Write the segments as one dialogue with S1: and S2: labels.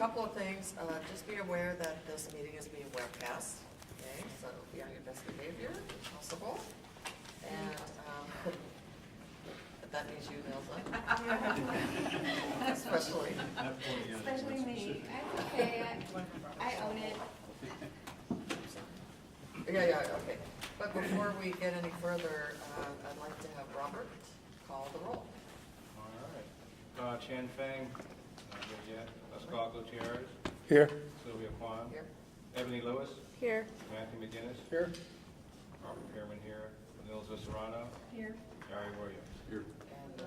S1: couple of things. Just be aware that this meeting is being webcast, okay? So be on your best behavior if possible. And that means you, Nelson. Especially.
S2: Especially me. I'm okay. I own it.
S1: Yeah, okay. But before we get any further, I'd like to have Robert call the roll.
S3: All right. Chan Feng, not here yet. Scott Gutierrez.
S4: Here.
S3: Sylvia Kwan.
S1: Here.
S3: Ebony Lewis.
S2: Here.
S3: Matthew McGinnis.
S4: Here.
S3: Robert Pearman here. Nils Serrano.
S2: Here.
S3: Gary Williams.
S4: Here.
S1: And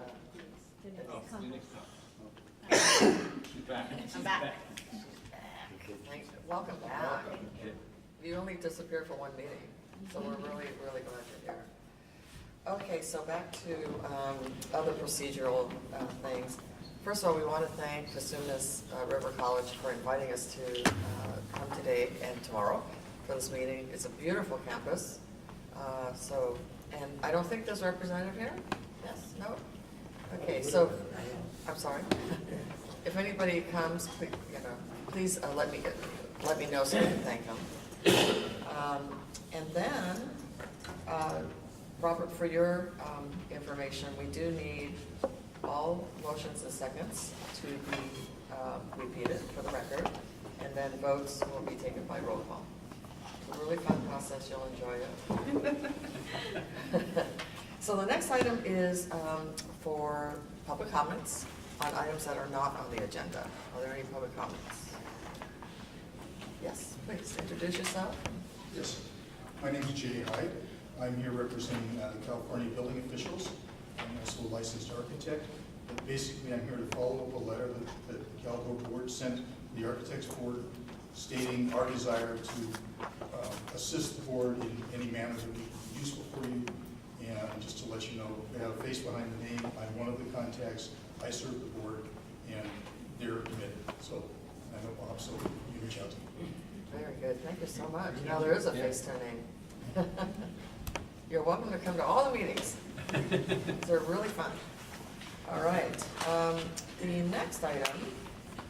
S3: Oh, Denise. She's back.
S2: I'm back.
S1: welcome back. You only disappeared for one meeting, so we're really, really glad you're here. Okay, so back to other procedural things. First of all, we want to thank Casunas River College for inviting us to come today and tomorrow for this meeting. It's a beautiful campus. And I don't think there's a representative here? Yes? No? Okay, so, I'm sorry. If anybody comes, please let me know so I can thank them. And then, Robert, for your information, we do need all motions and seconds to be repeated for the record, and then votes will be taken by roll call. It's a really fun process, you'll enjoy it. So the next item is for public comments on items that are not on the agenda. Are there any public comments? Yes, please introduce yourself.
S5: Yes, my name is Jay Hyde. I'm here representing the California building officials. I'm also a licensed architect. But basically, I'm here to follow up a letter that the Calco board sent the architects board stating our desire to assist the board in any manner that would be useful for you. And just to let you know, we have a face behind the name. I'm one of the contacts. I serve the board, and they're committed. So I know Bob, so you reach out to me.
S1: Very good, thank you so much. Now there is a face to a name. You're welcome to come to all the meetings. They're really fun. All right, the next item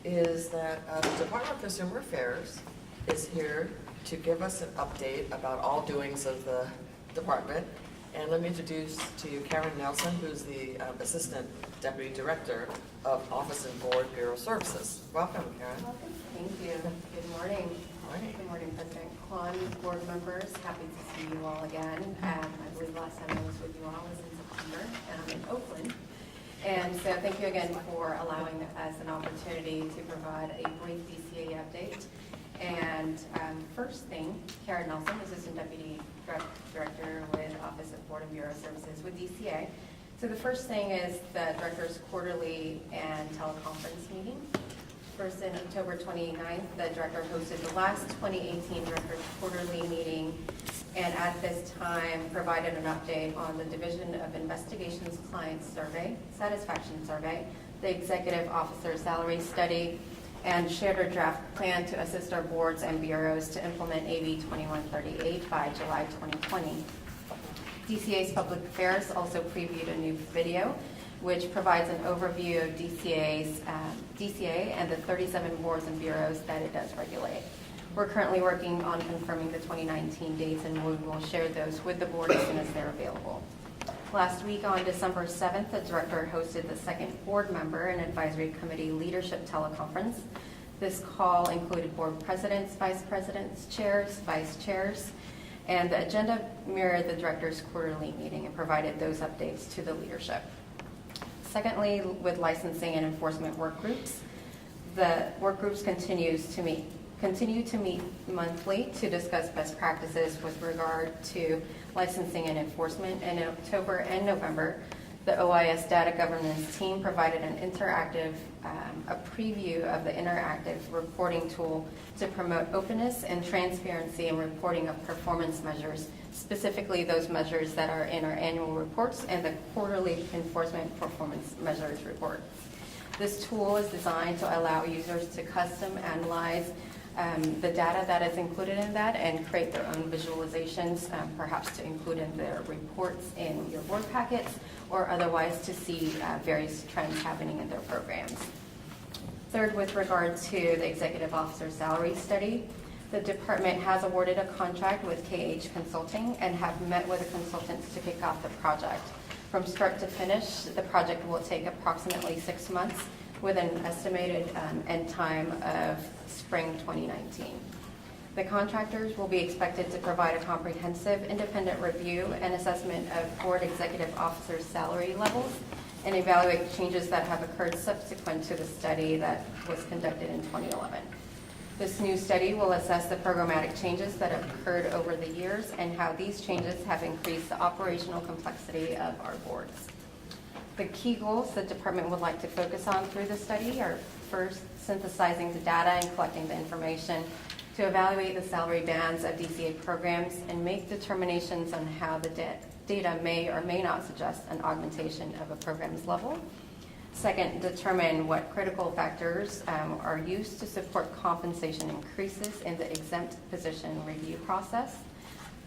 S1: is that the Department of Consumer Affairs is here to give us an update about all doings of the department. And let me introduce to you Karen Nelson, who's the Assistant Deputy Director of Office and Board Bureau Services. Welcome, Karen.
S2: Welcome. Thank you. Good morning.
S1: Morning.
S2: Good morning, President Kwan, board members. Happy to see you all again. I believe last time I was with you all was in September, and I'm in Oakland. And so thank you again for allowing us an opportunity to provide a brief DCA update. And first thing, Karen Nelson, Assistant Deputy Director with Office of Board and Bureau Services with DCA. So the first thing is the Director's Quarterly and Teleconference meeting. First, in October 29th, the Director hosted the last 2018 Director's Quarterly meeting, and at this time provided an update on the Division of Investigations Client Survey, Satisfaction Survey, the Executive Officer Salary Study, and shared a draft plan to assist our boards and bureaus to implement AB 2138 by July 2020. DCA's Public Affairs also previewed a new video which provides an overview of DCA and the 37 boards and bureaus that it does regulate. We're currently working on confirming the 2019 dates, and we will share those with the board as soon as they're available. Last week on December 7th, the Director hosted the second board member and advisory committee leadership teleconference. This call included board presidents, vice presidents, chairs, vice chairs, and the agenda mirrored the Director's quarterly meeting and provided those updates to the leadership. Secondly, with licensing and enforcement work groups, the work groups continue to meet monthly to discuss best practices with regard to licensing and enforcement. In October and November, the OIS data governance team provided an interactive, a preview of the interactive reporting tool to promote openness and transparency in reporting of performance measures, specifically those measures that are in our annual reports and the quarterly enforcement performance measures report. This tool is designed to allow users to custom analyze the data that is included in that and create their own visualizations, perhaps to include in their reports in your board packets or otherwise to see various trends happening in their programs. Third, with regard to the executive officer salary study, the department has awarded a contract with KH Consulting and have met with the consultants to kick off the project. From start to finish, the project will take approximately 6 months with an estimated end time of spring 2019. The contractors will be expected to provide a comprehensive independent review and assessment of board executive officers' salary levels and evaluate changes that have occurred subsequent to the study that was conducted in 2011. This new study will assess the programmatic changes that have occurred over the years and how these changes have increased the operational complexity of our boards. The key goals the department would like to focus on through the study are first, synthesizing the data and collecting the information to evaluate the salary bands of DCA programs and make determinations on how the data may or may not suggest an augmentation of a program's level. Second, determine what critical factors are used to support compensation increases in the exempt position review process.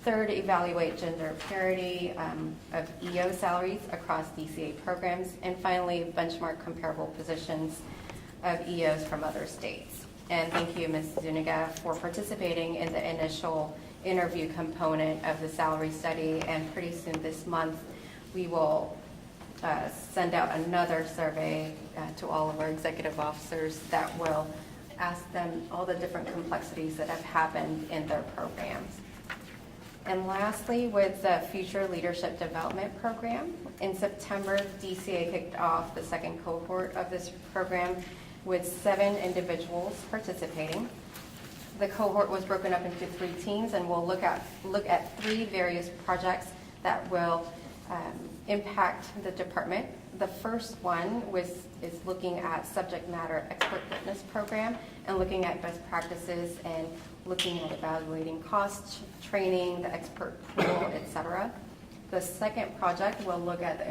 S2: Third, evaluate gender parity of EO salaries across DCA programs. And finally, benchmark comparable positions of EOs from other states. And thank you, Ms. Zuniga, for participating in the initial interview component of the salary study. And pretty soon this month, we will send out another survey to all of our executive officers that will ask them all the different complexities that have happened in their programs. And lastly, with the Future Leadership Development Program, in September, DCA kicked off the second cohort of this program with 7 individuals participating. The cohort was broken up into 3 teams, and we'll look at 3 various projects that will impact the department. The first one is looking at subject matter expert witness program and looking at best practices and looking at evaluating costs, training, the expert pool, etc. The second project will look at the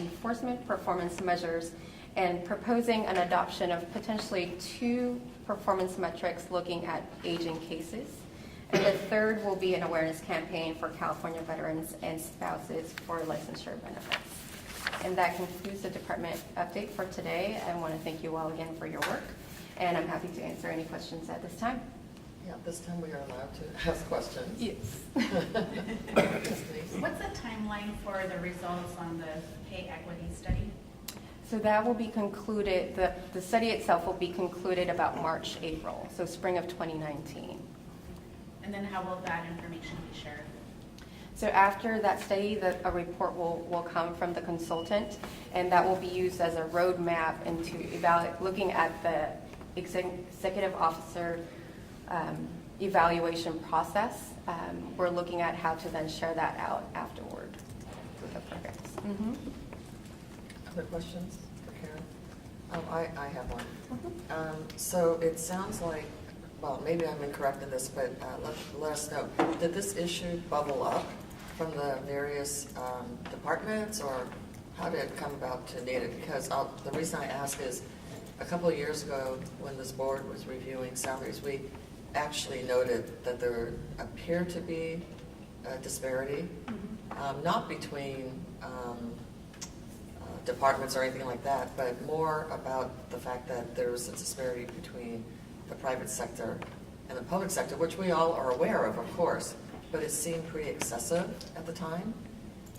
S2: enforcement performance measures and proposing an adoption of potentially 2 performance metrics looking at aging cases. And the third will be an awareness campaign for California veterans and spouses for licensure benefits. And that concludes the department update for today. I want to thank you all again for your work, and I'm happy to answer any questions at this time.
S1: Yeah, this time we are allowed to ask questions.
S2: Yes.
S4: What's the timeline for the results on the pay equity study?
S2: So that will be concluded, the study itself will be concluded about March, April, so spring of 2019.
S4: And then how will that information be shared?
S2: So after that study, a report will come from the consultant, and that will be used as a roadmap into looking at the executive officer evaluation process. We're looking at how to then share that out afterward with the programs. Mm-hmm.
S1: Other questions for Karen? I have one. So it sounds like, well, maybe I'm incorrect in this, but let us know. Did this issue bubble up from the various departments, or how did it come about to need it? Because the reason I ask is, a couple of years ago, when this board was reviewing salaries, we actually noted that there appeared to be a disparity, not between departments or anything like that, but more about the fact that there was a disparity between the private sector and the public sector, which we all are aware of course, but it seemed pretty excessive at the time.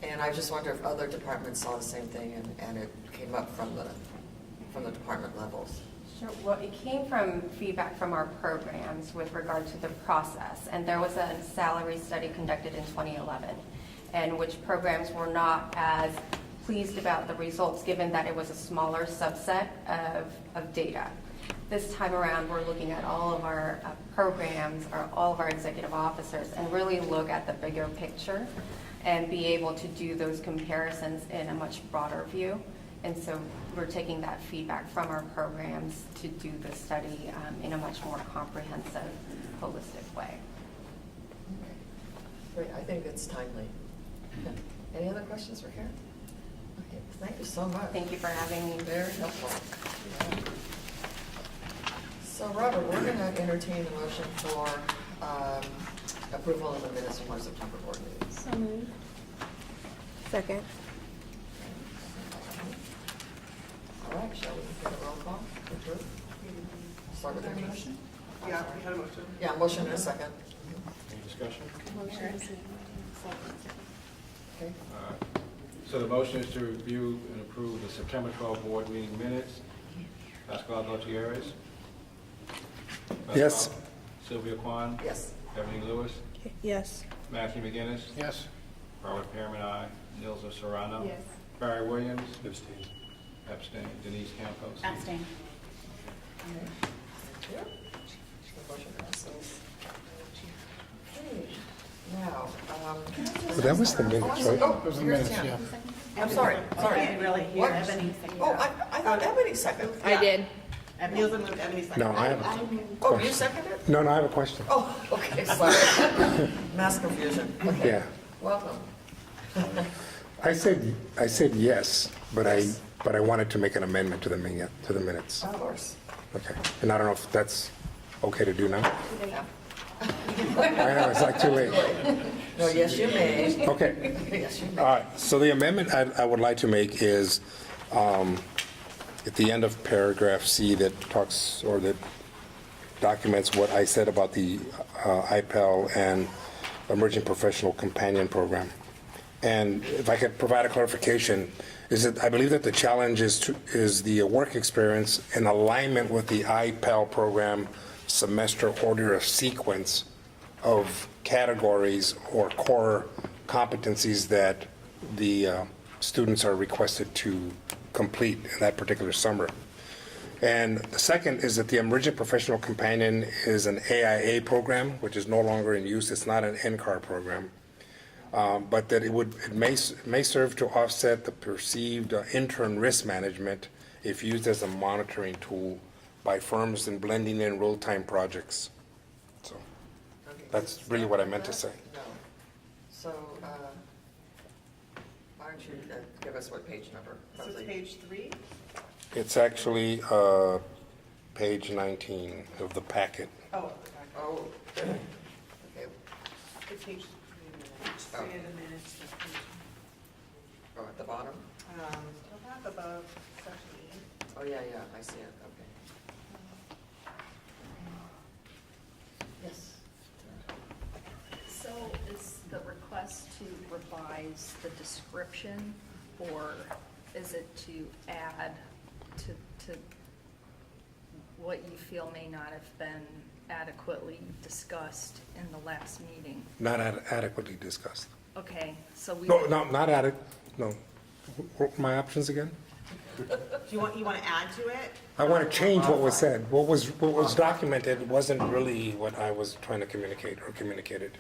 S1: And I just wonder if other departments saw the same thing and it came up from the department levels.
S2: Sure. Well, it came from feedback from our programs with regard to the process. And there was a salary study conducted in 2011, and which programs were not as pleased about the results, given that it was a smaller subset of data. This time around, we're looking at all of our programs, or all of our executive officers, and really look at the bigger picture and be able to do those comparisons in a much broader view. And so we're taking that feedback from our programs to do the study in a much more comprehensive, holistic way.
S1: Great, I think it's timely. Any other questions for Karen? Okay, thank you so much.
S2: Thank you for having me.
S1: Very helpful. So Robert, we're going to entertain a motion for approval of the minutes from our September board meeting.
S6: So moved. Second.
S1: All right, shall we get a roll call? Approve? Start with the motion.
S7: Yeah, we had a motion.
S1: Yeah, motion and a second.
S3: Any discussion?
S1: Okay.
S3: So the motion is to review and approve the September 12 board meeting minutes. Pascal Gutierrez?
S8: Yes.
S3: Sylvia Kwan?
S1: Yes.
S3: Ebony Lewis?
S6: Yes.
S3: Matthew McGinnis?
S8: Yes.
S3: Robert Pearman, aye. Nilsa Serrano?
S2: Yes.
S3: Barry Williams?
S8: Abstain.
S3: Abstain. Denise Campos?
S4: Abstain.
S1: Okay. Thank you. The motion passes. Okay. Now,
S8: Well, that was the minutes, right?
S1: Oh, here's Jan. I'm sorry,
S7: I
S1: sorry.
S7: can't really hear.
S1: What?
S4: Ebony seconded.
S1: Oh, I thought Ebony seconded.
S6: I did.
S7: Nielsen moved, Ebony seconded.
S8: No, I have,
S1: Oh, you seconded?
S8: no, I have a question.
S1: Oh, okay, sorry. Mass confusion. Okay.
S8: Yeah.
S1: Welcome.
S8: I said yes, but I wanted to make an amendment to the minutes.
S1: Of course.
S8: Okay. And I don't know if that's okay to do now?
S1: Yeah.
S8: I know, it's like too late.
S1: No, yes, you may.
S8: Okay.
S1: Yes, you
S8: All
S1: may.
S8: right, so the amendment I would like to make is at the end of paragraph C that talks, or that documents what I said about the IPEL and Emerging Professional Companion Program. And if I could provide a clarification, is that I believe that the challenge is the work experience in alignment with the IPEL program semester order of sequence of categories or core competencies that the students are requested to complete in that particular summer. And the second is that the Emerging Professional Companion is an AIA program, which is no longer in use. It's not an Endcard program. But that it may serve to offset the perceived intern risk management if used as a monitoring tool by firms in blending in real-time projects. So
S1: Okay.
S8: that's really what I meant to say.
S1: No. So, why don't you give us what page number?
S7: This is page 3.
S8: It's actually page 19 of the packet.
S7: Oh, okay.
S1: Oh, okay.
S7: It's page 3 minutes.
S1: Oh.
S7: 3 of the minutes.
S1: Oh, at the bottom?
S7: Still have above section E.
S1: Oh, yeah, I see it, okay. Yes.
S9: So is the request to revise the description, or is it to add to what you feel may not have been adequately discussed in the last meeting?
S8: Not adequately discussed.
S9: Okay, so we.
S8: No, not adequate, no. What were my options again?
S7: Do you want to add to it?
S8: I want to change what was said. What was documented wasn't really what I was trying to communicate or communicated.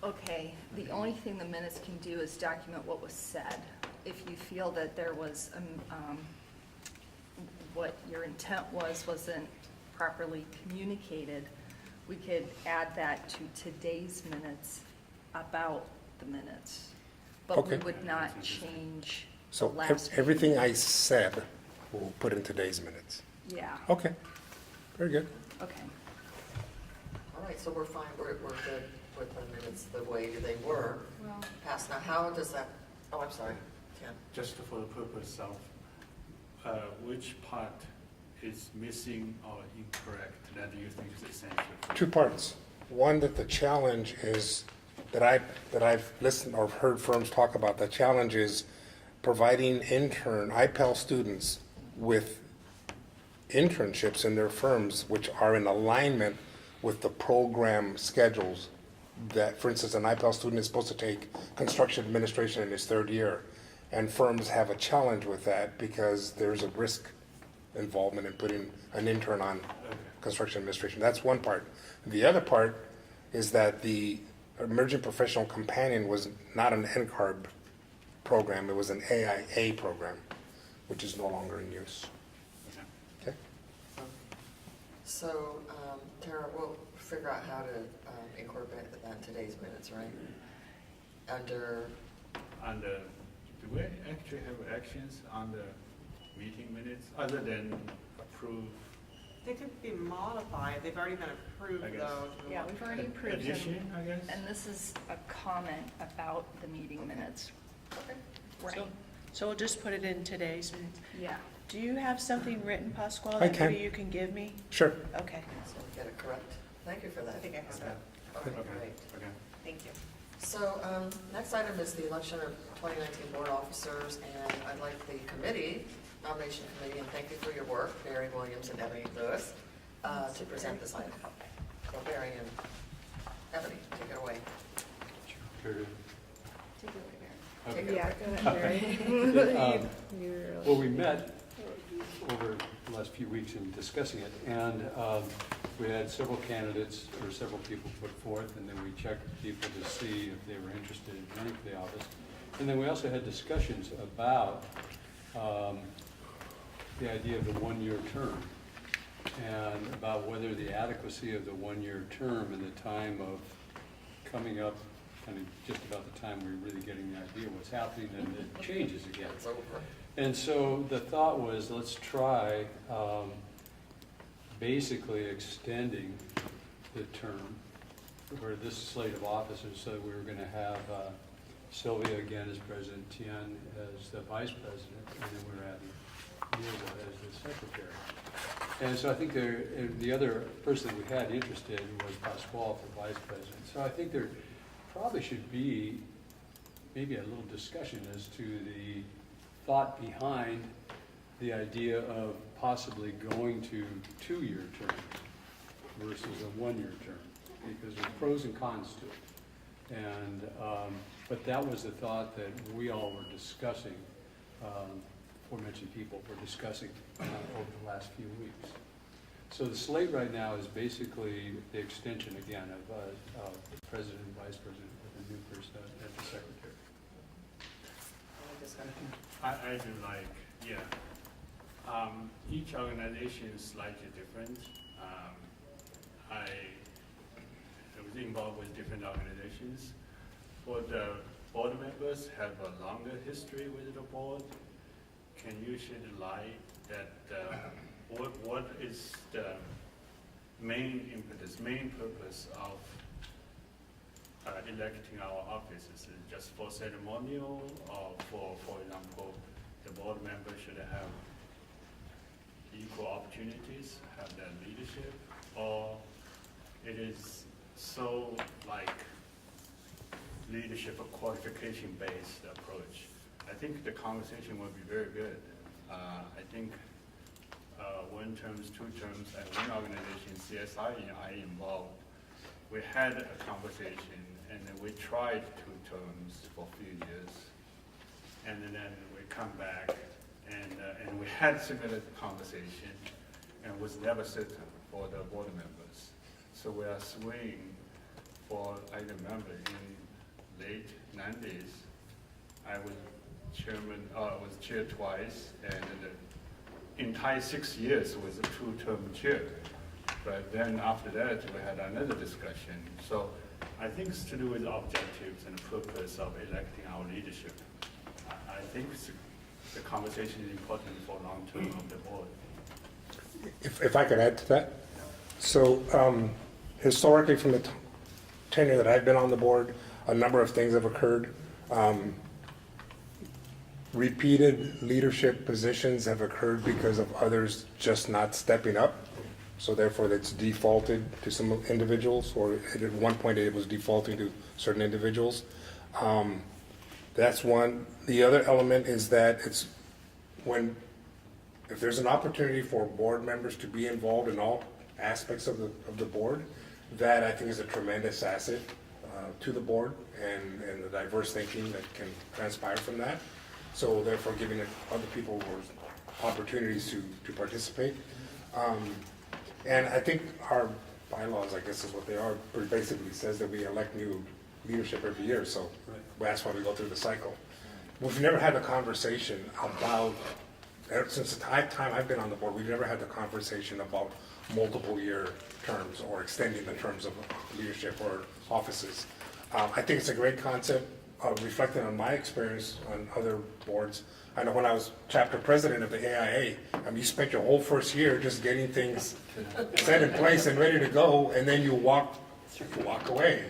S9: Okay, the only thing the minutes can do is document what was said. If you feel that there was, what your intent wasn't properly communicated, we could add that to today's minutes about the minutes. But we
S8: Okay.
S9: would not change the
S8: So
S9: last.
S8: everything
S9: meeting.
S8: I said, we'll put in today's minutes.
S9: Yeah,
S8: Okay, very good.
S9: okay.
S1: All right, so we're fine, we're good with the minutes the way they were.
S9: Well,
S1: Passed. Now, how does that, oh, I'm sorry, Ken.
S10: Just for the purpose of which part is missing or incorrect that you think is essential?
S8: Two parts. One, that the challenge is, that I've listened or heard firms talk about, the challenge is providing IPEL students with internships in their firms which are in alignment with the program schedules that, for instance, an IPEL student is supposed to take construction administration in his third year. And firms have a challenge with that because there's a risk involvement in putting an intern on construction administration. That's one part. The other part is that the Emerging Professional Companion was not an Endcard program, it was an AIA program, which is no longer in use. Okay?
S1: So, Tara, we'll figure out how to incorporate that in today's minutes, right? Under,
S10: Do we actually have actions on the meeting minutes other than approve?
S7: They could be modified. They've already been approved,
S10: I guess.
S7: though.
S9: yeah, we've already approved them.
S10: Addition, I guess?
S9: And this is a comment about the meeting minutes. Right,
S11: So we'll just put it in today's minutes.
S9: yeah.
S11: Do you have something written, Pasquale,
S8: I
S11: that
S8: can.
S11: maybe you can give me?
S8: Sure.
S11: Okay.
S1: So we get it correct. Thank you for that.
S11: I think I have that.
S1: Okay, great.
S3: Okay.
S11: Thank you.
S1: So, next item is the election of 2019 board officers, and I'd like the committee, nomination committee, and thank you for your work, Barry Williams and Ebony Lewis, to present this item. So Barry and Ebony, take it away.
S2: Take it away, Mary.
S1: Take it
S6: Yeah,
S1: away.
S6: go ahead, Barry.
S12: Well, we met over the last few weeks in discussing it, and we had several candidates, or several people put forth, and then we checked people to see if they were interested in running for the office. And then we also had discussions about the idea of the one-year term, and about whether the adequacy of the one-year term and the time of coming up, kind of just about the time we're really getting the idea what's happening, and it changes again.
S1: It's over.
S12: And so the thought was, let's try basically extending the term for this slate of officers. So we were going to have Sylvia again as president, Tian as the vice president, and then we're adding Mirza as the secretary. And so I think the other person that we had interested was Pasquale for vice president. So I think there probably should be maybe a little discussion as to the thought behind the idea of possibly going to two-year terms versus a one-year term, because there's pros and cons to it. And but that was the thought that we all were discussing, aforementioned people were discussing over the last few weeks. So the slate right now is basically the extension again of the president and vice president with a new person as the secretary.
S1: Any discussion?
S10: I do like, yeah. Each organization is slightly different. I was involved with different organizations. For the board members have a longer history with the board. Can you shed light that what is the main impetus, main purpose of electing our officers? Is it just for ceremonial, or for example, the board members should have equal opportunities, have that leadership, or it is so like leadership or qualification based approach? I think the conversation will be very good. I think one terms, two terms, and one organization, CSI, I involved, we had a conversation, and then we tried two terms for a few years, and then we come back, and we had similar conversation, and was never certain for the board members. So we are swinging for, I remember in late 90s, I was chairman, was chair twice, and the entire 6 years was a two-term chair. But then after that, we had another discussion. So I think it's to do with objectives and the purpose of electing our leadership. I think the conversation is important for long-term of the board.
S8: If I could add to that. So historically, from the tenure that I've been on the board, a number of things have occurred. Repeated leadership positions have occurred because of others just not stepping up. So therefore, it's defaulted to some individuals, or at one point it was defaulting to certain individuals. That's one. The other element is that it's if there's an opportunity for board members to be involved in all aspects of the board, that I think is a tremendous asset to the board and the diverse thinking that can transpire from that. So therefore, giving other people opportunities to participate. And I think our bylaws, I guess is what they are, basically says that we elect new leadership every year, so that's why we go through the cycle. We've never had a conversation about, since the time I've been on the board, we've never had the conversation about multiple year terms or extending the terms of leadership or offices. I think it's a great concept. Reflecting on my experience on other boards, I know when I was chapter president of the AIA, you spent your whole first year just getting things set in place and ready to go, and then you walk away,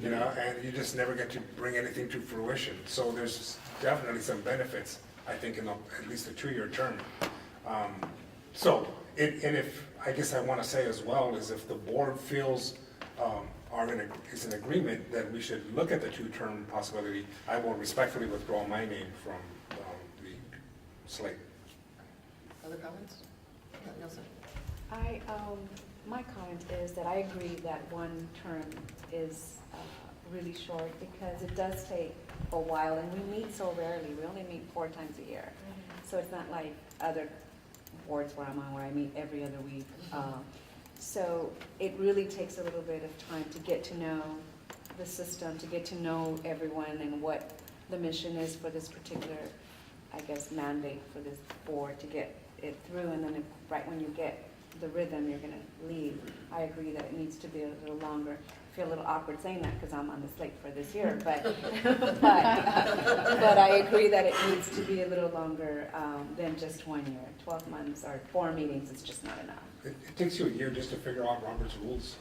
S8: and you just never get to bring anything to fruition. So there's definitely some benefits, I think, in at least a 2-year term. So, and if, I guess I want to say as well, is if the board feels is in agreement that we should look at the two-term possibility, I will respectfully withdraw my name from the slate.
S1: Other comments? Nelson?
S13: My comment is that I agree that one term is really short because it does take a while and we meet so rarely. We only meet 4 times a year. So it's not like other boards where I'm on where I meet every other week. So it really takes a little bit of time to get to know the system, to get to know everyone and what the mission is for this particular, I guess, mandate for this board to get it through. And then right when you get the rhythm, you're going to leave. I agree that it needs to be a little longer. I feel a little awkward saying that because I'm on the slate for this year, but I agree that it needs to be a little longer than just 1 year. 12 months or 4 meetings is just not enough.
S8: It takes you a year just to figure out Robert's rules.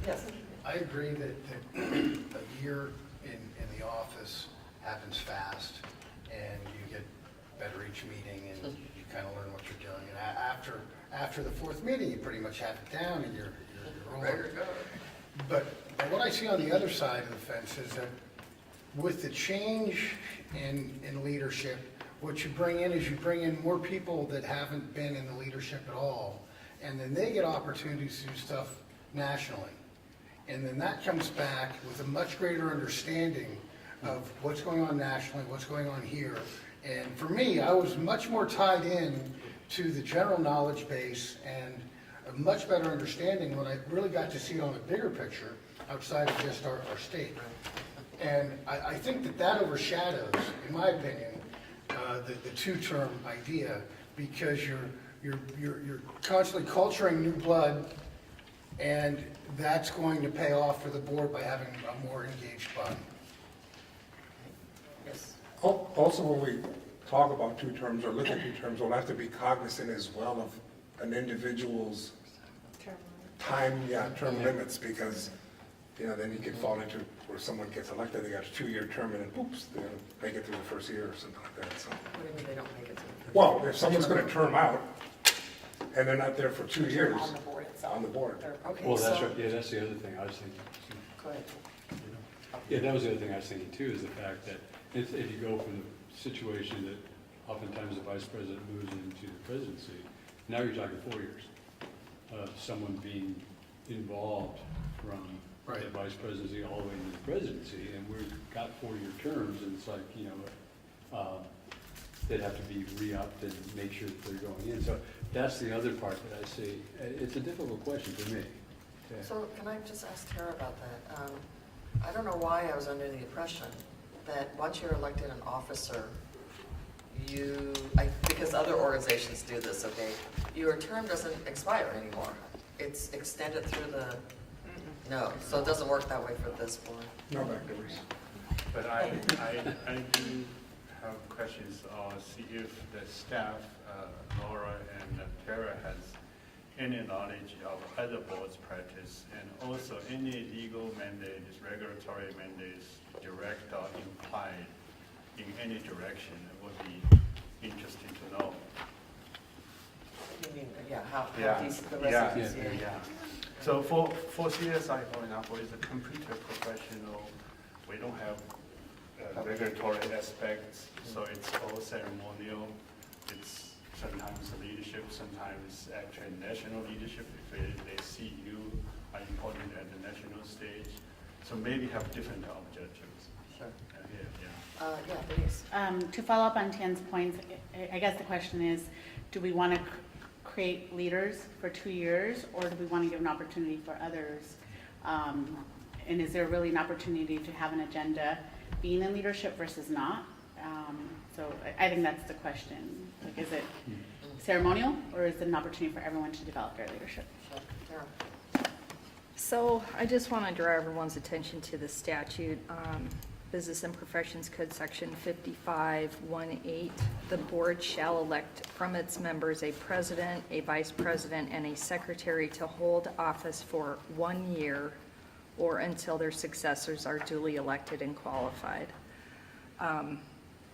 S1: Yes.
S14: I agree that a year in the office happens fast, and you get better each meeting, and you kind of learn what you're doing. And after the 4th meeting, you pretty much have it down, and you're rolling. But what I see on the other side of the fence is that with the change in leadership, what you bring in is you bring in more people that haven't been in the leadership at all, and then they get opportunities to do stuff nationally. And then that comes back with a much greater understanding of what's going on nationally, what's going on here. And for me, I was much more tied in to the general knowledge base and a much better understanding when I really got to see it on a bigger picture outside of just our state. And I think that overshadows, in my opinion, the two-term idea, because you're constantly culturing new blood, and that's going to pay off for the board by having a more engaged body.
S1: Yes.
S8: Also, when we talk about 2 terms or look at 2 terms, we'll have to be cognizant as well of an individual's term limits, because then you could fall into where someone gets elected, they got a 2-year term, and then oops, they don't make it through the first year or something like that. So,
S1: What do you mean they don't make it to the first?
S8: well, if someone's going to term out and they're not there for 2 years
S1: On the board itself?
S8: on the board.
S1: Okay,
S12: Well, that's
S1: so,
S12: right, yeah, that's the other thing I was thinking.
S1: go ahead.
S12: Yeah, that was the other thing I was thinking too, is the fact that if you go from the situation that oftentimes the vice president moves into the presidency, now you're talking 4 years of someone being involved from the vice presidency all the way into the presidency, and we've got 4-year terms, and it's like, they'd have to be re-upped and make sure that they're going in. So that's the other part that I see. It's a difficult question for me. Yeah.
S1: So can I just ask Tara about that? I don't know why I was under the impression that once you're elected an officer, because other organizations do this, okay, your term doesn't expire anymore. It's extended through the, no, so it doesn't work that way for this board.
S8: No backdoors.
S10: But I do have questions, see if the staff, Laura and Tara, has any knowledge of other boards' practice, and also any legal mandates, regulatory mandates, direct or implied in any direction. It would be interesting to know.
S1: You mean, yeah, how
S10: Yeah.
S1: decent the recipe is.
S10: Yeah. So for CSI, for example, is a computer professional. We don't have regulatory aspects, so it's all ceremonial. It's sometimes leadership, sometimes actually national leadership. If they see you are important at the national stage, so maybe have different objectives.
S1: Sure.
S10: Yeah.
S1: Denise.
S4: To follow up on Tian's points, I guess the question is, do we want to create leaders for 2 years, or do we want to give an opportunity for others? And is there really an opportunity to have an agenda being in leadership versus not? So I think that's the question. Like, is it ceremonial, or is it an opportunity for everyone to develop their leadership?
S1: Sure. Tara.
S9: So I just want to draw everyone's attention to the statute, Business and Professions Code Section 5518. The board shall elect from its members a president, a vice president, and a secretary to hold office for 1 year or until their successors are duly elected and qualified.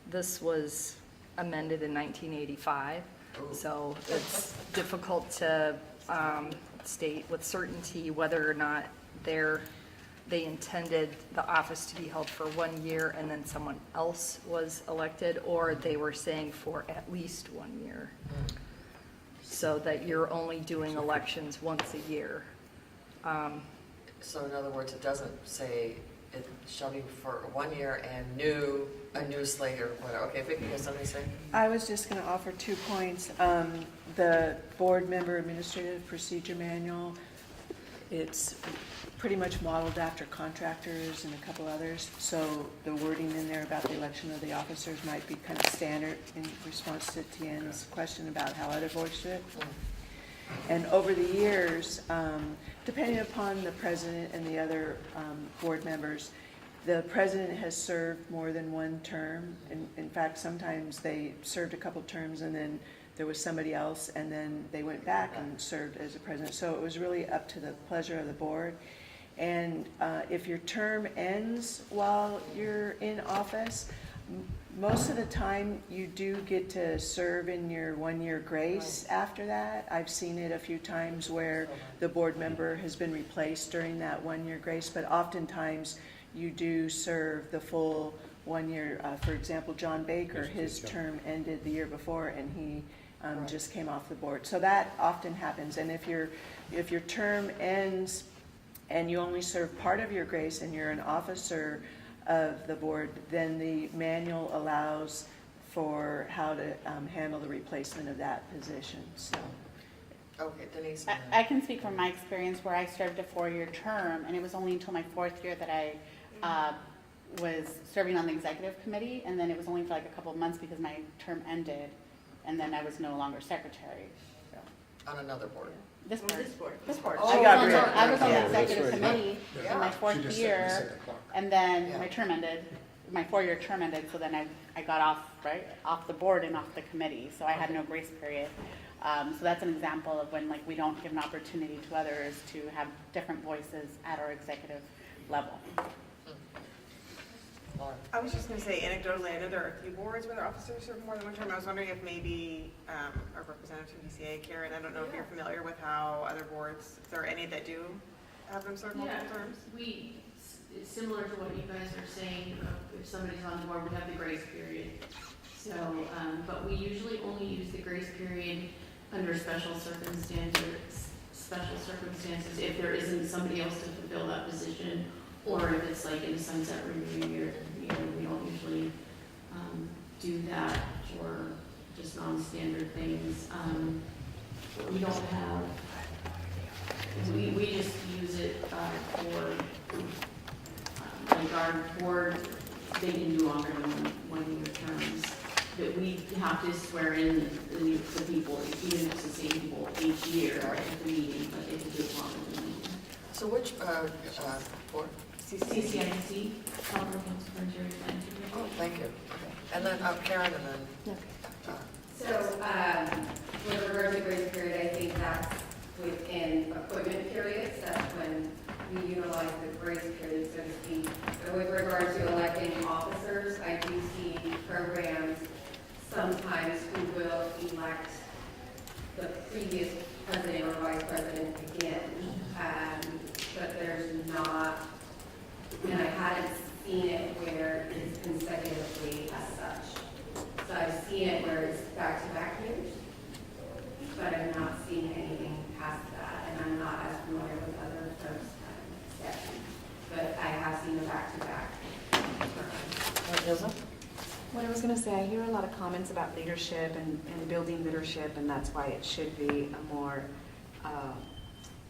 S9: This was amended in 1985. So it's difficult to state with certainty whether or not they intended the office to be held for 1 year and then someone else was elected, or they were saying for at least 1 year. So that you're only doing elections once a year.
S1: So in other words, it doesn't say it shall be for 1 year and a new slate or whatever. Okay, Vicki, has something to say?
S11: I was just going to offer 2 points. The board member administrative procedure manual, it's pretty much modeled after contractors and a couple others. So the wording in there about the election of the officers might be kind of standard in response to Tien's question about how other boards do it. And over the years, depending upon the president and the other board members, the president has served more than 1 term. In fact, sometimes they served a couple terms and then there was somebody else and then they went back and served as a president. So it was really up to the pleasure of the board. And if your term ends while you're in office, most of the time you do get to serve in your 1 year grace after that. I've seen it a few times where the board member has been replaced during that 1 year grace, but oftentimes you do serve the full 1 year. For example, John Baker, his term ended the year before and he just came off the board. So that often happens. And if your term ends and you only serve part of your grace and you're an officer of the board, then the manual allows for how to handle the replacement of that position. So.
S1: Okay, Denise.
S4: I can speak from my experience where I served a 4-year term, and it was only until my 4th year that I was serving on the executive committee, and then it was only for like a couple of months because my term ended, and then I was no longer secretary. So.
S1: On another board.
S4: This board. This board.
S1: Oh,
S4: I was on the
S3: Yeah, that's
S4: executive
S3: right.
S4: committee
S1: Yeah.
S4: in my
S5: She
S4: 4th
S5: just
S4: year,
S5: set the clock.
S4: and then
S1: Yeah.
S4: my term ended. My 4-year term ended, so then I got off the board and off the committee, so I had no grace period. So that's an example of when we don't give an opportunity to others to have different voices at our executive level.
S1: Laura.
S7: I was just going to say anecdotally, I know there are a few boards where their officers serve more than 1 term. I was wondering if maybe our representative from DCA, Karen, I don't know if you're familiar with how other boards, if there are any that do have them serve multiple terms?
S15: It's similar to what you guys are saying. If somebody's on the board, we have the grace period. So, but we usually only use the grace period under special circumstances, if there isn't somebody else to fulfill that position, or if it's like in a sunset review year, we don't usually do that for just non-standard things. We don't have, we just use it for like our board, they can do longer than 1 year terms. That we have to swear in the people, even if it's the same people each year at the meeting, but they can do it longer than 1 year.
S1: So which board?
S15: CCIC, Comprehensive Interior Plan.
S1: Oh, thank you. And then Karen, and then.
S2: So, with regard to grace period, I think that's within appointment periods, that's when we utilize the grace period, so to speak. But with regard to electing officers, I do see programs sometimes who will elect the previous president or vice president again, but there's not, and I hadn't seen it where it's consecutively as such. So I've seen it where it's back-to-back years, but I'm not seeing anything past that, and I'm not as familiar with other folks' statutes. But I have seen the back-to-back.
S13: What I was going to say, I hear a lot of comments about leadership and building leadership, and that's why it should be a more,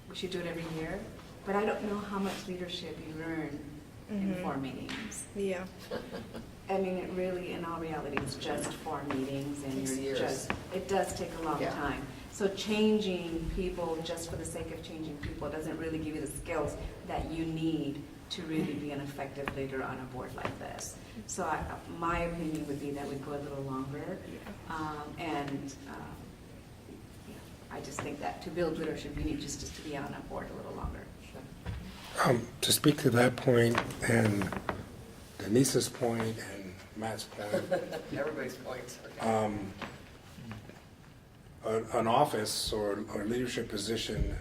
S13: we should do it every year. But I don't know how much leadership you learn in 4 meetings.
S6: Yeah.
S13: I mean, it really, in all reality, it's just 4 meetings, and
S1: Takes
S13: you're
S1: years.
S13: just, it does take a long
S1: Yeah.
S13: time. So changing people just for the sake of changing people doesn't really give you the skills that you need to really be an effective leader on a board like this. So my opinion would be that we go a little longer, I just think that to build leadership, you need just to be on a board a little longer.
S8: To speak to that point and Denise's point and Matt's point.
S1: Everybody's points. Okay.
S8: An office or leadership position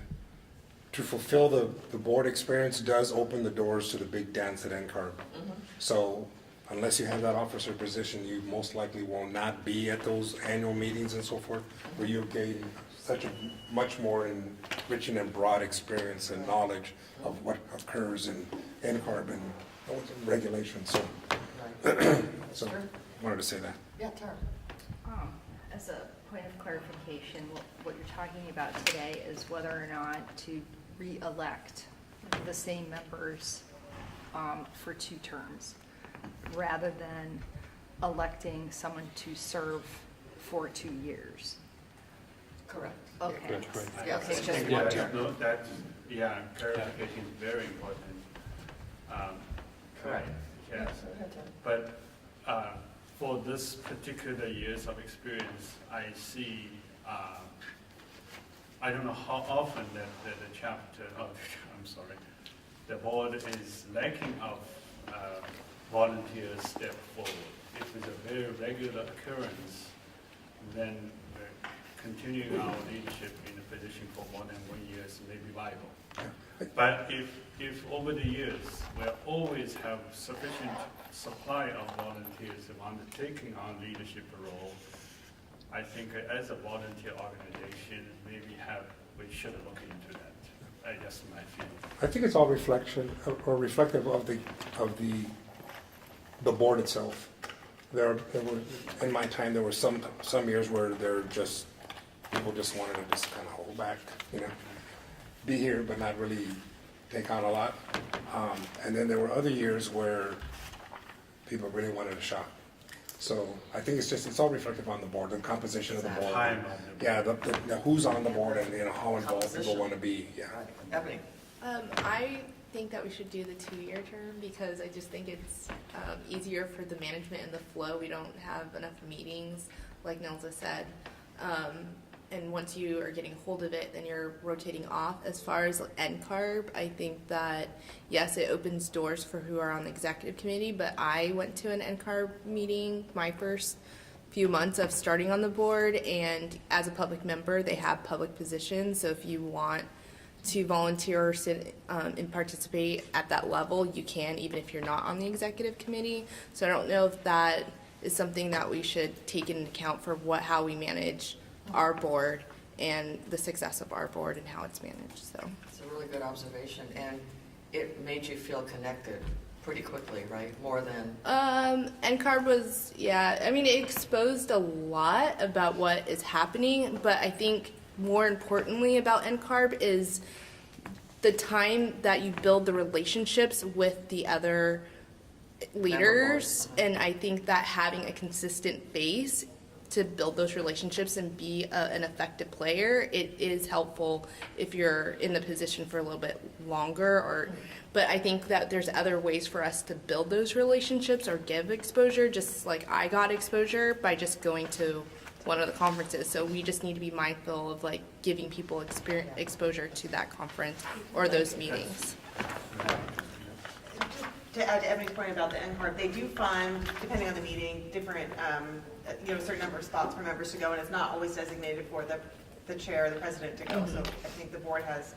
S8: to fulfill the board experience does open the doors to the big dance at Endcard. So unless you have that officer position, you most likely will not be at those annual meetings and so forth, where you gain such a much more enriching and broad experience and knowledge of what occurs in Endcard and regulations. So,
S1: Right.
S8: so
S1: Sure.
S8: wanted to say that.
S1: Yeah, Tara.
S13: As a point of clarification, what you're talking about today is whether or not to re-elect the same members for 2 terms, rather than electing someone to serve for 2 years.
S1: Correct.
S13: Okay.
S12: That's right.
S1: Yes.
S13: Okay, just
S10: Yeah,
S13: one term.
S10: no, that, yeah, clarification is very important.
S1: Correct.
S10: Yes,
S1: Go ahead, Tara.
S10: but for this particular years of experience, I see, I don't know how often that the chapter, I'm sorry, the board is lacking of volunteers step forward. If it's a very regular occurrence, then continuing our leadership in a position for more than 1 year may be viable. But if over the years, we always have sufficient supply of volunteers who are undertaking our leadership role, I think as a volunteer organization, we should look into that. That's my feeling.
S8: I think it's all reflection or reflective of the board itself. There were, in my time, there were some years where people just wanted to just kind of hold back, be here but not really take on a lot. And then there were other years where people really wanted a shot. So I think it's all reflective on the board, the composition of the board.
S10: Time of the board.
S8: Yeah, the who's on the board and how involved people want to be. Yeah.
S1: Right. Ebony.
S6: I think that we should do the 2-year term because I just think it's easier for the management and the flow. We don't have enough meetings, like Nelza said. And once you are getting hold of it, then you're rotating off. As far as NCARB, I think that, yes, it opens doors for who are on the executive committee, but I went to an NCARB meeting my first few months of starting on the board, and as a public member, they have public positions, so if you want to volunteer or sit and participate at that level, you can, even if you're not on the executive committee. So I don't know if that is something that we should take into account for how we manage our board and the success of our board and how it's managed. So
S1: It's a really good observation, and it made you feel connected pretty quickly, right? More than
S6: NCARB was, it exposed a lot about what is happening, but I think more importantly about NCARB is the time that you build the relationships with the other leaders, and I think that having a consistent base to build those relationships and be an effective player, it is helpful if you're in the position for a little bit longer. But I think that there's other ways for us to build those relationships or give exposure, just like I got exposure by just going to one of the conferences. So we just need to be mindful of like giving people exposure to that conference or those meetings.
S7: To add to Ebony's point about the NCARB, they do fund, depending on the meeting, different, a certain number of spots for members to go, and it's not always designated for the chair or the president to go. So I think the board has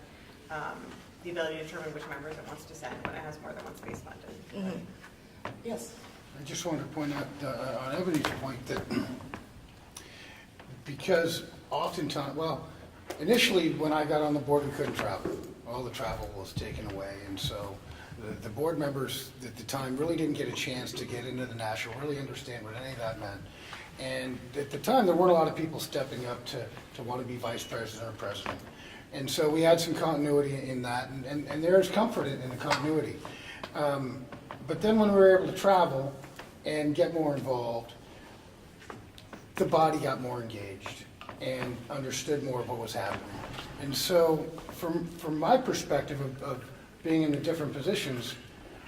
S7: the ability to determine which members it wants to send when it has more than one space funded.
S1: yes.
S14: I just wanted to point out on Ebony's point that because oftentimes, initially when I got on the board, we couldn't travel. All the travel was taken away, and so the board members at the time really didn't get a chance to get into the national, really understand what any of that meant. And at the time, there weren't a lot of people stepping up to want to be vice president or president. And so we had some continuity in that, and there's comfort in the continuity. But then when we were able to travel and get more involved, the body got more engaged and understood more of what was happening. And so from my perspective of being in the different positions,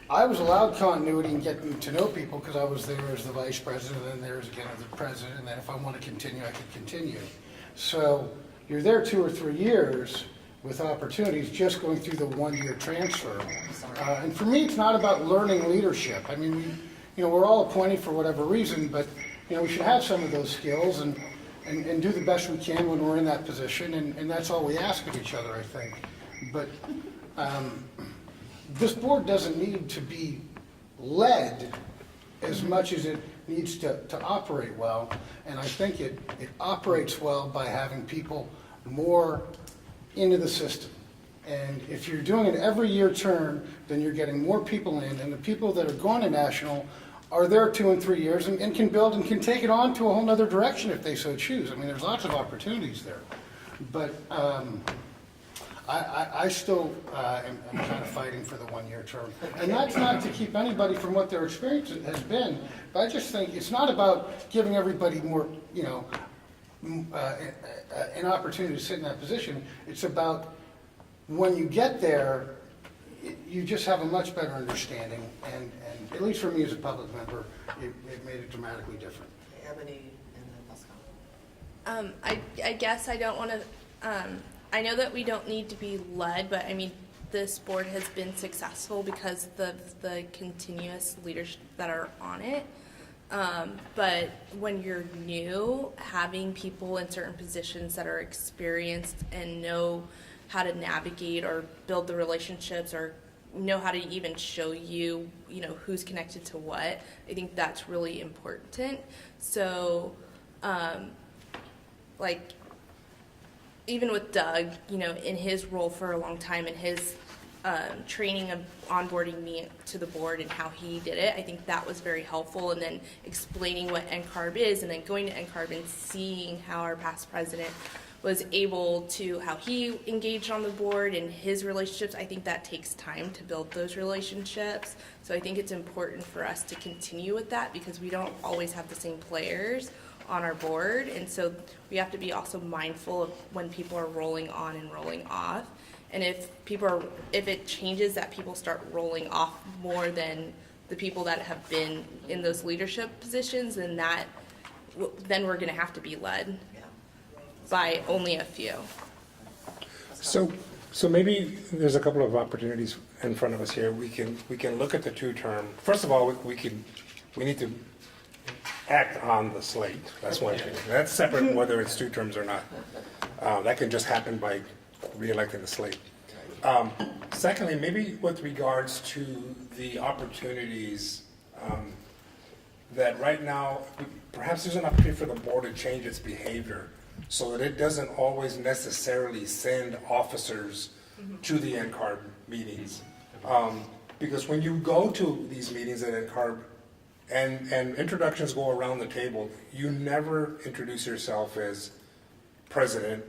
S14: I was allowed continuity and getting to know people because I was there as the vice president and there's again as the president, and then if I want to continue, I could continue. So you're there 2 or 3 years with opportunities just going through the 1-year transfer. And for me, it's not about learning leadership. I mean, we're all appointed for whatever reason, but, we should have some of those skills and do the best we can when we're in that position, and that's all we ask of each other, I think. But this board doesn't need to be led as much as it needs to operate well, and I think it operates well by having people more into the system. And if you're doing an every year term, then you're getting more people in, and the people that are going to national are there 2 and 3 years and can build and can take it on to a whole nother direction if they so choose. I mean, there's lots of opportunities there. But I still am kind of fighting for the 1 year term. And that's not to keep anybody from what their experience has been, but I just think it's not about giving everybody more, an opportunity to sit in that position. It's about when you get there, you just have a much better understanding, and at least for me as a public member, it made it dramatically different.
S1: Ebony and then Pascal.
S6: I guess I don't want to, I know that we don't need to be led, but I mean, this board has been successful because of the continuous leaders that are on it. But when you're new, having people in certain positions that are experienced and know how to navigate or build the relationships or know how to even show you, who's connected to what, I think that's really important. So, even with Doug, in his role for a long time, in his training of onboarding me to the board and how he did it, I think that was very helpful. And then explaining what Endcard is, and then going to Endcard and seeing how our past president was able to, how he engaged on the board and his relationships. I think that takes time to build those relationships. So I think it's important for us to continue with that because we don't always have the same players on our board. And so we have to be also mindful of when people are rolling on and rolling off. And if it changes that people start rolling off more than the people that have been in those leadership positions, then we're going to have to be led by only a few.
S8: So maybe there's a couple of opportunities in front of us here. We can look at the 2-term. First of all, we need to act on the slate. That's one thing. That's separate whether it's 2 terms or not. That can just happen by re-electing the slate. Secondly, maybe with regards to the opportunities that right now, perhaps there's an opportunity for the board to change its behavior so that it doesn't always necessarily send officers to the Endcard meetings. Because when you go to these meetings at Endcard and introductions go around the table, you never introduce yourself as president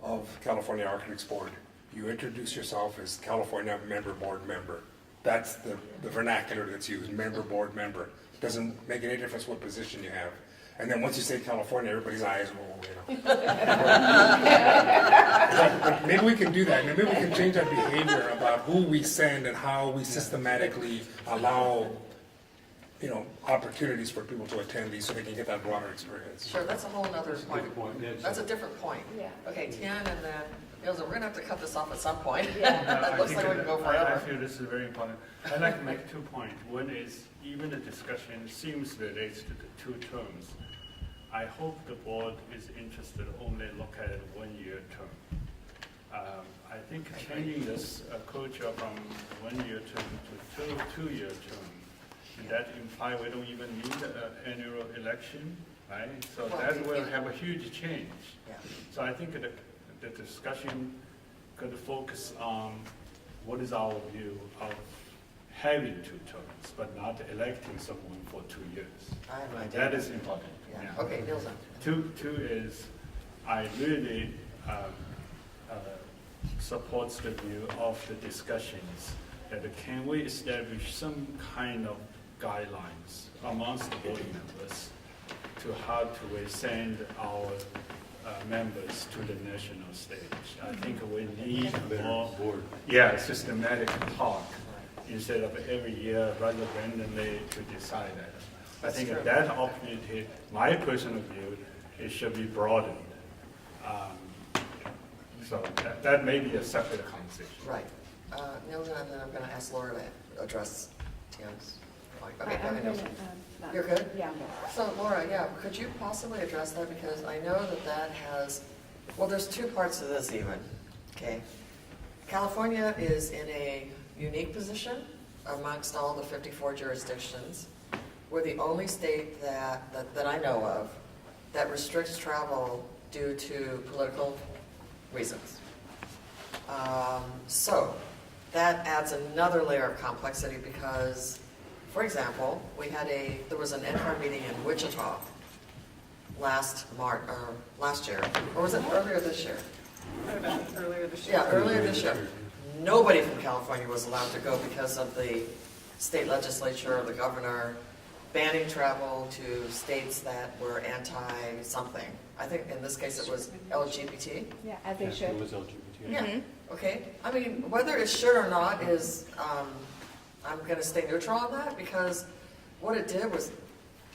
S8: of California Architects Board. You introduce yourself as California board member. That's the vernacular that's used, board member. It doesn't make any difference what position you have. And then once you say California, everybody's eyes roll, But maybe we can do that. Maybe we can change our behavior about who we send and how we systematically allow, opportunities for people to attend these so they can get that broader experience.
S1: Sure, that's a whole other point. That's a different point.
S13: Yeah.
S1: Okay, Tian and then Ilza, we're gonna have to cut this off at some point.
S10: I
S1: It looks
S10: think
S1: like we can go
S10: I
S1: forever.
S10: feel this is very important. I'd like to make 2 points. One is, even the discussion seems related to the 2 terms. I hope the board is interested only look at a 1-year term. I think changing this culture from 1-year term to 2-year term, and that implies we don't even need an annual election, right? So that will have a huge change.
S1: Yeah.
S10: So I think the discussion could focus on what is our view of having 2 terms, but not electing someone for 2 years.
S1: I have no idea.
S10: That is important.
S1: Yeah. Okay, Ilza.
S10: Two is, I really supports the view of the discussions that can we establish some kind of guidelines amongst the board members to how to we send our members to the national stage. I think we need more systematic talk instead of every year rather randomly to decide that. I think that opportunity, my personal view, it should be broadened. So that may be a separate conversation.
S1: Right. Nilda, and then I'm gonna ask Laura to address Tian's. Okay, go ahead. Elsie. You're good?
S13: Yeah, I'm good.
S1: So Laura, yeah, could you possibly address that? Because I know that that has, well, there's two parts to this even, okay? California is in a unique position amongst all the 54 jurisdictions. We're the only state that I know of that restricts travel due to political reasons. So that adds another layer of complexity because, for example, there was an Endcard meeting in Wichita last year, or was it earlier this year?
S7: Earlier this year.
S1: Yeah, earlier this year. Nobody from California was allowed to go because of the state legislature or the governor banning travel to states that were anti-something. I think in this case it was LGBT.
S13: Yeah, as they
S12: Yeah,
S13: should.
S12: it was LGBT.
S1: Yeah, okay. I mean, whether it should or not is, I'm going to stay neutral on that because what it did was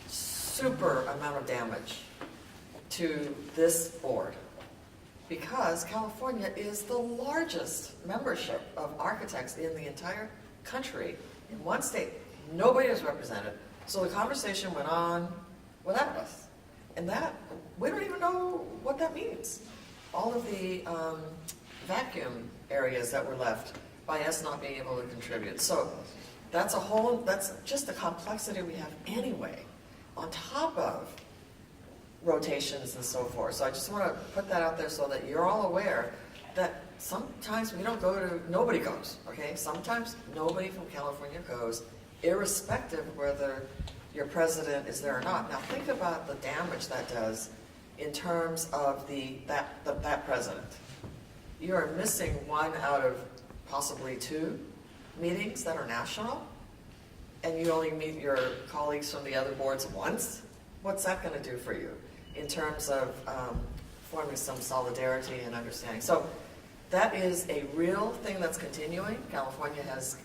S1: super amount of damage to this board because California is the largest membership of architects in the entire country. In one state, nobody is represented. So the conversation went on without us. And that, we don't even know what that means. All of the vacuum areas that were left by us not being able to contribute. So that's just the complexity we have anyway, on top of rotations and so forth. So I just want to put that out there so that you're all aware that sometimes we don't go to, nobody goes, okay? Sometimes nobody from California goes, irrespective of whether your president is there or not. Now think about the damage that does in terms of that president. You are missing one out of possibly two meetings that are national, and you only meet your colleagues from the other boards once. What's that going to do for you in terms of forming some solidarity and understanding? So that is a real thing that's continuing. California has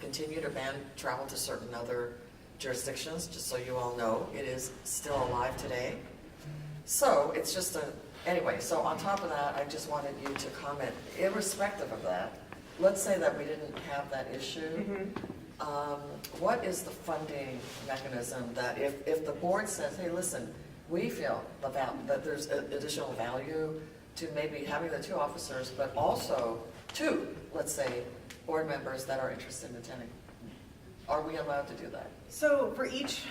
S1: continued to ban travel to certain other jurisdictions, just so you all know. It is still alive today. So it's just anyway, so on top of that, I just wanted you to comment, irrespective of that, let's say that we didn't have that issue. What is the funding mechanism that if the board says, hey, listen, we feel that there's additional value to maybe having the two officers, but also two, let's say, board members that are interested in attending. Are we allowed to do that?
S7: So for each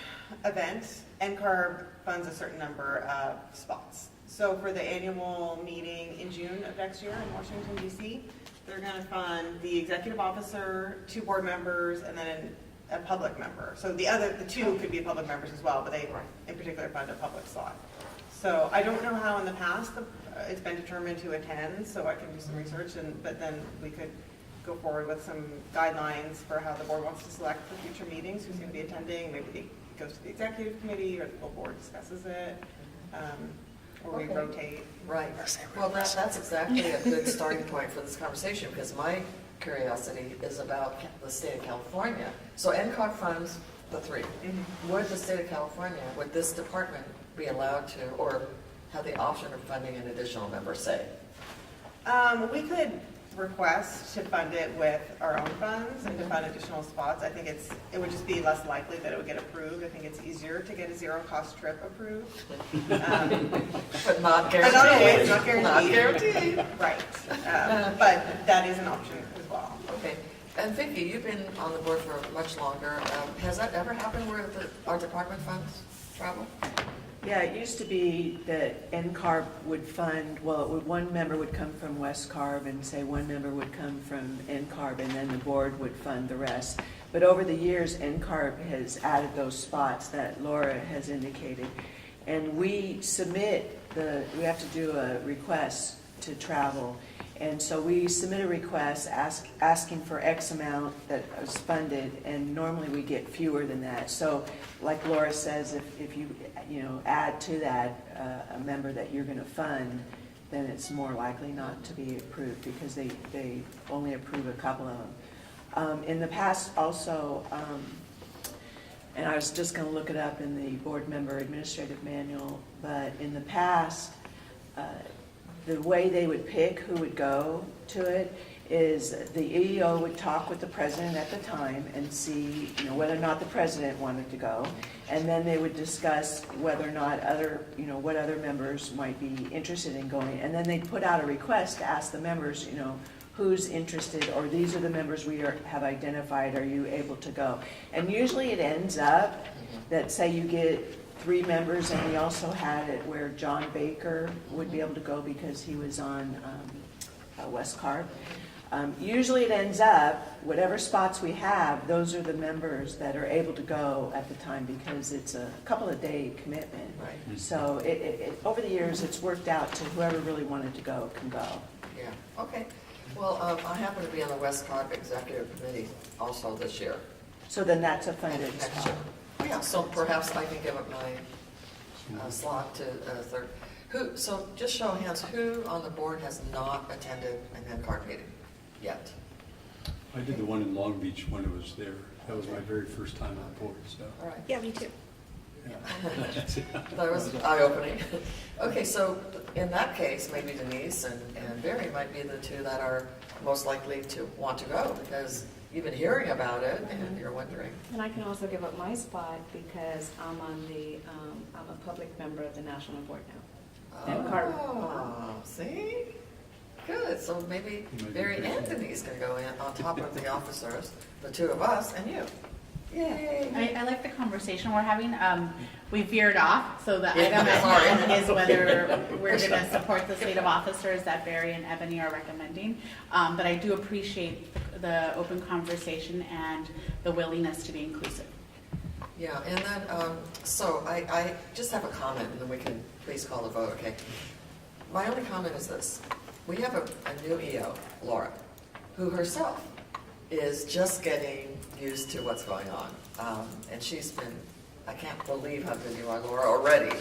S7: event, Endcard funds a certain number of spots. So for the annual meeting in June of next year in Washington, D.C., they're going to fund the executive officer, two board members, and then a public member. So the two could be public members as well, but they in particular fund a public slot. So I don't know how in the past it's been determined who attends, so I can do some research, but then we could go forward with some guidelines for how the board wants to select for future meetings, who's going to be attending. Maybe it goes to the executive committee or the full board discusses it, or we rotate.
S1: Right. Well, that's exactly a good starting point for this conversation because my curiosity is about the state of California. So Endcard funds the three. Would the state of California, would this department be allowed to, or have the option of funding an additional member, say?
S7: We could request to fund it with our own funds and to fund additional spots. I think it would just be less likely that it would get approved. I think it's easier to get a zero-cost trip approved.
S1: But not guaranteed.
S7: Not always, not guaranteed.
S1: Not guaranteed.
S7: Right. But that is an option as well.
S1: Okay. And Vicki, you've been on the board for much longer. Has that ever happened where our department funds travel?
S11: Yeah, it used to be that NCARB would fund, one member would come from West Carb and say one member would come from NCARB and then the board would fund the rest. But over the years, NCARB has added those spots that Laura has indicated. And we we have to do a request to travel. And so we submit a request asking for X amount that was funded, and normally we get fewer than that. So like Laura says, if you add to that a member that you're going to fund, then it's more likely not to be approved because they only approve a couple of them. In the past also, and I was just going to look it up in the board member administrative manual, but in the past, the way they would pick who would go to it is the EEO would talk with the president at the time and see, whether or not the president wanted to go. And then they would discuss whether or not what other members might be interested in going. And then they'd put out a request to ask the members, who's interested, or these are the members we have identified, are you able to go? And usually it ends up that, say you get 3 members, and we also had it where John Baker would be able to go because he was on West Carp. Usually it ends up, whatever spots we have, those are the members that are able to go at the time because it's a couple of day commitment.
S1: Right.
S11: So over the years, it's worked out to whoever really wanted to go can go.
S1: Yeah, okay. Well, I happen to be on the West Carp Executive Committee also this year.
S11: So then that's a funded
S1: Next
S11: spot.
S1: year. Yeah, so perhaps I can give up my slot to third. So just show of hands, who on the board has not attended an Endcard meeting yet?
S12: I did the one in Long Beach when it was there. That was my very first time on the board, so.
S1: All right.
S6: Yeah, me too.
S1: That was eye-opening. Okay, so in that case, maybe Denise and Barry might be the two that are most likely to want to go because you've been hearing about it and you're wondering.
S13: And I can also give up my spot because I'm a public member of the national board now.
S1: Oh, see? Good, so maybe Barry and Denise can go in on top of the officers, the two of us and you. Yay!
S4: I like the conversation we're having. We veered off, so the
S1: Yeah,
S4: item at
S1: sorry.
S4: hand is whether we're going to support the slate of officers that Barry and Ebony are recommending. But I do appreciate the open conversation and the willingness to be inclusive.
S1: Yeah, and then, so I just have a comment, and then we can please call the vote, okay? My only comment is this. We have a new EO, Laura, who herself is just getting used to what's going on. And she's been, I can't believe how good you are, Laura, already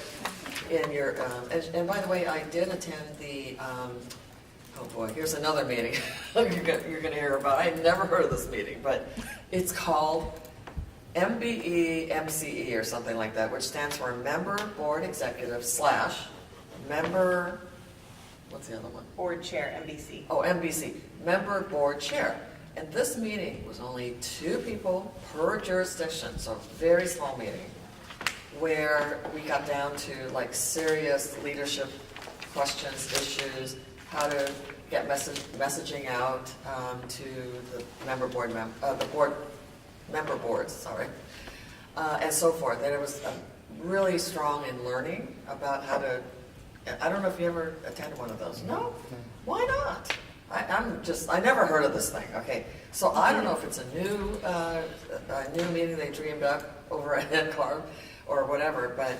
S1: in your, and by the way, I did attend the, oh boy, here's another meeting you're going to hear about. I had never heard of this meeting, but it's called MBE MCE or something like that, which stands for Member Board Executive / Member, what's the other one?
S7: Board Chair, MBC.
S1: Oh, MBC, Member Board Chair. And this meeting was only 2 people per jurisdiction, so very small meeting, where we got down to like serious leadership questions, issues, how to get messaging out to the member boards, sorry, and so forth. And it was really strong in learning about how to, I don't know if you ever attended one of those. No? Why not? I never heard of this thing, okay? So I don't know if it's a new meeting they dreamed up over at Endcard or whatever, but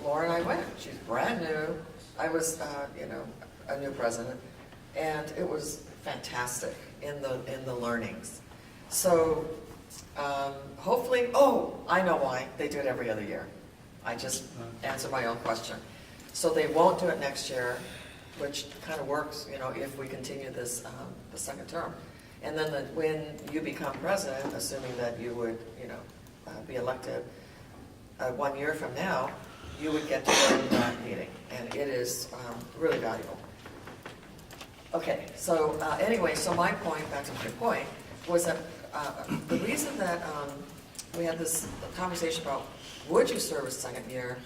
S1: Laura and I went. She's brand new. I was, a new president, and it was fantastic in the learnings. So hopefully, I know why. They do it every other year. I just answered my own question. So they won't do it next year, which kind of works, if we continue this, the second term. And then when you become president, assuming that you would, be elected 1 year from now, you would get to go to that meeting. And it is really valuable. Okay, so anyway, so my point, back to my point, was that the reason that we had this conversation about would you serve a second year,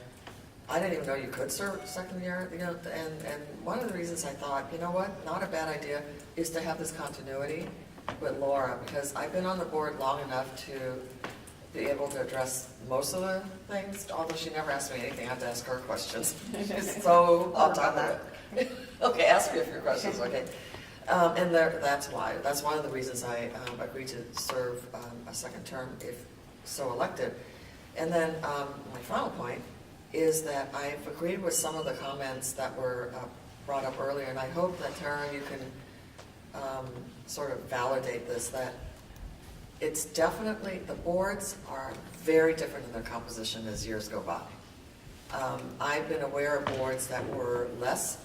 S1: I didn't even know you could serve a second year, and one of the reasons I thought, you know what, not a bad idea, is to have this continuity with Laura, because I've been on the board long enough to be able to address most of the things, although she never asked me anything, I have to ask her questions. She's so on top of it. Okay, ask me a few questions, okay. And that's why. That's one of the reasons I agreed to serve a second term if so elected. And then my final point is that I've agreed with some of the comments that were brought up earlier, and I hope that, Tara, you can sort of validate this, that it's definitely, the boards are very different in their composition as years go by. I've been aware of boards that were less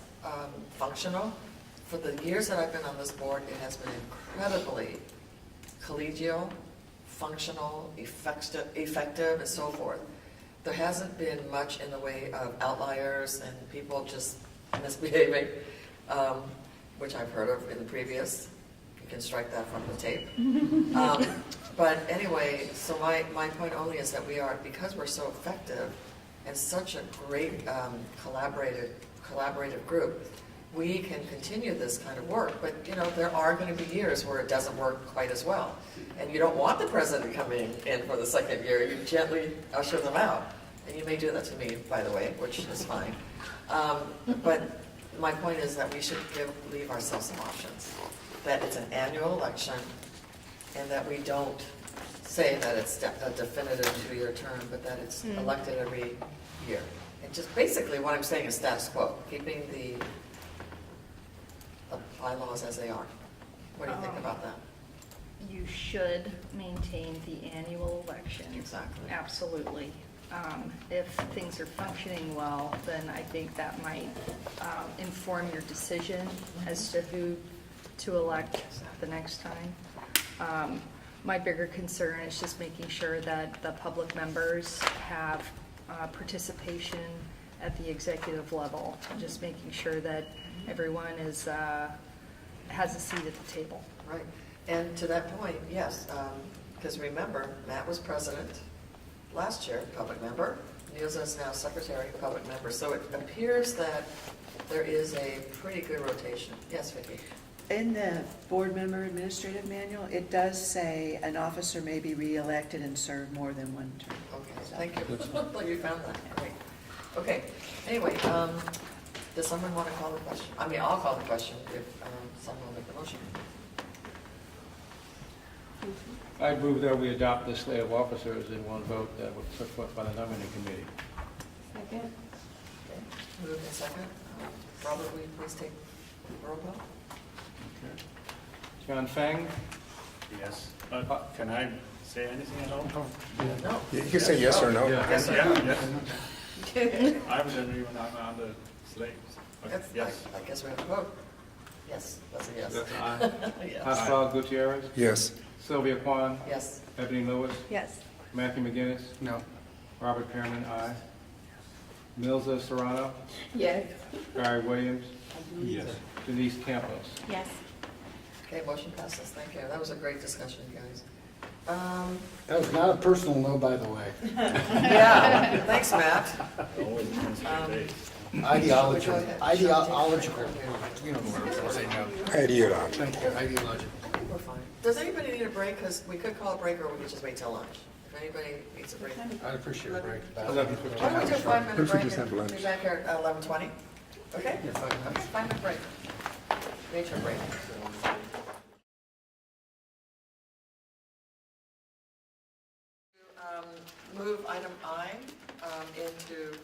S1: functional. For the years that I've been on this board, it has been incredibly collegial, functional, effective, and so forth. There hasn't been much in the way of outliers and people just misbehaving, which I've heard of in the previous can strike that from the tape. But anyway, so my point only is that because we're so effective and such a great collaborative group, we can continue this kind of work. But, you know, there are going to be years where it doesn't work quite as well. And you don't want the president coming in for the second year. You gently usher them out. And you may do that to me, by the way, which is fine. But my point is that we should leave ourselves some options. That it's an annual election, and that we don't say that it's a definitive 2-year term, but that it's elected every year. And just basically what I'm saying is status quo, keeping the bylaws as they are. What do you think about that?
S9: You should maintain the annual election.
S1: Exactly.
S9: Absolutely. If things are functioning well, then I think that might inform your decision as to who to elect the next time. My bigger concern is just making sure that the public members have participation at the executive level, just making sure that everyone has a seat at the table.
S1: Right. And to that point, yes, because remember, Matt was president last year, public member. Nielsen is now secretary, public member. So it appears that there is a pretty good rotation. Yes, Vicki?
S11: In the board member administrative manual, it does say an officer may be reelected and serve more than one term.
S1: Okay, thank you. Well, you found that. Great. Okay, anyway, does someone want to call the question? I mean, I'll call the question if someone will make the motion.
S3: I move that we adopt the slate of officers in one vote that was put forth by the nominating committee.
S2: Second.
S1: Okay, moved in second. Robert, will you please take roll call?
S3: Okay. John Feng?
S10: Yes. Can I say anything at all?
S1: No.
S8: You can say yes or no.
S1: Yes or no?
S10: Yes. I wasn't even on the slate. Okay,
S1: That's-
S10: yes.
S1: I guess we have to vote. Yes, that's a yes.
S3: That's aye.
S1: Yes.
S3: Pascal Gutierrez?
S8: Yes.
S3: Sylvia Kwan?
S1: Yes.
S3: Ebony Lewis?
S2: Yes.
S3: Matthew McGinnis?
S14: No.
S3: Robert Pearman, aye. Milza Serrano?
S2: Yes.
S3: Barry Williams?
S12: Yes.
S3: Denise Campos?
S4: Yes.
S1: Okay, motion passes. Thank you. That was a great discussion, you guys.
S14: That was not a personal no, by the way.
S1: Yeah, thanks, Matt.
S10: Always consider
S14: Ideological,
S1: Go ahead.
S14: ideological, you know what I'm saying, no.
S8: Ideology.
S14: Thank you, ideological.
S1: I think we're fine. Does anybody need a break? Because we could call a break, or we could just wait till lunch. If anybody needs a break.
S14: I'd appreciate a break.
S3: 11:15.
S1: Why don't we do a 5-minute break
S8: 50%
S1: and
S8: lunch.
S1: be back here at 11:20? Okay?
S14: Yeah, 5 minutes.
S1: Okay, 5-minute break. Nature break. Move item I into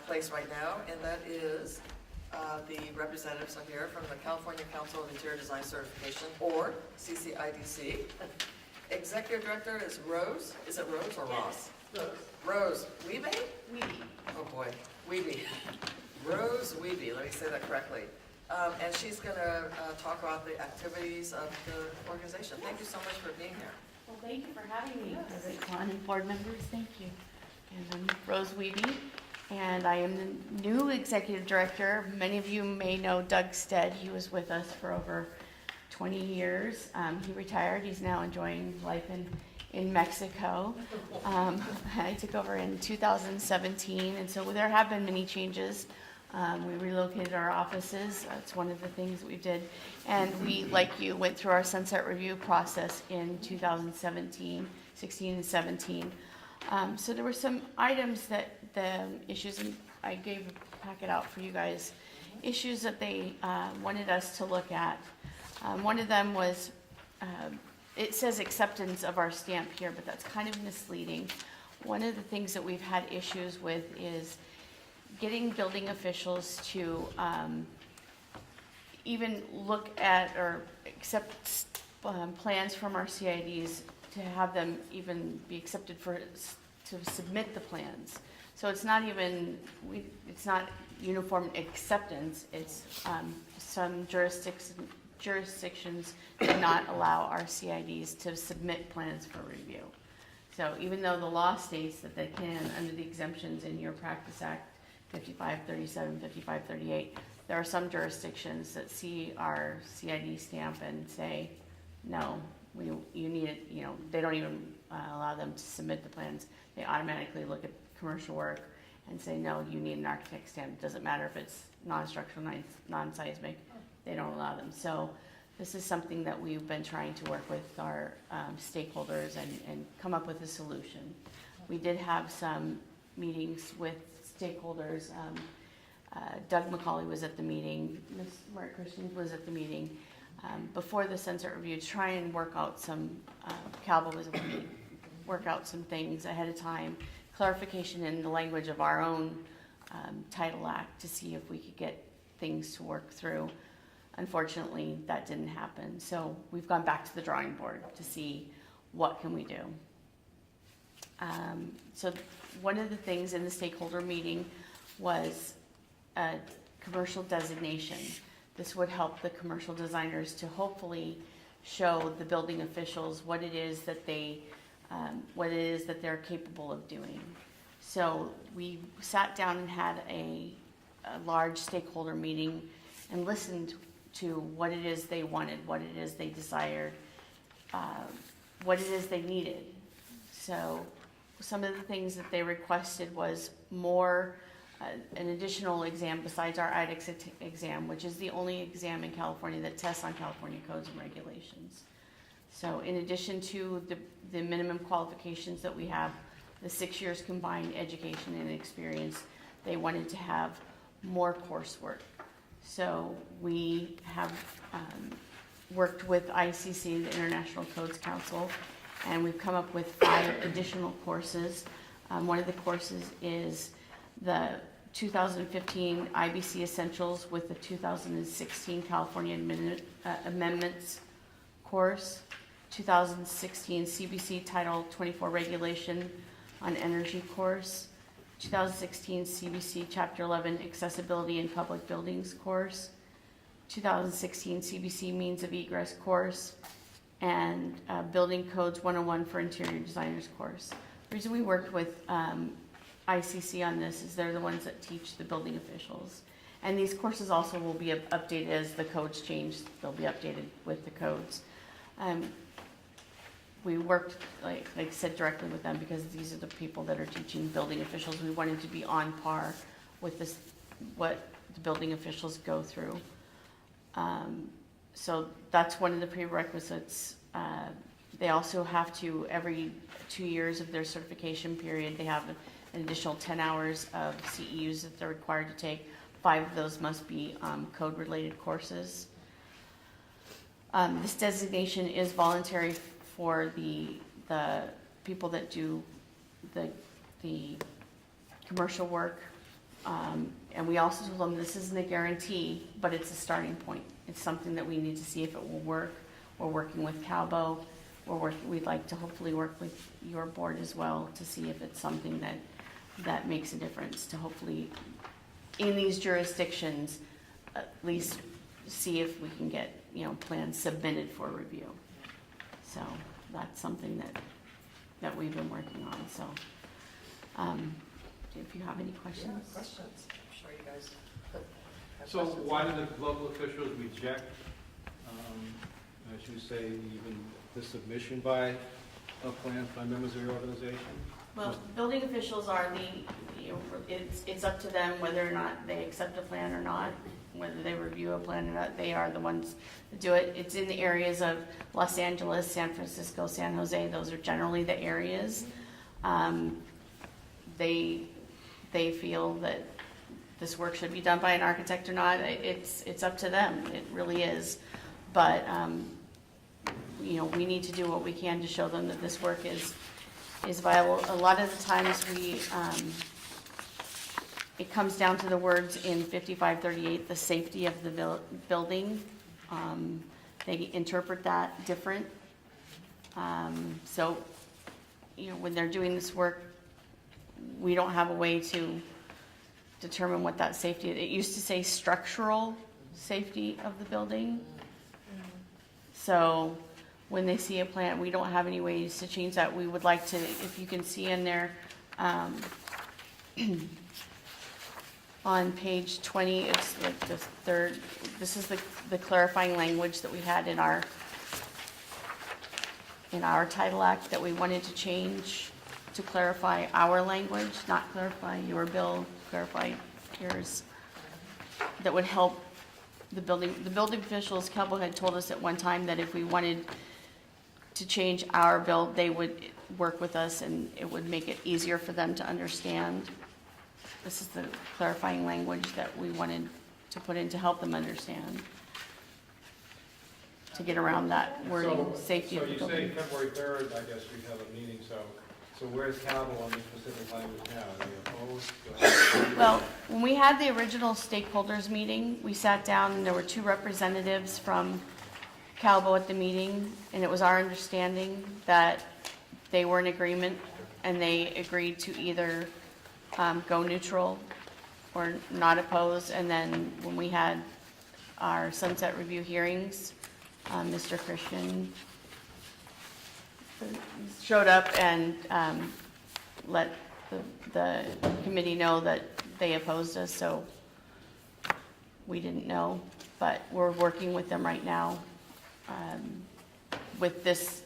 S1: place right now, and that is the representatives are here from the California Council of Interior Design Certification, or CCIDC. Executive Director is Rose. Is it Rose or Ross? Rose Wiebe? Oh boy, Wiebe. Rose Wiebe, let me say that correctly. And she's going to talk about the activities of the organization. Thank you so much for being here.
S4: Well, thank you for having me, President Kwan and board members, thank you. And I'm Rose Wiebe, and I am the new executive director. Many of you may know Doug Stead. He was with us for over 20 years. He retired. He's now enjoying life in Mexico. I took over in 2017, and so there have been many changes. We relocated our offices. That's one of the things that we did. And we, like you, went through our sunset review process in 2017, 16 and 17. So there were some items that the issues, and I gave a packet out for you guys, issues that they wanted us to look at. One of them was, it says acceptance of our stamp here, but that's kind of misleading. One of the things that we've had issues with is getting building officials to even look at or accept plans from our CIDs, to have them even be accepted to submit the plans. So it's not even, it's not uniform acceptance, it's some jurisdictions do not allow our CIDs to submit plans for review. So even though the law states that they can, under the exemptions in your Practice Act 5537, 5538. There are some jurisdictions that see our CID stamp and say, no, you need it, they don't even allow them to submit the plans. They automatically look at commercial work and say, no, you need an architect stamp. It doesn't matter if it's non-structural, non-seismic, they don't allow them. So this is something that we've been trying to work with our stakeholders and come up with a solution. We did have some meetings with stakeholders. Doug McCauley was at the meeting, Ms. Mark Christian was at the meeting before the sunset review to try and work out some, Calvo was at the meeting, work out some things ahead of time, clarification in the language of our own Title Act to see if we could get things to work through. Unfortunately, that didn't happen. So we've gone back to the drawing board to see what can we do. So one of the things in the stakeholder meeting was a commercial designation. This would help the commercial designers to hopefully show the building officials what it is that they're capable of doing. So we sat down and had a large stakeholder meeting and listened to what it is they wanted, what it is they desired, what it is they needed. So some of the things that they requested was more, an additional exam besides our IDEX exam, which is the only exam in California that tests on California codes and regulations. So in addition to the minimum qualifications that we have, the 6 years combined education and experience, they wanted to have more coursework. So we have worked with ICC, the International Codes Council, and we've come up with 5 additional courses. One of the courses is the 2015 IBC Essentials with the 2016 California Amendments course, 2016 CBC Title 24 Regulation on Energy course, 2016 CBC Chapter 11 Accessibility in Public Buildings course, 2016 CBC Means of Egress course, and Building Codes 101 for Interior Designers course. The reason we worked with ICC on this is they're the ones that teach the building officials. And these courses also will be updated as the codes change. They'll be updated with the codes. We worked, like I said, directly with them because these are the people that are teaching building officials. We wanted to be on par with this, what the building officials go through. So that's one of the prerequisites. They also have to, every 2 years of their certification period, they have an additional 10 hours of CEUs that they're required to take. 5 of those must be code-related courses. This designation is voluntary for the people that do the commercial work. And we also told them this isn't a guarantee, but it's a starting point. It's something that we need to see if it will work. We're working with Calbo. We'd like to hopefully work with your board as well to see if it's something that makes a difference, to hopefully in these jurisdictions at least see if we can get plans submitted for review. So that's something that we've been working on. So if you have any questions.
S1: Yeah, questions. I'm sure you guys have
S3: So
S1: questions.
S3: why do the local officials reject, as you say, even the submission by a plan by members of your organization?
S4: Well, building officials are it's up to them whether or not they accept a plan or not, whether they review a plan or not. They are the ones that do it. It's in the areas of Los Angeles, San Francisco, San Jose. Those are generally the areas. They feel that this work should be done by an architect or not. It's up to them. It really is. But we need to do what we can to show them that this work is viable. A lot of the times it comes down to the words in 5538, the safety of the building. They interpret that different. So, when they're doing this work, we don't have a way to determine what that safety is. It used to say structural safety of the building. So when they see a plan, we don't have any ways to change that. We would like to, if you can see in there, On page 20, it's like the third, this is the clarifying language that we had in our title act that we wanted to change to clarify our language, not clarify your bill, clarify yours. That would help the building officials. Cowboy had told us at one time that if we wanted to change our bill, they would work with us and it would make it easier for them to understand. This is the clarifying language that we wanted to put in to help them understand, to get around that wording, safety of the
S3: So
S4: building.
S3: you say February 3rd, I guess we have a meeting, so where's Cabo on this specific language now? Are they opposed?
S4: Well, when we had the original stakeholders meeting, we sat down and there were 2 representatives from Calbo at the meeting, and it was our understanding that they were in agreement and they agreed to either go neutral or not oppose. And then when we had our sunset review hearings, Mr. Christian showed up and let the committee know that they opposed us, so we didn't know. But we're working with them right now with this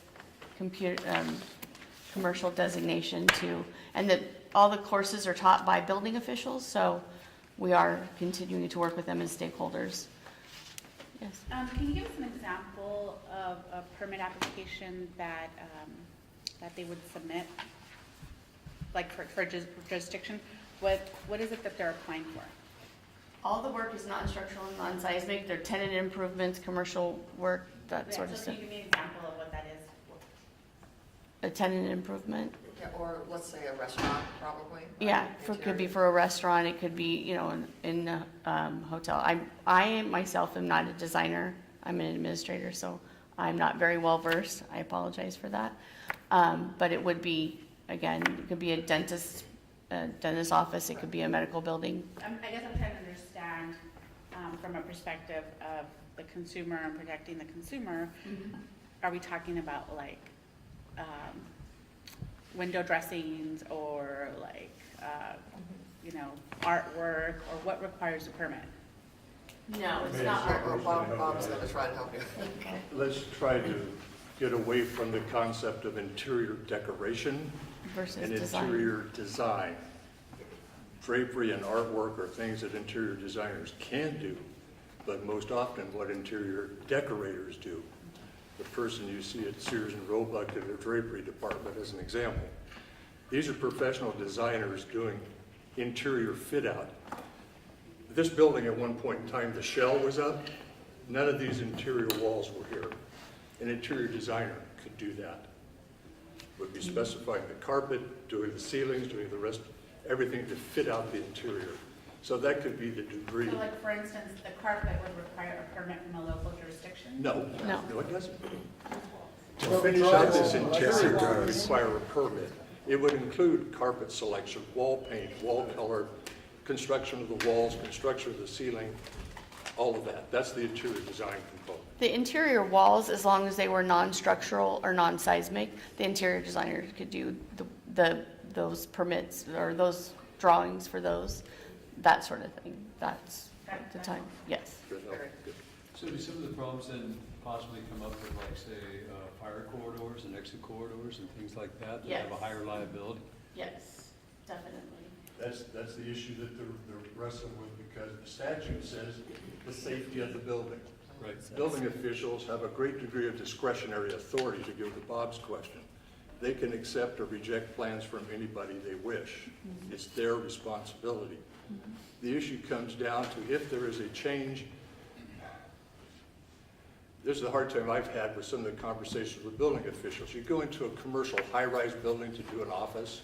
S4: commercial designation too. And that all the courses are taught by building officials, so we are continuing to work with them as stakeholders. Yes. Can you give us an example of a permit application that they would submit, like for jurisdiction? What is it that they're applying for?
S2: All the work is non-structural and non-seismic. They're tenant improvements, commercial work, that sort of
S4: So
S2: stuff.
S4: can you give me an example of what that is?
S2: A tenant improvement?
S1: Yeah, or let's say a restaurant, probably. right?
S2: Yeah, could be for a restaurant, it could be, in a hotel. I myself am not a designer, I'm an administrator, so I'm not very well versed, I apologize for that. But it would be, again, it could be a dentist's office, it could be a medical building.
S4: I guess I'm trying to understand from a perspective of the consumer and protecting the consumer. Are we talking about like window dressings or like, artwork, or what requires a permit?
S2: No, it's
S5: Maybe
S2: not
S5: it's
S2: art.
S1: Bob's gonna try to help you.
S5: Let's try to get away from the concept of interior decoration
S2: Versus
S5: and
S2: design.
S5: interior design. Drapery and artwork are things that interior designers can do, but most often what interior decorators do. The person you see at Sears and Roebuck in their drapery department as an example. These are professional designers doing interior fit out. This building at one point in time, the shell was up. None of these interior walls were here. An interior designer could do that. Would be specifying the carpet, doing the ceilings, doing the rest, everything to fit out the interior. So that could be the degree.
S4: So like, for instance, the carpet would require a permit from a local jurisdiction?
S5: No,
S2: No.
S5: no, it doesn't. To finish out this interior would require a permit. It would include carpet selection, wall paint, wall color, construction of the walls, construction of the ceiling, all of that. That's the interior design component.
S2: The interior walls, as long as they were non-structural or non-seismic, the interior designer could do those permits or those drawings for those, that sort of thing. That's the time, yes.
S5: Good, no, good.
S12: So do some of the problems then possibly come up with, like, say, fire corridors and exit corridors and things like that that have a
S2: Yes.
S12: higher liability?
S2: Yes, definitely.
S5: That's the issue that they're wrestling with, because the statute says the safety of the building.
S12: Right.
S5: Building officials have a great degree of discretionary authority, to go to Bob's question. They can accept or reject plans from anybody they wish. It's their responsibility. The issue comes down to if there is a change. This is the hard time I've had with some of the conversations with building officials. You go into a commercial high-rise building to do an office.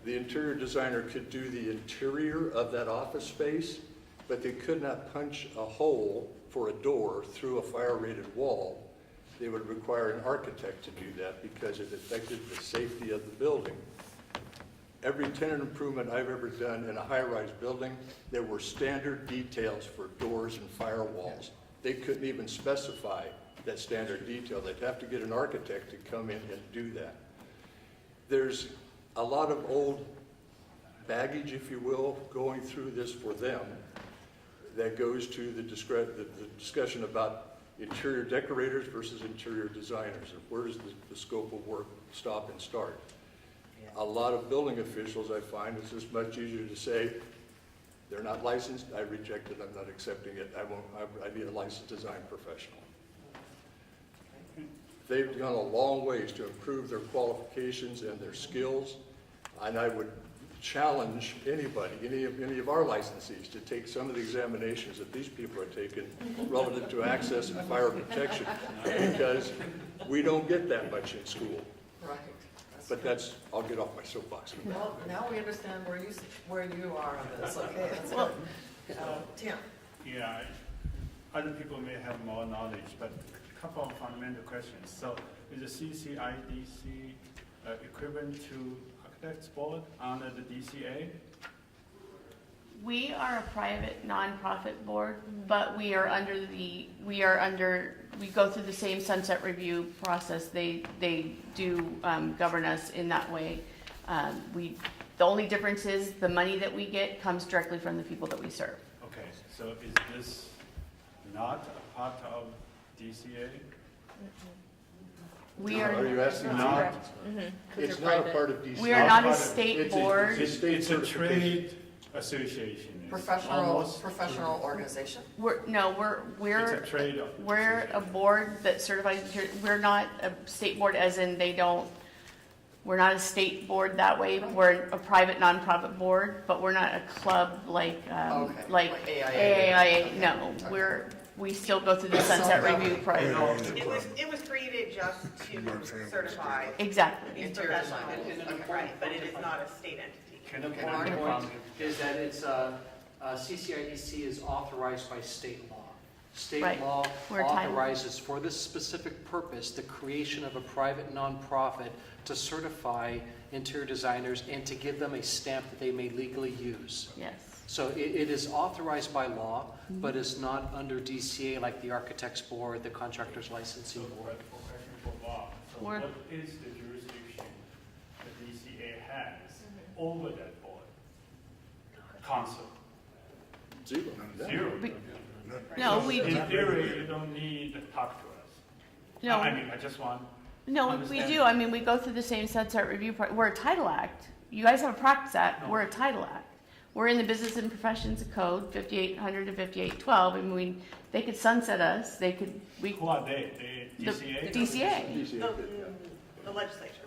S5: The interior designer could do the interior of that office space, but they could not punch a hole for a door through a fire-rated wall. They would require an architect to do that because it affected the safety of the building. Every tenant improvement I've ever done in a high-rise building, there were standard details for doors and firewalls. They couldn't even specify that standard detail. They'd have to get an architect to come in and do that. There's a lot of old
S16: baggage, if you will, going through this for them that goes to the discussion about interior decorators versus interior designers, and where does the scope of work stop and start. A lot of building officials, I find, it's just much easier to say, they're not licensed, I reject it, I'm not accepting it, I need a licensed design professional. They've gone a long ways to improve their qualifications and their skills, and I would challenge anybody, any of our licensees, to take some of the examinations that these people are taking relative to access and fire protection, because we don't get that much in school.
S1: Right.
S16: But that's, I'll get off my soapbox.
S1: Well, now we understand where you are on this, okay, that's good. Tim?
S10: Yeah, other people may have more knowledge, but a couple of fundamental questions. So is the CCIDC equivalent to Architects Board under the DCA?
S15: We are a private nonprofit board, but we go through the same sunset review process. They do govern us in that way. The only difference is the money that we get comes directly from the people that we serve.
S10: Okay, so is this not a part of DCA?
S15: We are.
S16: Are you asking not? It's not a part of DCA.
S15: We are not a state board.
S10: It's a trade association.
S1: Professional organization?
S15: We're
S10: It's a trade.
S15: we're a board that certifies. We're not a state board, as in we're not a state board that way. We're a private nonprofit board, but we're not a club like AIA. No, we still go through the sunset review process.
S7: It was created just to certify.
S15: Exactly.
S7: These professionals, right, but it is not a state entity.
S17: My point is that it's, CCIDC is authorized by state law. State
S15: Right.
S17: law
S15: We're entitled.
S17: authorizes for this specific purpose the creation of a private nonprofit to certify interior designers and to give them a stamp that they may legally use.
S15: Yes.
S17: So it is authorized by law, but it's not under DCA like the Architects Board, the Contractors Licensing Board.
S10: For Bob, so what is the jurisdiction the DCA has over that board? Council? Zero.
S15: No, we.
S10: In theory, you don't need to talk to us.
S15: No.
S10: I mean, I just want.
S15: No, we do. I mean, we go through the same sunset review. We're a Title Act. You guys have a Practice Act. We're a Title Act. We're in the Business and Professions Code, 5800 to 5812. I mean, they could sunset us. They could.
S10: Who are they? The DCA?
S15: The DCA.
S7: The legislature.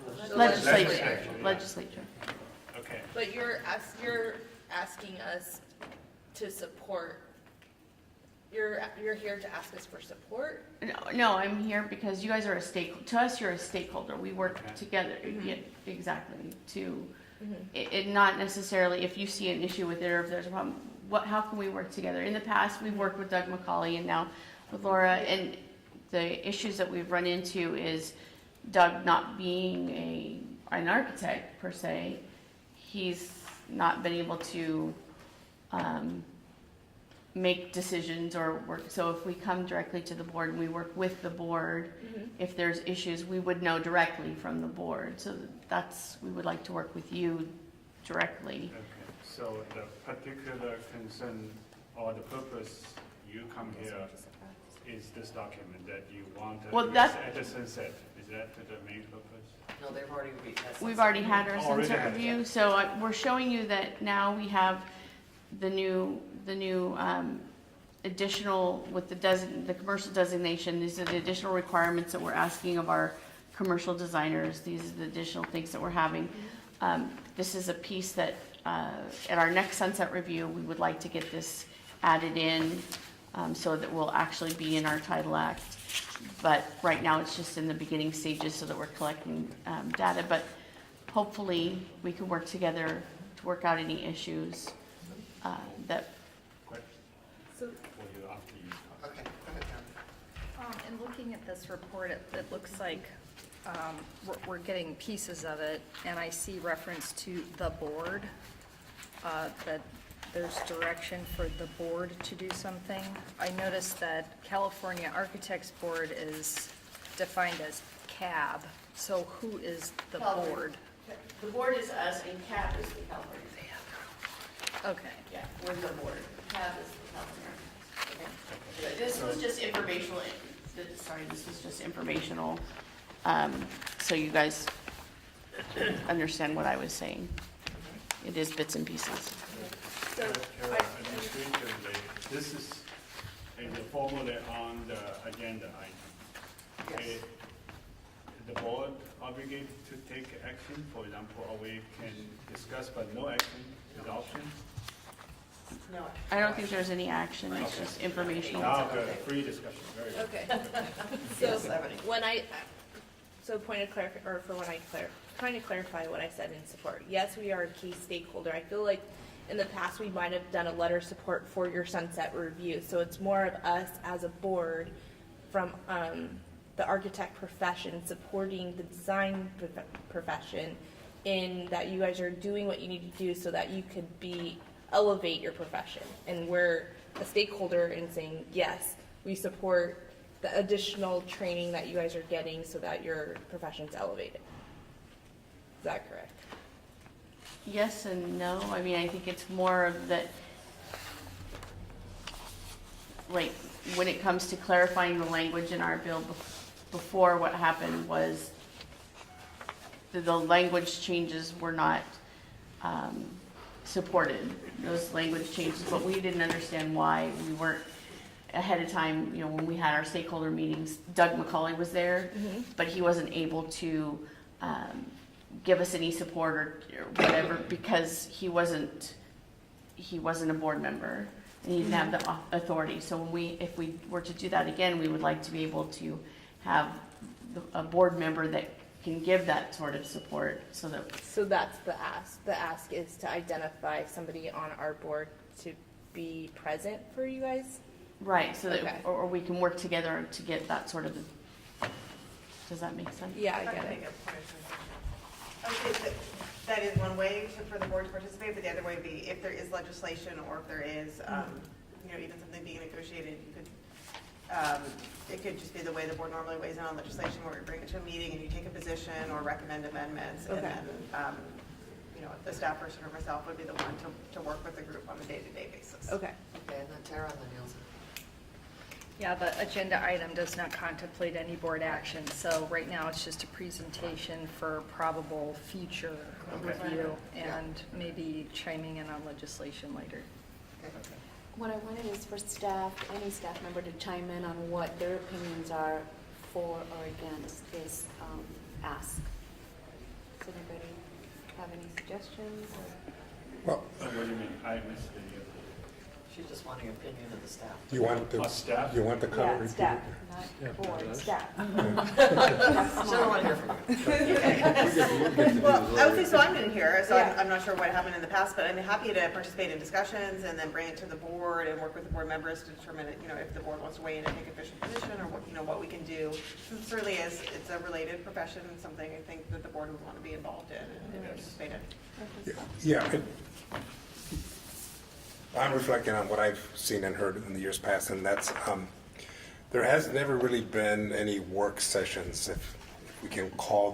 S15: Legislature.
S10: Okay.
S6: But you're asking us to support. You're here to ask us for support?
S15: No, I'm here because you guys are to us, you're a stakeholder. We work together. Yeah, exactly. It not necessarily if you see an issue with it or if there's a problem, how can we work together? In the past, we've worked with Doug McCauley and now with Laura, and the issues that we've run into is Doug not being an architect per se. He's not been able to make decisions or work. So if we come directly to the board and we work with the board, if there's issues, we would know directly from the board. So we would like to work with you directly.
S10: Okay, so the particular concern or the purpose you come here is this document that you want at the sunset. Is that the main purpose?
S1: No, they've already reached that.
S15: We've already had our
S10: Already
S15: sunset
S10: had
S15: review,
S10: that.
S15: so we're showing you that now we have the new additional with the commercial designation. These are the additional requirements that we're asking of our commercial designers. These are the additional things that we're having. This is a piece that at our next sunset review, we would like to get this added in so that we'll actually be in our Title Act. But right now, it's just in the beginning stages so that we're collecting data. But hopefully, we can work together to work out any issues that.
S9: So,
S1: Okay, go ahead, Karen.
S9: in looking at this report, it looks like we're getting pieces of it, and I see reference to the board, that there's direction for the board to do something. I noticed that California Architects Board is defined as CAB, so who is the board?
S15: The board is us and CAB is the California.
S9: Okay.
S15: Yeah, with the board. Have this This was just informational, this was just informational, so you guys understand what I was saying. It is bits and pieces.
S10: So, this is the formula on the agenda item.
S1: Yes.
S10: The board obligated to take action, for example, or we can discuss but no action is option.
S15: No.
S4: I don't think there's any action, it's just informational.
S10: Okay, free discussion, very good.
S6: Okay. So point of trying to clarify what I said in support. Yes, we are a key stakeholder. I feel like in the past we might have done a letter of support for your sunset review. So it's more of us as a board from the architect profession supporting the design profession in that you guys are doing what you need to do so that you could elevate your profession. And we're a stakeholder in saying, yes, we support the additional training that you guys are getting so that your profession's elevated. Is that correct?
S4: Yes and no. I mean, I think it's more of that, like, when it comes to clarifying the language in our bill, before what happened was the language changes were not supported, those language changes, but we didn't understand why. We weren't ahead of time, when we had our stakeholder meetings, Doug McCauley was there, but he wasn't able to give us any support or whatever because he wasn't a board member and he didn't have the authority. So if we were to do that again, we would like to be able to have a board member that can give that sort of support so that's
S6: the ask. The ask is to identify somebody on our board to be present for you guys?
S4: Right, so that, or we can work together to get that sort of, does that make sense?
S6: Yeah, I get it.
S7: Okay, that is one way for the board to participate, but the other way would be if there is legislation or if there is, even something being negotiated, you could, it could just be the way the board normally weighs in on legislation where we bring it to a meeting and you take a position or recommend amendments. And then, the staff person or myself would be the one to work with the group on a day-to-day basis.
S1: Okay, and then Tara and then Nielsen.
S9: Yeah, the agenda item does not contemplate any board action, so right now it's just a presentation for probable future review and maybe chiming in on legislation later.
S13: What I wanted is for staff, any staff member to chime in on what their opinions are for or against this ask. Does anybody have any suggestions?
S8: Well,
S10: What do you mean? I missed the.
S1: She's just wanting opinion of the staff.
S8: you want the cover repeated?
S13: Staff, not board, staff.
S1: She doesn't want to hear from you.
S7: Well, I would say, so I'm in here, so I'm not sure what happened in the past, but I'm happy to participate in discussions and then bring it to the board and work with the board members to determine, if the board wants to weigh in and take official position or what we can do. Certainly, as it's a related profession and something I think that the board would want to be involved in and participate in.
S8: Yeah. I'm reflecting on what I've seen and heard in the years past, and that's, there has never really been any work sessions, if we can call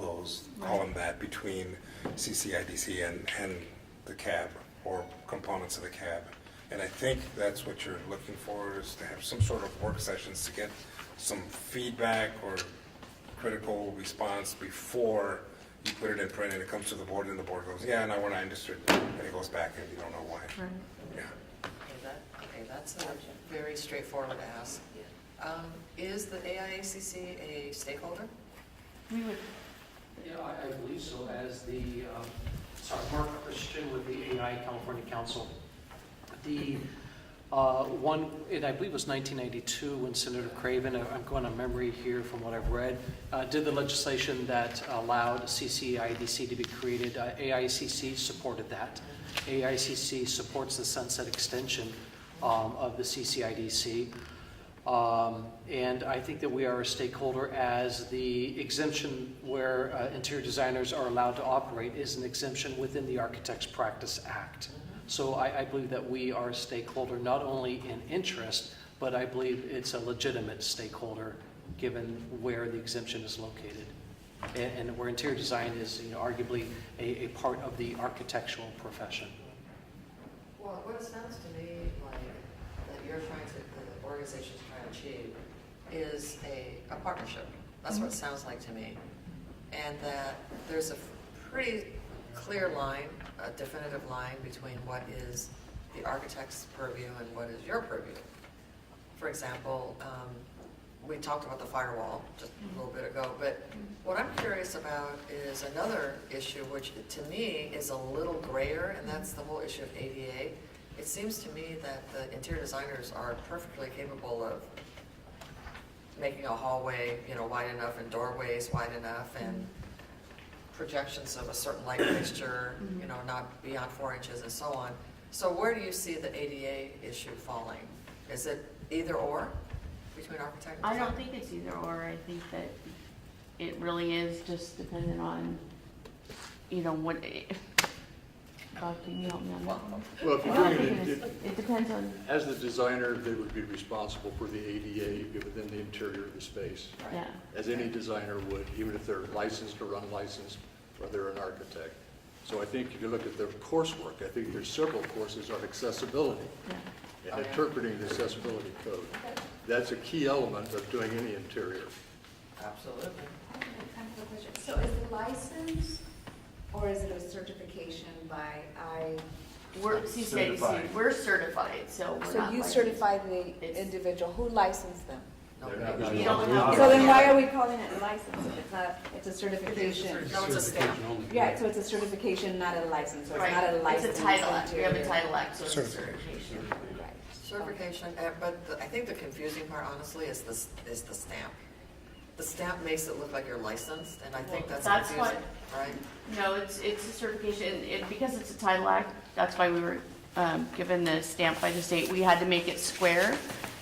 S8: them that, between CCIDC and the CAB, or components of the CAB. And I think that's what you're looking for, is to have some sort of work sessions to get some feedback or critical response before you put it in print and it comes to the board and the board goes, yeah, no, we're not interested, and it goes back and you don't know why.
S4: Right.
S8: Yeah.
S1: Okay, that's a very straightforward ask. Is the AIACC a stakeholder?
S17: Yeah, I believe so, as Mark Christian with the AI California Council. The one, and I believe it was 1992 when Senator Craven, I'm going on memory here from what I've read, did the legislation that allowed CCIDC to be created. AICC supported that. AICC supports the sunset extension of the CCIDC. And I think that we are a stakeholder, as the exemption where interior designers are allowed to operate is an exemption within the Architects Practice Act. So I believe that we are a stakeholder not only in interest, but I believe it's a legitimate stakeholder given where the exemption is located. And where interior design is arguably a part of the architectural profession.
S1: Well, what it sounds to me like that the organization's trying to achieve is a partnership. That's what it sounds like to me. And that there's a pretty clear line, a definitive line between what is the architect's purview and what is your purview. For example, we talked about the firewall just a little bit ago, but what I'm curious about is another issue which to me is a little grayer, and that's the whole issue of ADA. It seems to me that the interior designers are perfectly capable of making a hallway, wide enough and doorways wide enough and projections of a certain light fixture, not beyond 4 inches and so on. So where do you see the ADA issue falling? Is it either or between architect and
S15: I
S1: design?
S15: don't think it's either or. I think that it really is just dependent on, what. Can you help me on that one?
S16: Well, if you're
S15: I
S16: doing
S15: think
S16: it,
S15: it depends on.
S16: as the designer, they would be responsible for the ADA within the interior of the space,
S15: Yeah.
S16: as any designer would, even if they're licensed or unlicensed, or they're an architect. So I think if you look at their coursework, I think there's several courses on accessibility
S15: Yeah.
S16: and interpreting the accessibility code. That's a key element of doing any interior.
S1: Absolutely.
S13: I have a question. So is it license or is it a certification by
S15: We're
S10: Certified.
S15: we're certified, so we're
S11: So
S15: not
S11: you
S15: licensed.
S11: certify the
S15: It's-
S11: individual, who licensed them?
S10: They're not
S15: You don't
S10: licensed.
S15: have-
S11: So then why are we calling it a license if it's not, it's a certification?
S1: No, it's a stamp.
S12: Certification only.
S11: Yeah, so it's a certification, not a license, so it's
S15: Right.
S11: not a license.
S15: It's a title act. We have a
S11: interior.
S15: title act, so it's a
S8: Certification.
S15: certification.
S11: Right.
S1: Certification, but I think the confusing part, honestly, is the stamp. The stamp makes it look like you're licensed, and I think
S15: Well,
S1: that's
S15: that's
S1: confusing, right?
S15: No, it's a certification, because it's a title act, that's why we were given the stamp by the state. We had to make it square,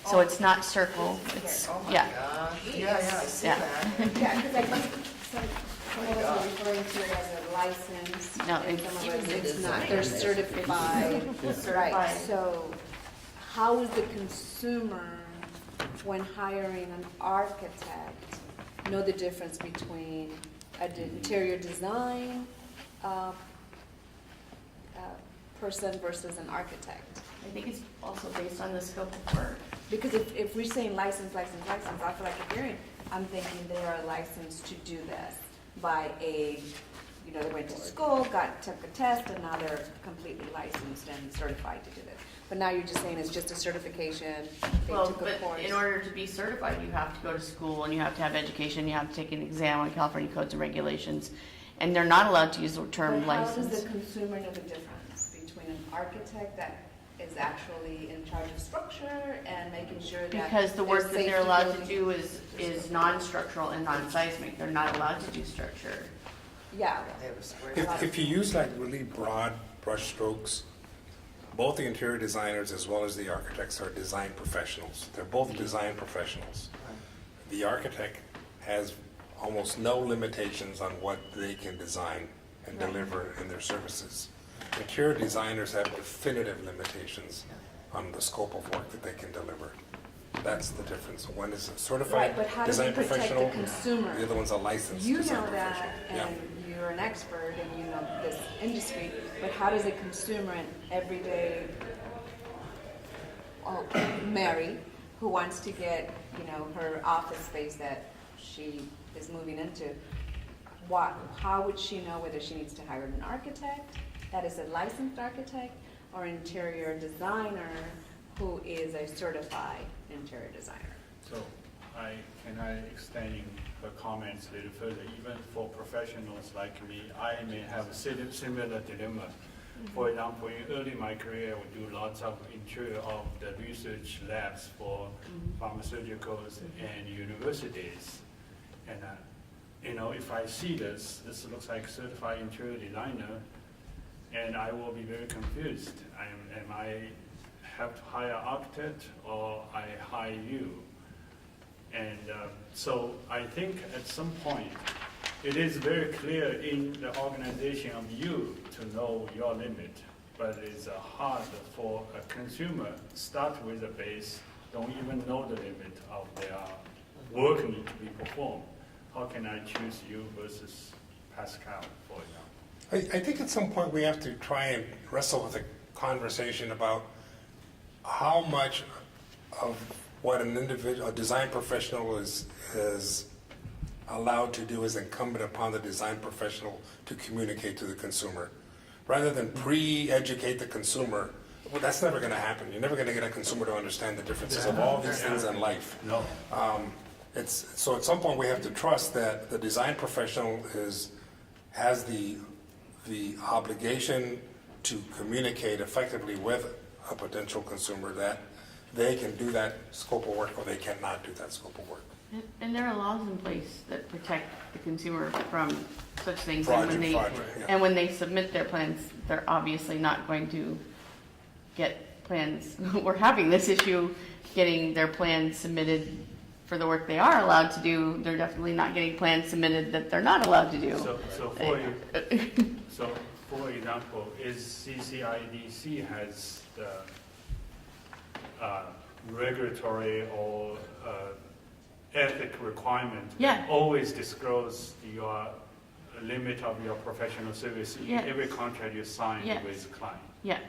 S15: so it's not circle, it's,
S1: Oh my
S15: yeah.
S1: gosh, yeah, I see
S15: Yeah.
S1: that.
S11: Yeah, because I think some of us are referring to it as a license.
S15: No,
S11: and
S15: it's-
S11: some of us, it's not,
S1: Design.
S11: they're certified. Right,
S15: Certified.
S11: so how is the consumer, when hiring an architect, know the difference between an interior design person versus an architect?
S15: I think it's also based on the scope of work.
S11: Because if we're saying license, I feel like if you're I'm thinking they are licensed to do this by they went to school, took a test, and now they're completely licensed and certified to do this. But now you're just saying it's just a certification, they
S15: Well,
S11: took a
S15: but
S11: course.
S15: in order to be certified, you have to go to school and you have to have education, you have to take an exam on California codes and regulations, and they're not allowed to use the term
S11: But how does
S15: license.
S11: the consumer know the difference between an architect that is actually in charge of structure and making sure that
S15: Because the work
S11: there's
S15: that they're
S11: safety
S15: allowed to
S11: building-
S15: do is non-structural and non-seismic. They're not allowed to do structure.
S11: Yeah,
S1: They have a square.
S8: If you use like really broad brush strokes, both the interior designers as well as the architects are design professionals. They're both design professionals. The architect has almost no limitations on what they can design and deliver in their services. Interior designers have definitive limitations on the scope of work that they can deliver. That's the difference. One is a
S11: right,
S8: certified
S11: but how do we
S8: design
S11: protect the
S8: professional,
S11: consumer?
S8: the other one's a licensed
S11: You
S8: design
S11: know that,
S8: professional.
S11: and you're an expert, and you know this industry, but how does a consumer, an everyday Mary, who wants to get, her office space that she is moving into, how would she know whether she needs to hire an architect that is a licensed architect or interior designer who is a certified interior designer?
S10: So can I extend the comments a little further? Even for professionals like me, I may have a similar dilemma. For example, early in my career, I would do lots of interior of the research labs for pharmaceuticals and universities. And if I see this looks like certified interior designer, and I will be very confused. Am I have to hire an architect or I hire you? And so I think at some point, it is very clear in the organization of you to know your limit, but it's hard for a consumer start with a base, don't even know the limit of their work need to be performed. How can I choose you versus Pascal, for example?
S8: I think at some point we have to try and wrestle with the conversation about how much of what an individual, a design professional is allowed to do is incumbent upon the design professional to communicate to the consumer. Rather than pre-educate the consumer, well, that's never going to happen. You're never going to get a consumer to understand the differences of all these things in life.
S14: No.
S8: So at some point we have to trust that the design professional has the obligation to communicate effectively with a potential consumer that they can do that scope of work or they cannot do that scope of work.
S15: And there are laws in place that protect the consumer from such things.
S8: Fraud, yeah.
S15: And when they submit their plans, they're obviously not going to get plans. We're having this issue getting their plans submitted for the work they are allowed to do. They're definitely not getting plans submitted that they're not allowed to do.
S10: So for example, is CCIDC has the regulatory or ethic requirement
S15: Yeah.
S10: that always disclose your limit of your professional service in
S15: Yes.
S10: every contract you sign
S15: Yes.
S10: with client.
S15: Yes.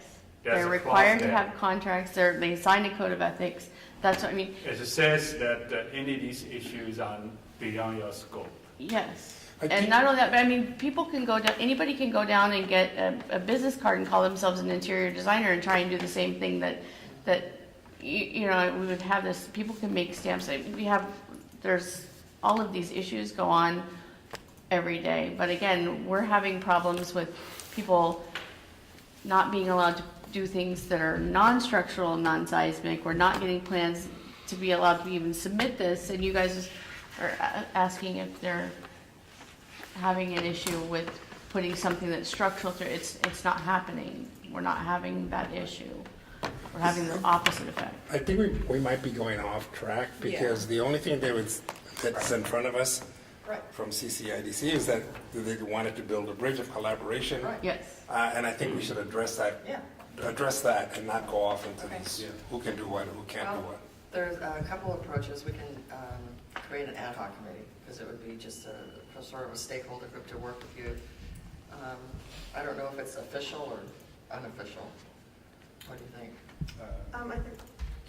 S10: There's
S15: They're
S10: a
S15: required
S10: clause
S15: to
S10: there.
S15: have contracts. They sign a code of ethics. That's what I mean.
S10: It says that any of these issues are beyond your scope.
S15: Yes.
S8: I
S15: And
S8: think-
S15: not only that, but I mean, people can go down, anybody can go down and get a business card and call themselves an interior designer and try and do the same thing that you know, we would have this, people can make stamps. There's all of these issues go on every day. But again, we're having problems with people not being allowed to do things that are non-structural and non-seismic. We're not getting plans to be allowed to even submit this, and you guys are asking if they're having an issue with putting something that's structural through. It's not happening. We're not having that issue. We're having the opposite effect.
S8: I think we might be going off track because the only thing that's in front of us
S1: Right.
S8: from CCIDC is that they wanted to build a bridge of collaboration.
S1: Right.
S15: Yes.
S8: And I think we should address that and not go off into
S1: Okay.
S8: these, who can do what, who can't do
S1: Well,
S8: what.
S1: there's a couple of approaches. We can create an ad hoc committee, because it would be just a sort of a stakeholder group to work with you. I don't know if it's official or unofficial. What do you think?
S7: I think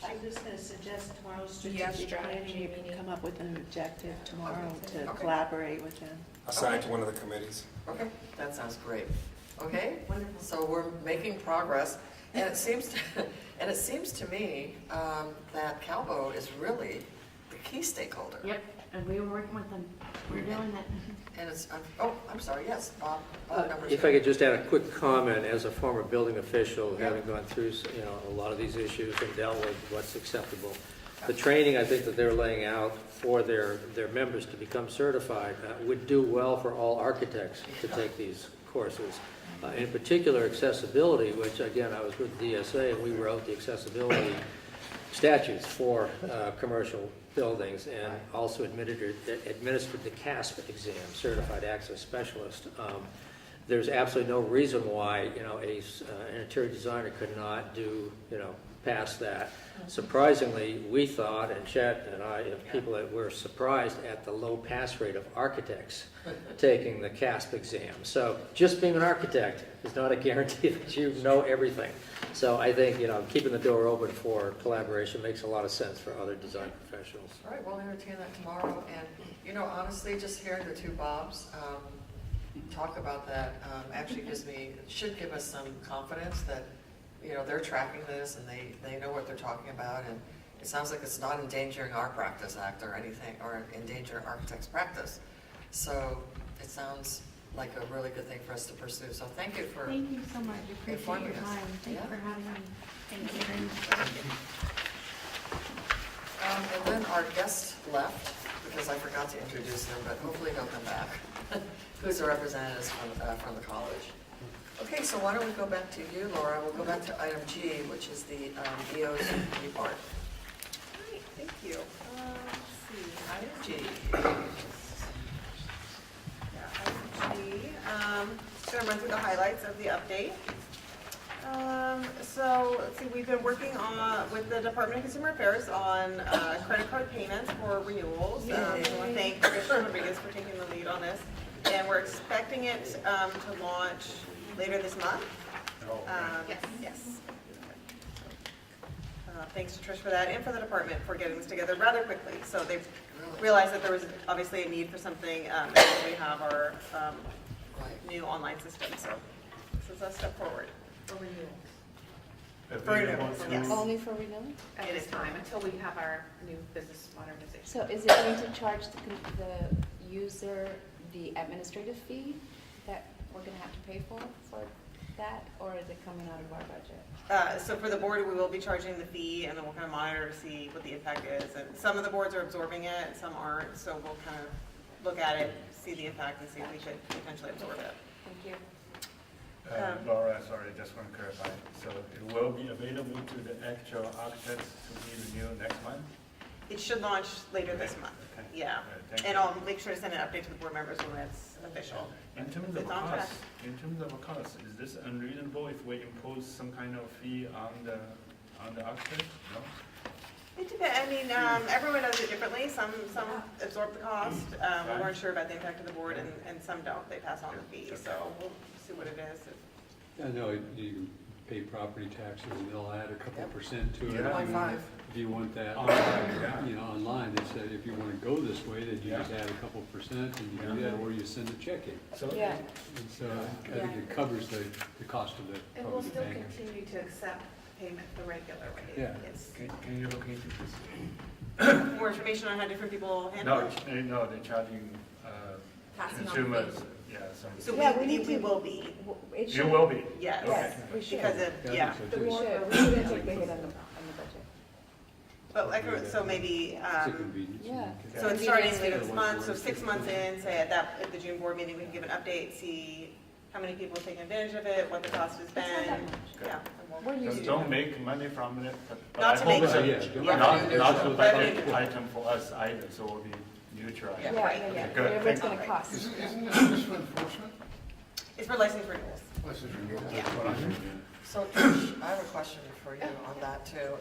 S11: I'm just going to suggest tomorrow's
S2: Yeah,
S11: strategic planning, you
S2: strategy
S11: can come up with an objective tomorrow to
S1: Okay.
S11: collaborate with them.
S8: Assign it to one of the committees.
S1: Okay, that sounds great. Okay, so we're making progress, and it seems to me that Calvo is really the key stakeholder.
S15: Yep. And we were working with them. We're doing that.
S1: And it's, I'm sorry, yes, Bob, number
S17: If
S1: two.
S17: I could just add a quick comment as a former building official, having gone through, a lot of these issues and dealt with what's acceptable. The training, I think, that they're laying out for their members to become certified would do well for all architects to take these courses. In particular, accessibility, which again, I was with DSA and we wrote the accessibility statutes for commercial buildings and also administered the CASP exam, Certified Access Specialist. There's absolutely no reason why, an interior designer could not pass that. Surprisingly, we thought, and Chet and I, people that were surprised at the low pass rate of architects taking the CASP exam. So just being an architect is not a guarantee that you know everything. So I think, keeping the door open for collaboration makes a lot of sense for other design professionals.
S1: All right, we'll entertain that tomorrow, and, honestly, just hearing the two Bobs talk about that actually should give us some confidence that, they're tracking this and they know what they're talking about, and it sounds like it's not endangering our practice act or anything, or endangering architects' practice. So it sounds like a really good thing for us to pursue. So thank you for
S15: Thank you so much. Appreciate
S1: informing
S15: your
S1: us.
S15: time. Thank you
S1: Yeah.
S15: for having me. Thank you very much.
S1: And then our guest left, because I forgot to introduce him, but hopefully he'll come back, who's a representative from the college. Okay, so why don't we go back to you, Laura? We'll go back to item G, which is the EO's report.
S7: Great, thank you. Let's see.
S1: Item G.
S7: Item G. Just gonna run through the highlights of the update. So let's see, we've been working with the Department of Consumer Affairs on credit card payments for renewals. I want to thank Commissioner Rodriguez for taking the lead on this. And we're expecting it to launch later this month. Yes. Thanks to Trish for that, and for the department for getting this together rather quickly. So they've realized that there was obviously a need for something, and we have our new online system, so this is a step forward.
S9: For renewal.
S7: For renewal, yes.
S13: Only for renewal?
S7: It
S15: At
S7: is
S15: this time, until we have our new business modernization.
S13: So is it going to charge the user the administrative fee that we're going to have to pay for that, or is it coming out of our budget?
S7: So for the board, we will be charging the fee, and then we'll kind of monitor to see what the impact is. And some of the boards are absorbing it, and some aren't, so we'll kind of look at it, see the impact, and see if we could potentially absorb it.
S13: Thank you.
S10: Laura, sorry, just want to clarify. So it will be available to the actual architects to be renewed next month?
S7: It should launch later this month,
S10: Okay.
S7: yeah.
S10: Thank
S7: And
S10: you.
S7: I'll make sure to send an update to the board members when it's official.
S10: In terms
S7: It's
S10: of
S7: on track.
S10: cost, is this unreasonable if we impose some kind of fee on the architect? No?
S7: It depends, I mean, everyone does it differently. Some absorb the cost, we weren't sure about the impact of the board, and some don't, they pass on the fee, so we'll see what it is.
S12: I know you can pay property taxes and they'll add a couple percent to it.
S10: Yeah.
S12: If you want-
S1: 0.5.
S12: If you want that,
S10: Online, yeah.
S12: you know, online, they said if you want to go this way, then you just add a couple percent and you do that, or you send a check in.
S10: So
S13: Yeah.
S12: And so I think it covers the cost of the,
S15: And
S12: probably
S15: we'll
S12: the
S15: still
S12: bank.
S15: continue to accept payment the regular way.
S12: Yeah.
S7: Yes.
S10: can you look into this?
S7: More information on how different people
S10: No,
S7: handle it?
S10: no, they're charging
S7: Passing on the
S10: consumers,
S7: fee.
S10: yeah, some.
S7: So
S13: Yeah,
S7: we
S13: need to-
S7: will be,
S13: It
S10: You
S13: should.
S10: will be?
S7: yes.
S13: Yes, we should.
S7: Because of,
S12: I
S7: yeah.
S12: think so,
S13: We
S12: too.
S13: should. We shouldn't take the hit on the budget.
S7: But like, so maybe,
S12: It's a convenience.
S13: yeah.
S7: so it's starting
S13: Convenience
S7: later
S12: fee.
S7: this month, so 6 months in, say at the June board meeting, we can give an update, see how many people have taken advantage of it, what the cost has
S13: It's not that
S7: been.
S13: much.
S7: Yeah.
S13: We're used to
S10: Don't
S13: it.
S10: make money from it, but
S7: Not
S10: I
S7: to
S10: hope
S7: make
S10: so.
S12: money. Yeah,
S10: Not a
S7: revenue
S10: budget
S7: neutral.
S10: item for us either, so we'll be neutral.
S7: Yeah.
S13: Yeah.
S10: Good,
S13: Whatever it's
S10: thank
S13: going to cost.
S14: Isn't this just for enforcement?
S7: It's for license renewals.
S14: This is renewal, that's what I mean.
S1: So Trish, I have a question for you on that too.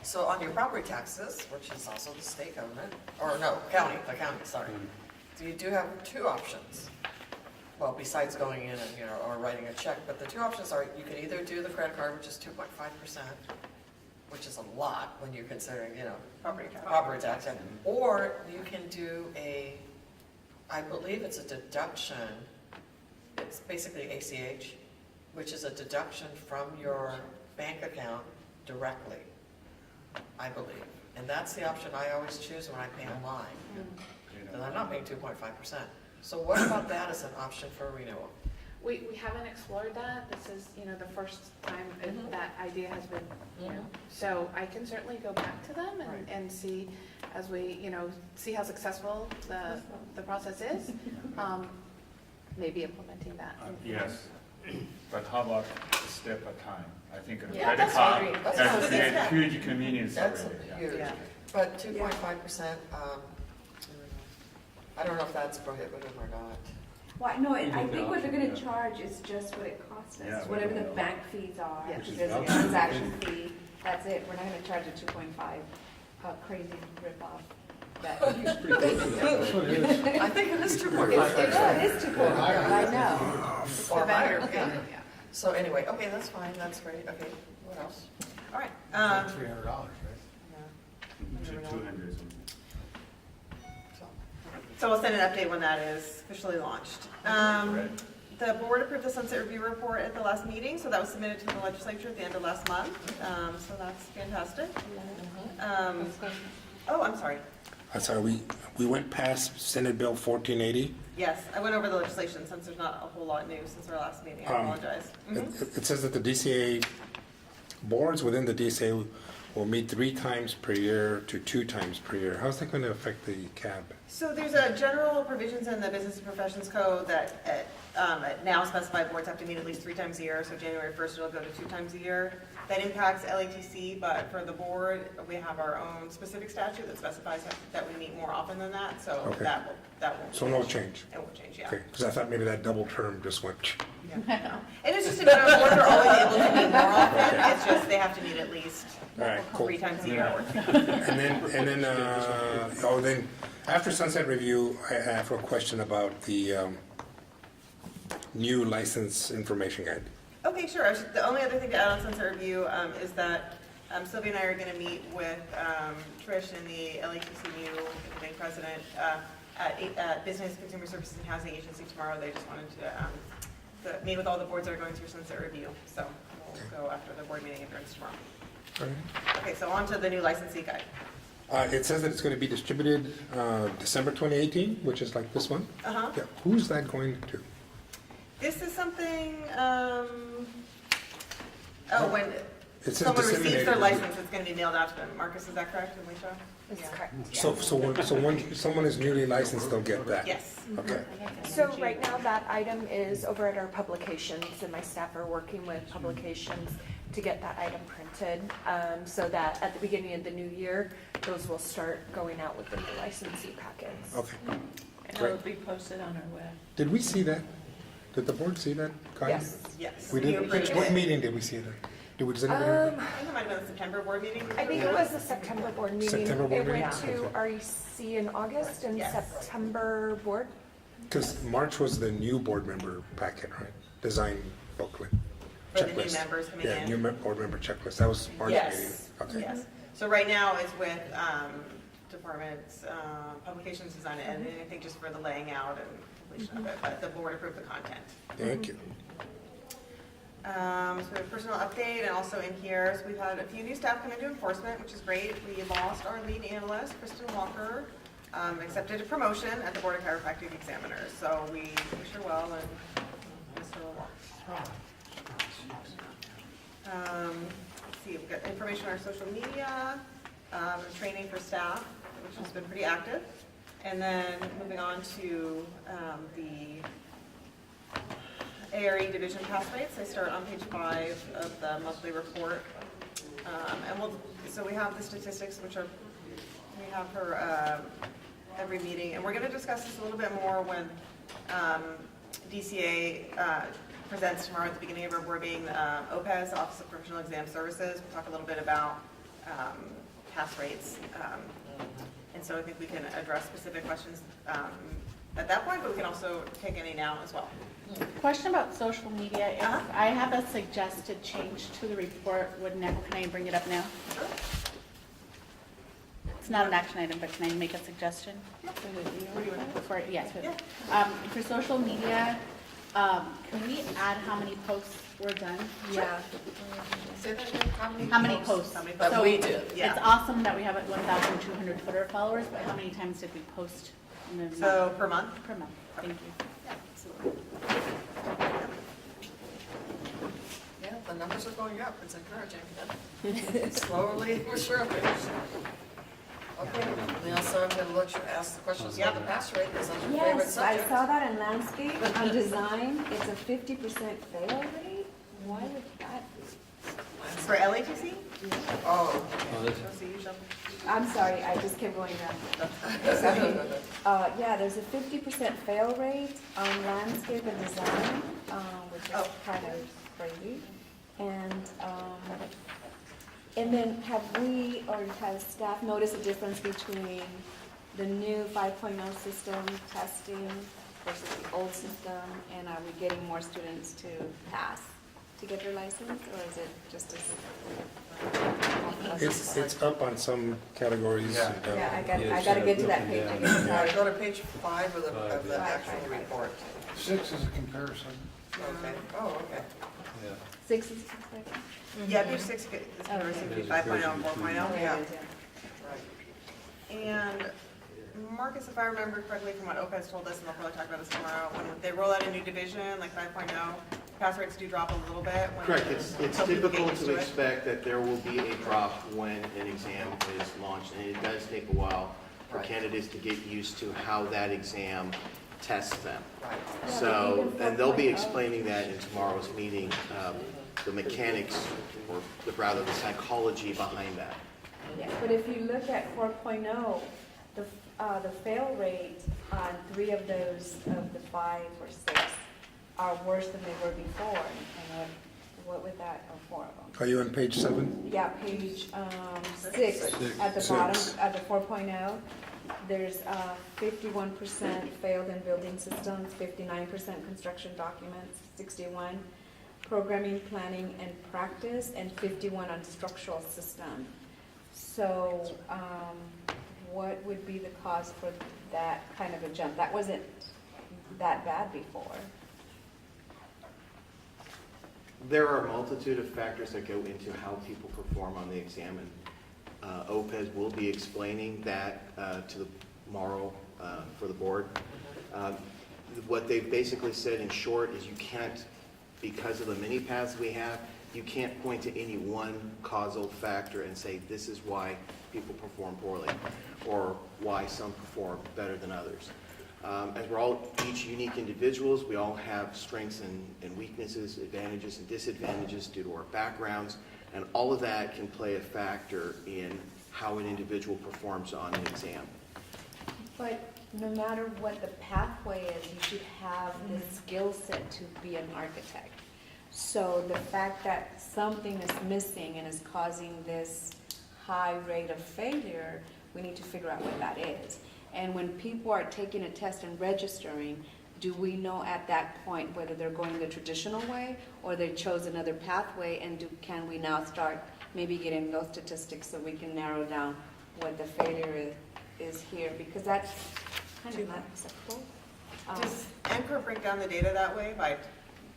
S1: So on your property taxes, which is also the state government, or no, the county, sorry. So you do have two options. Well, besides going in and, you know, or writing a check, but the two options are you can either do the credit card, which is 2.5%, which is a lot when you're considering, you know, property tax, or you can do I believe it's a deduction. It's basically ACH, which is a deduction from your bank account directly, I believe. And that's the option I always choose when I pay online. And I'm not paying 2.5%. So what about that as an option for renewal?
S15: We haven't explored that. This is, you know, the first time that idea has been, you know. So I can certainly go back to them and see, as we, you know, see how successful the process is. Maybe implementing that.
S10: Yes, but how about a step at a time? I think a
S1: Yeah,
S10: credit
S1: that's
S10: card,
S1: agree. That's
S10: that's
S1: fine.
S10: a huge convenience
S1: That's
S10: already. yeah.
S1: huge.
S7: Yeah.
S1: But 2.5%, I don't know if that's prohibitive or not.
S13: Well, no, I
S12: think
S13: think what they're going to
S12: yeah.
S13: charge is just what it costs us,
S10: Yeah,
S13: whatever the
S10: whatever.
S13: bank fees are.
S15: Yeah.
S12: Which is
S13: There's a
S12: about-
S13: transaction fee, that's it. We're not going to charge a 2.5, crazy ripoff.
S12: It's pretty close to that.
S1: I think it is 2.5%.
S13: It is 2.5, I know.
S1: Or higher,
S15: vendor fee,
S1: yeah.
S15: yeah.
S1: So anyway, okay, that's fine, that's great, okay, what else?
S7: All right.
S14: $300, right?
S10: To 200.
S7: So we'll send an update when that is officially launched. The board approved the sunset review report at the last meeting, so that was submitted to the legislature at the end of last month. So that's fantastic. Oh, I'm sorry.
S8: I'm sorry, we went past Senate Bill 1480.
S7: Yes, I went over the legislation since there's not a whole lot new since our last meeting. I apologize.
S8: It says that the DCA, boards within the DCA will meet 3 times per year to 2 times per year. How's that going to affect the CAB?
S7: So there's a general provisions in the Business and Professions Code that now specify boards have to meet at least 3 times a year. So January 1st, it'll go to 2 times a year. That impacts LATC, but for the board, we have our own specific statute that specifies that we meet more often than that. So
S8: Okay.
S7: that will
S8: So no change?
S7: It won't change, yeah.
S8: Okay, because I thought maybe that double term just went.
S7: Yeah. And it's just a matter of boards are always able to meet more often. It's just they have to meet at least
S8: All right, cool.
S7: 3 times a year.
S8: And then after sunset review, I have a question about the new license information guide.
S7: Okay, sure. The only other thing to add on sunset review is that Sylvia and I are going to meet with Trish and the LATC new bank president at Business, Consumer Services and Housing Agency tomorrow. They just wanted to meet with all the boards that are going through sunset review. So we'll go after the board meeting adjourns tomorrow.
S8: All right.
S7: Okay, so on to the new licensee guide.
S8: It says that it's going to be distributed December 2018, which is like this one.
S7: Uh-huh.
S8: Yeah. Who's that going to?
S7: This is something, when
S8: It says
S7: someone receives
S8: disseminated.
S7: their license, it's going to be mailed out to them. Marcus, is that correct, Alicia?
S2: That's correct.
S8: So when someone is newly licensed, they'll get that?
S7: Yes.
S8: Okay.
S18: So right now, that item is over at our publications, and my staff are working with publications to get that item printed, so that at the beginning of the new year, those will start going out with the new licensee packets.
S8: Okay.
S11: And it'll be posted on our web.
S8: Did we see that? Did the board see that? Kyle?
S18: Yes.
S7: Yes.
S8: We did. What meeting did we see it at? Does anybody remember?
S7: I think it might have been the September board meeting.
S18: I think it was the September board meeting.
S8: September board
S18: It went
S8: meeting?
S18: to REC in August and
S7: Yes.
S18: September board.
S8: Because March was the new board member packet, right? Design booklet.
S7: For the new
S8: checklist.
S7: members coming
S8: Yeah,
S7: in.
S8: new board member checklist. That was March meeting.
S7: Yes.
S8: Okay.
S7: Yes. So right now it's with departments, publications, design, and editing, I think just for the laying out and completion of it, but the board approved the content.
S8: Thank you.
S7: So we have personal update, and also in here, so we've had a few new staff come into enforcement, which is great. We lost our lead analyst, Kristen Walker, accepted a promotion at the Board of Chiropractic Examiners. So we wish her well and miss her a lot. Let's see, we've got information on our social media, training for staff, which has been pretty active. And then moving on to the Erie division pass rates. They start on page 5 of the monthly report. So we have the statistics, we have for every meeting. And we're going to discuss this a little bit more when DCA presents tomorrow at the beginning of our board meeting, OPES, Office of Professional Exam Services. We'll talk a little bit about pass rates. And so I think we can address specific questions at that point, but we can also take any now as well.
S4: Question about social media. If I have a suggested change to the report, can I bring it up now?
S7: Sure.
S4: It's not an action item, but can I make a suggestion? Yes. For social media, can we add how many posts were done?
S18: Yeah.
S7: Say that again.
S4: How many posts?
S7: That
S4: So
S7: we do, yeah.
S4: It's awesome that we have 1,200 Twitter followers, but how many times did we post in the month?
S7: So per month?
S4: Per month, thank you.
S7: Yeah, absolutely.
S1: Yeah, the numbers are going up, it's encouraging. Slowly, we're surely. Okay, we also have to ask the questions about the pass rate, is that your favorite
S13: Yes, I
S1: subject?
S13: saw that in landscape, on design, it's a 50% fail rate. Why would that be?
S7: For LATC?
S1: Oh.
S13: I'm sorry, I just kept going down. Yeah, there's a 50% fail rate on landscape and design, which is kind of crazy. And then have we, or has staff noticed a difference between the new 5.0 system testing versus the old system? And are we getting more students to pass to get their license, or is it just
S8: It's up on some categories.
S18: Yeah, I gotta get to that page again,
S1: Yeah,
S18: sorry.
S1: go to page 5 of the actual report.
S14: 6 is a comparison.
S1: Okay, oh, okay.
S13: 6 is
S7: Yeah, page 6 is comparison between 5.0 and 4.0.
S1: Yeah.
S7: And Marcus, if I remember correctly from what OPES told us, and they'll probably talk about this tomorrow, when they roll out a new division, like 5.0, pass rates do drop a little bit.
S19: Correct, it's
S7: until people get
S19: typical
S7: used
S19: to
S7: it.
S19: expect that there will be a drop when an exam is launched, and it does take a while for candidates to get used to how that exam tests them. So, and they'll be explaining that in tomorrow's meeting, the mechanics, or rather the psychology behind that.
S13: Yeah, but if you look at 4.0, the fail rate on 3 of those, of the 5 or 6, are worse than they were before. And what would that, or 4 of them?
S8: Are you on page 7?
S13: Yeah, page 6, at the bottom, at the 4.0, there's 51% failed in building systems, 59% construction documents, 61. programming, planning, and practice, and 51 on structural system. So what would be the cause for that kind of a jump? That wasn't that bad before.
S19: There are a multitude of factors that go into how people perform on the exam, and OPES will be explaining that tomorrow for the board. What they've basically said in short is you can't, because of the many paths we have, you can't point to any one causal factor and say this is why people perform poorly or why some perform better than others. As we're all each unique individuals, we all have strengths and weaknesses, advantages and disadvantages due to our backgrounds, and all of that can play a factor in how an individual performs on an exam.
S13: But no matter what the pathway is, you should have the skill set to be an architect. So the fact that something is missing and is causing this high rate of failure, we need to figure out what that is. And when people are taking a test and registering, do we know at that point whether they're going the traditional way or they chose another pathway, and can we now start maybe getting those statistics so we can narrow down what the failure is here? Because that's kind of not acceptable.
S7: Does Endcard break down the data that way by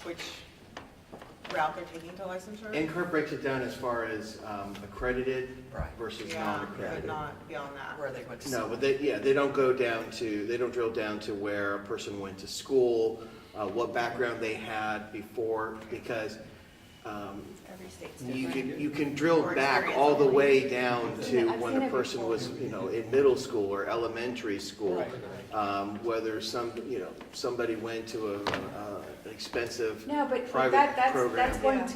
S7: which route they're taking to licensure?
S19: Endcard breaks it down as far as accredited versus non-accredited.
S7: But not beyond that.
S1: Where they went to
S19: No,
S1: school.
S19: but they don't go down to, they don't drill down to where a person went to school, what background they had before, because
S7: Every state's
S19: you can drill back all the way down to
S13: I've
S19: when
S13: seen
S19: a
S13: it
S19: person
S13: before.
S19: was, in middle school or elementary school. Whether somebody went to an expensive
S13: No, but
S19: private program.
S13: that's going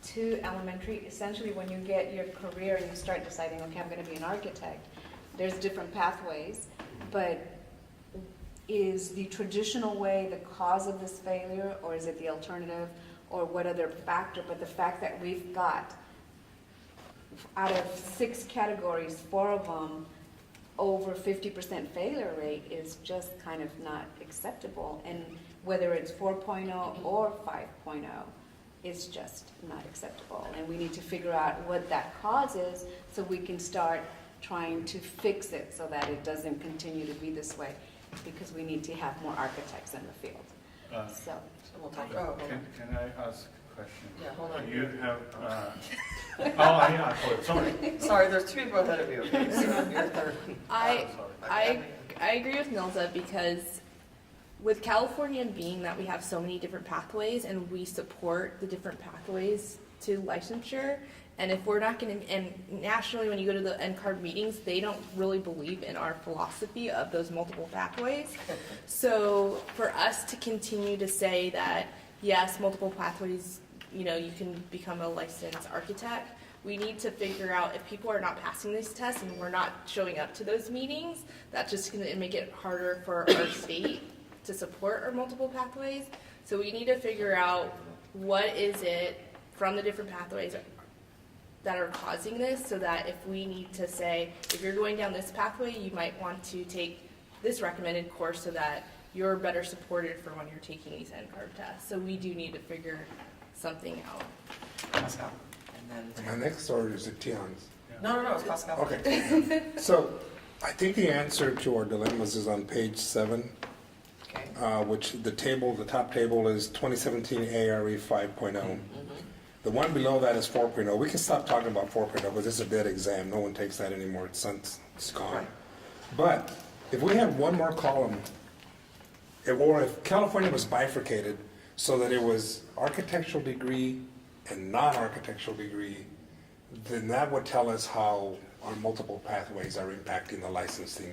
S13: to elementary. Essentially, when you get your career and you start deciding, okay, I'm going to be an architect, there's different pathways. But is the traditional way the cause of this failure, or is it the alternative, or what other factor? But the fact that we've got, out of 6 categories, 4 of them, over 50% failure rate is just kind of not acceptable. And whether it's 4.0 or 5.0, it's just not acceptable. And we need to figure out what that cause is so we can start trying to fix it so that it doesn't continue to be this way, because we need to have more architects in the field. So
S1: we'll talk.
S10: Can I ask a question?
S1: Yeah, hold on.
S10: You have, sorry.
S1: Sorry, there's 2 people ahead of you. Okay, so you're third.
S6: I agree with Nilza, because with California being that we have so many different pathways and we support the different pathways to licensure, and if we're not going to, and nationally when you go to the Endcard meetings, they don't really believe in our philosophy of those multiple pathways. So for us to continue to say that, yes, multiple pathways, you can become a licensed architect, we need to figure out if people are not passing these tests and we're not showing up to those meetings, that's just going to make it harder for our state to support our multiple pathways. So we need to figure out what is it from the different pathways that are causing this, so that if we need to say, if you're going down this pathway, you might want to take this recommended course so that you're better supported for when you're taking these Endcard tests. So we do need to figure something out.
S1: Pascal. And then
S8: My next order is the Tians.
S1: No, it's Pascal.
S8: Okay. So I think the answer to our dilemmas is on page 7, which the top table is 2017 ARE 5.0. The one below that is 4.0. We can stop talking about 4.0 because it's a dead exam. No one takes that anymore. It's gone. But if we had one more column, or if California was bifurcated so that it was architectural degree and non-architectural degree, then that would tell us how our multiple pathways are impacting the licensing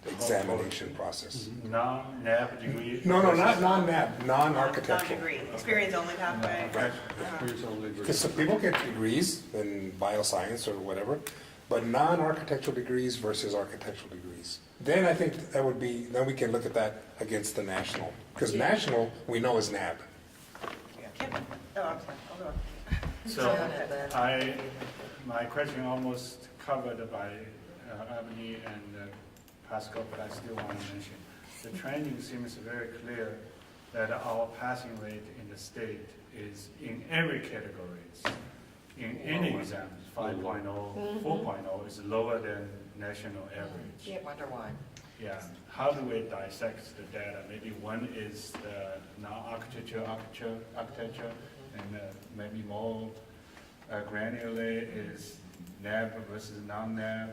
S8: examination process.
S10: Non-NAB degree?
S8: No, not non-NAB, non-architectural.
S7: Non-degree, experience only pathway.
S8: Right.
S12: Experience only degree.
S8: Because some people get degrees in bioscience or whatever, but non-architectural degrees versus architectural degrees. Then I think that would be, then we can look at that against the national. Because national, we know is NAB.
S7: I'm sorry, I'll go.
S10: So my question almost covered by Ebony and Pascal, but I still want to mention. The trending seems very clear that our passing rate in the state is in every categories. In any exams, 5.0, 4.0 is lower than national average.
S1: Yeah, wonder why.
S10: Yeah, how do we dissect the data? Maybe one is the non-architecture architecture, and maybe more granularly is NAB versus non-NAB.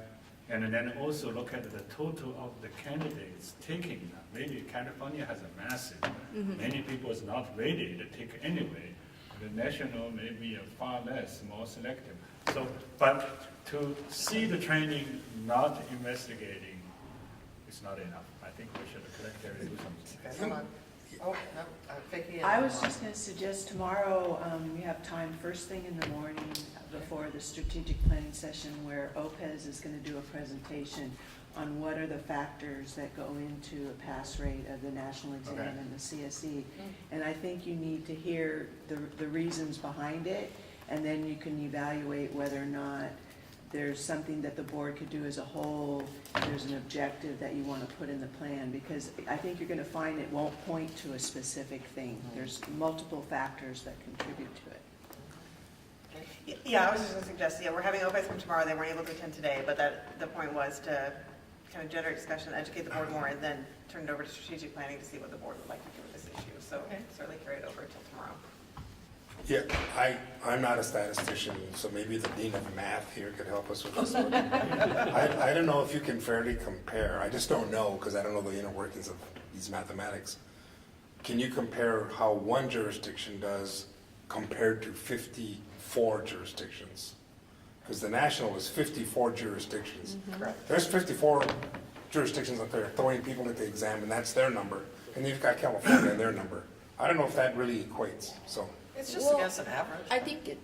S10: And then also look at the total of the candidates taking. Maybe California has a massive, many people is not ready to take anyway. The national may be far less, more selective. So, but to see the training not investigating is not enough. I think we should collectively do something.
S1: Okay, hold on. Oh, no, Vicki.
S11: I was just going to suggest tomorrow, we have time first thing in the morning before the strategic planning session where OPES is going to do a presentation on what are the factors that go into a pass rate of the national exam and the CSE. And I think you need to hear the reasons behind it, and then you can evaluate whether or not there's something that the board could do as a whole, there's an objective that you want to put in the plan, because I think you're going to find it won't point to a specific thing. There's multiple factors that contribute to it.
S7: Yeah, I was just going to suggest, we're having OPES come tomorrow. They weren't able to attend today, but the point was to kind of generate discussion, educate the board more, and then turn it over to strategic planning to see what the board would like to do with this issue. So certainly carry it over until tomorrow.
S8: Yeah, I'm not a statistician, so maybe the dean of math here could help us with this one. I don't know if you can fairly compare. I just don't know, because I don't know the inner workings of these mathematics. Can you compare how one jurisdiction does compared to 54 jurisdictions? Because the national is 54 jurisdictions. There's 54 jurisdictions up there throwing people at the exam, and that's their number. And then you've got California and their number. I don't know if that really equates, so.
S1: It's just against an average.
S6: I think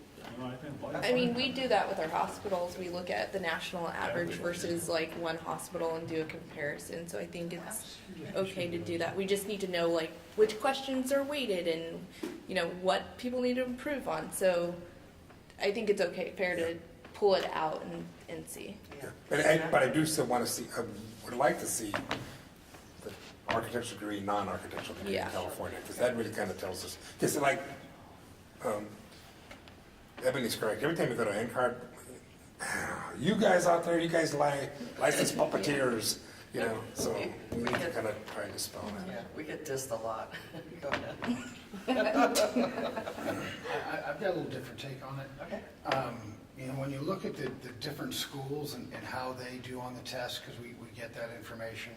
S6: I mean, we do that with our hospitals. We look at the national average versus like one hospital and do a comparison. So I think it's okay to do that. We just need to know like which questions are weighted and, you know, what people need to improve on. So I think it's fair to pull it out and see.
S8: Yeah. But I do still want to see, I would like to see the architectural degree, non-architectural degree in California, because that really kind of tells us. Because like, Ebony's correct. Every time you go to Endcard, you guys out there, you guys licensed puppeteers, you know, so we need to kind of try to dispel that.
S1: Yeah, we get dissed a lot. Go ahead.
S14: I've got a little different take on it.
S1: Okay.
S14: You know, when you look at the different schools and how they do on the test, because we get that information,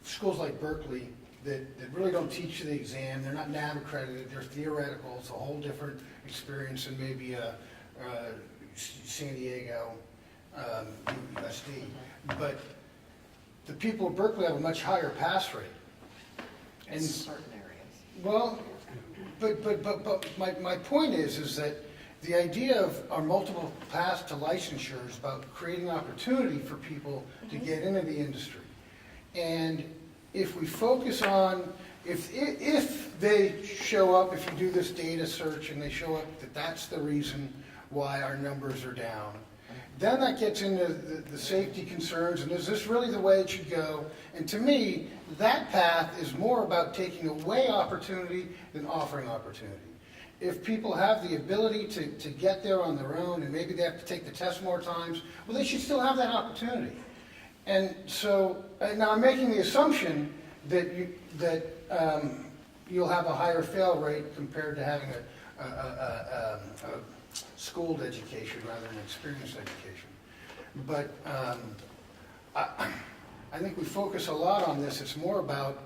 S14: schools like Berkeley that really don't teach you the exam, they're not NAB accredited, they're theoretical, it's a whole different experience than maybe San Diego, USD. But the people at Berkeley have a much higher pass rate.
S1: In certain areas.
S14: Well, but my point is that the idea of our multiple paths to licensure is about creating opportunity for people to get into the industry. And if we focus on, if they show up, if you do this data search and they show up that that's the reason why our numbers are down, then that gets into the safety concerns, and is this really the way it should go? And to me, that path is more about taking away opportunity than offering opportunity. If people have the ability to get there on their own, and maybe they have to take the test more times, well, they should still have that opportunity. And so, now I'm making the assumption that you'll have a higher fail rate compared to having a schooled education rather than experienced education. But I think we focus a lot on this. It's more about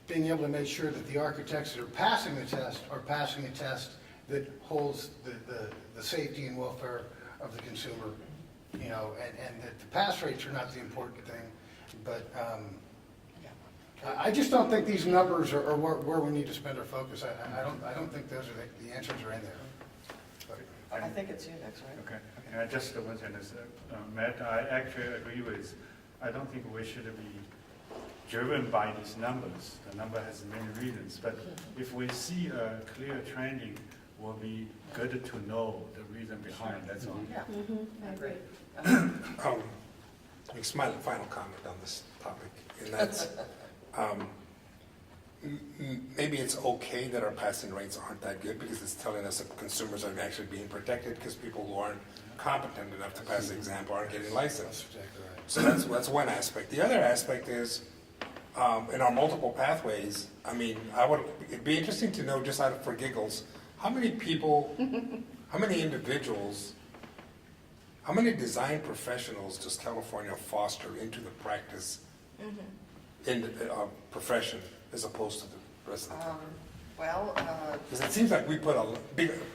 S14: being able to make sure that the architects that are passing the test are passing a test that holds the safety and welfare of the consumer, you know, and that the pass rates are not the important thing. But I just don't think these numbers are where we need to spend our focus. I don't think those are the answers are in there.
S1: I think it's you next, right?
S10: Okay. Just one sentence. Matt, I actually agree with, I don't think we should be driven by these numbers. The number has many reasons, but if we see a clear trending, will be good to know the reason behind, that's all.
S1: Yeah, I agree.
S8: Makes my final comment on this topic, and that's maybe it's okay that our passing rates aren't that good because it's telling us that consumers are actually being protected because people who aren't competent enough to pass the exam aren't getting licensed. So that's one aspect. The other aspect is, in our multiple pathways, I mean, it'd be interesting to know, just for giggles, how many people, how many individuals, how many design professionals does California foster into the practice in the profession as opposed to the rest of the country? Because it seems like we put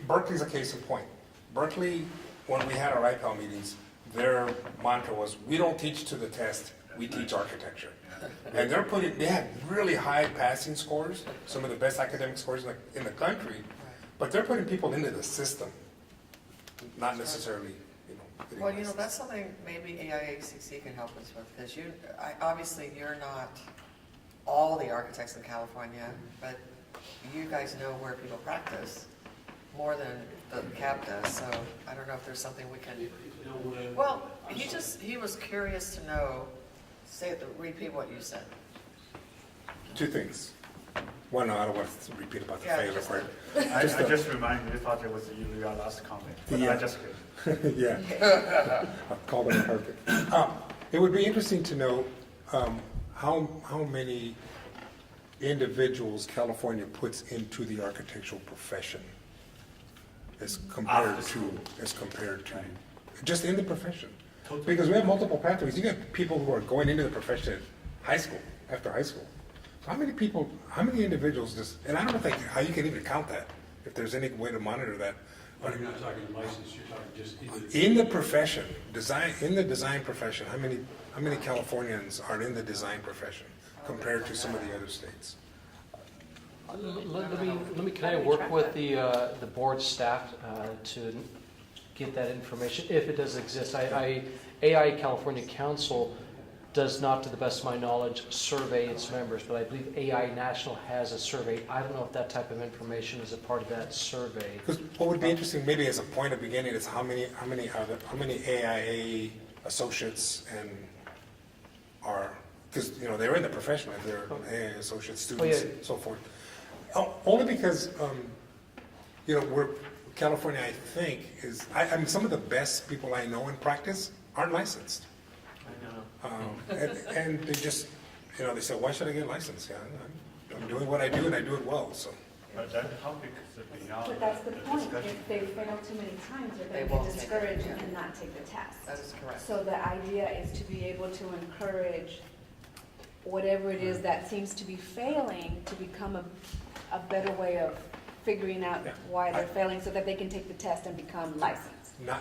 S8: Berkeley's a case in point. Berkeley, when we had our IPAL meetings, their mantra was, we don't teach to the test, we teach architecture. And they had really high passing scores, some of the best academic scores in the country, but they're putting people into the system, not necessarily,
S1: Well, that's something maybe AIACC can help us with, because obviously you're not all the architects in California, but you guys know where people practice more than the CAB does, so I don't know if there's something we can. Well, he was curious to know, repeat what you said.
S8: Two things. One, I don't want to repeat about the failure part.
S10: I just reminded me, I thought it was your last comment, but I just kidding.
S8: Yeah. I'll call them perfect. It would be interesting to know how many individuals California puts into the architectural profession as compared to just in the profession. Totally. Because we have multiple pathways. You got people who are going into the profession in high school, after high school. So how many individuals and I don't think how you can even count that, if there's any way to monitor that.
S12: But you're not talking license, you're talking just
S8: in the profession, in the design profession, how many Californians are in the design profession compared to some of the other states?
S17: Can I work with the board staff to get that information, if it does exist? AI California Council does not, to the best of my knowledge, survey its members, but I believe AI National has a survey. I don't know if that type of information is a part of that survey.
S8: Because what would be interesting, maybe as a point of beginning, is how many AIA associates are, because they're in the profession, they're AIA associate students, so forth. Only because California, I think, is I mean some of the best people I know in practice aren't licensed. And they just, they say, why should I get licensed? Yeah, I'm doing what I do and I do it well, so.
S10: But that topic is beyond.
S13: But that's the point. If they fail too many times, they're going to get discouraged and not take the test.
S1: That is correct.
S13: So the idea is to be able to encourage whatever it is that seems to be failing to become a better way of figuring out why they're failing so that they can take the test and become licensed.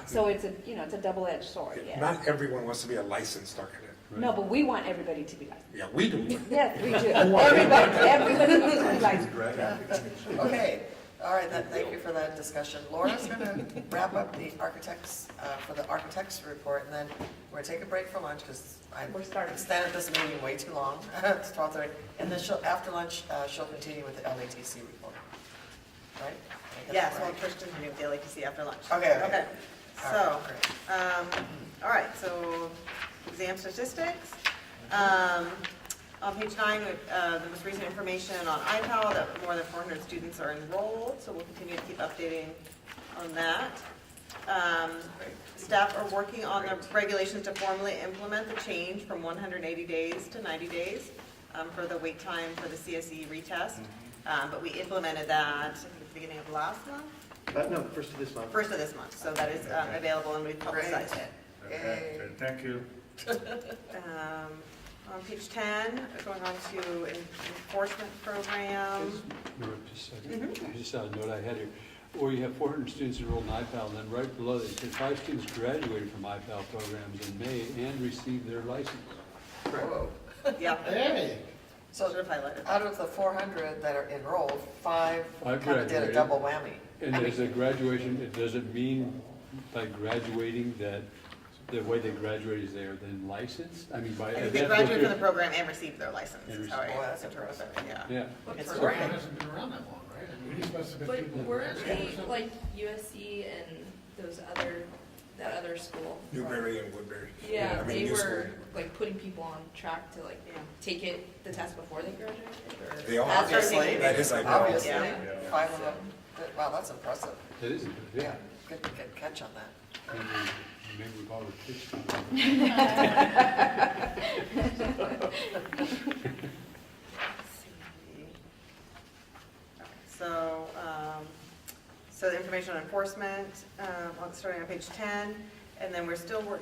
S13: So it's a double-edged sword, yes.
S8: Not everyone wants to be a licensed architect.
S13: Right. No, but we want everybody to be licensed.
S8: Yeah, we do.
S13: Yes, we do. Everybody wants to be licensed.
S1: Okay, all right, thank you for that discussion. Laura's going to wrap up the architects, for the architects report, and then we're going to take a break for lunch because I extended this meeting way too long. It's 12:30. And then after lunch, she'll continue with the LATC report. Right?
S7: Yes, well, first continue with the LATC after lunch.
S1: Okay.
S7: So, all right, so exam statistics. On page 9, the most recent information on IPAL, that more than 400 students are enrolled, so we'll continue to keep updating on that. Staff are working on the regulations to formally implement the change from 180 days to 90 days for the wait time for the CSE retest. But we implemented that at the beginning of last month.
S19: No, first of this month.
S7: First of this month, so that is available and we've publicized it.
S10: Okay, thank you.
S7: On page 10, going on to enforcement program.
S12: Just a second. I just had a note I had here. Or you have 400 students enrolled in IPAL, and then right below that, it says 5 students graduated from IPAL programs in May and received their license.
S1: Whoa.
S7: Yeah.
S1: Hey. So out of the 400 that are enrolled, 5 kind of did a double whammy.
S12: And there's a graduation, does it mean by graduating that the way they graduate is they are then licensed? I mean, by.
S7: They graduate from the program and receive their license.
S1: That's interesting.
S7: Yeah.
S1: It's
S14: great. It hasn't been around that long, right? I mean, these must have been
S6: But
S14: people.
S6: weren't they like USC and those other that other school.
S8: Newberry and Woodbury.
S6: Yeah,
S8: I mean,
S6: they
S8: new
S6: were
S8: school.
S6: like putting people on track to like take the test before they graduated. Or
S8: They all
S1: Obviously,
S8: that is ideal.
S1: obviously,
S6: Yeah.
S1: 5 of them. Wow, that's impressive.
S12: It is,
S1: Yeah, good catch on that.
S12: Maybe we've all pitched.
S7: So, so the information on enforcement, starting on page 10, and then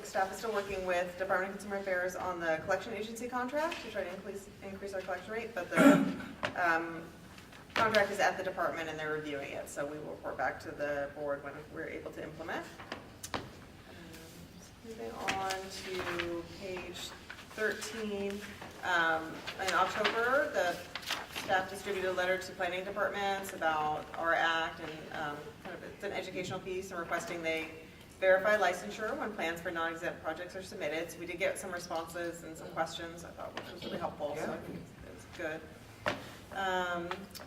S7: staff is still working with Department of Consumer Affairs on the collection agency contract to try to increase our collection rate, but the contract is at the department and they're reviewing it, so we will report back to the board when we're able to implement. Moving on to page 13, in October, the staff distributed a letter to planning departments about our act and it's an educational piece and requesting they verify licensure when plans for non-exempt projects are submitted. So we did get some responses and some questions, I thought, which was really helpful, so I think it was good.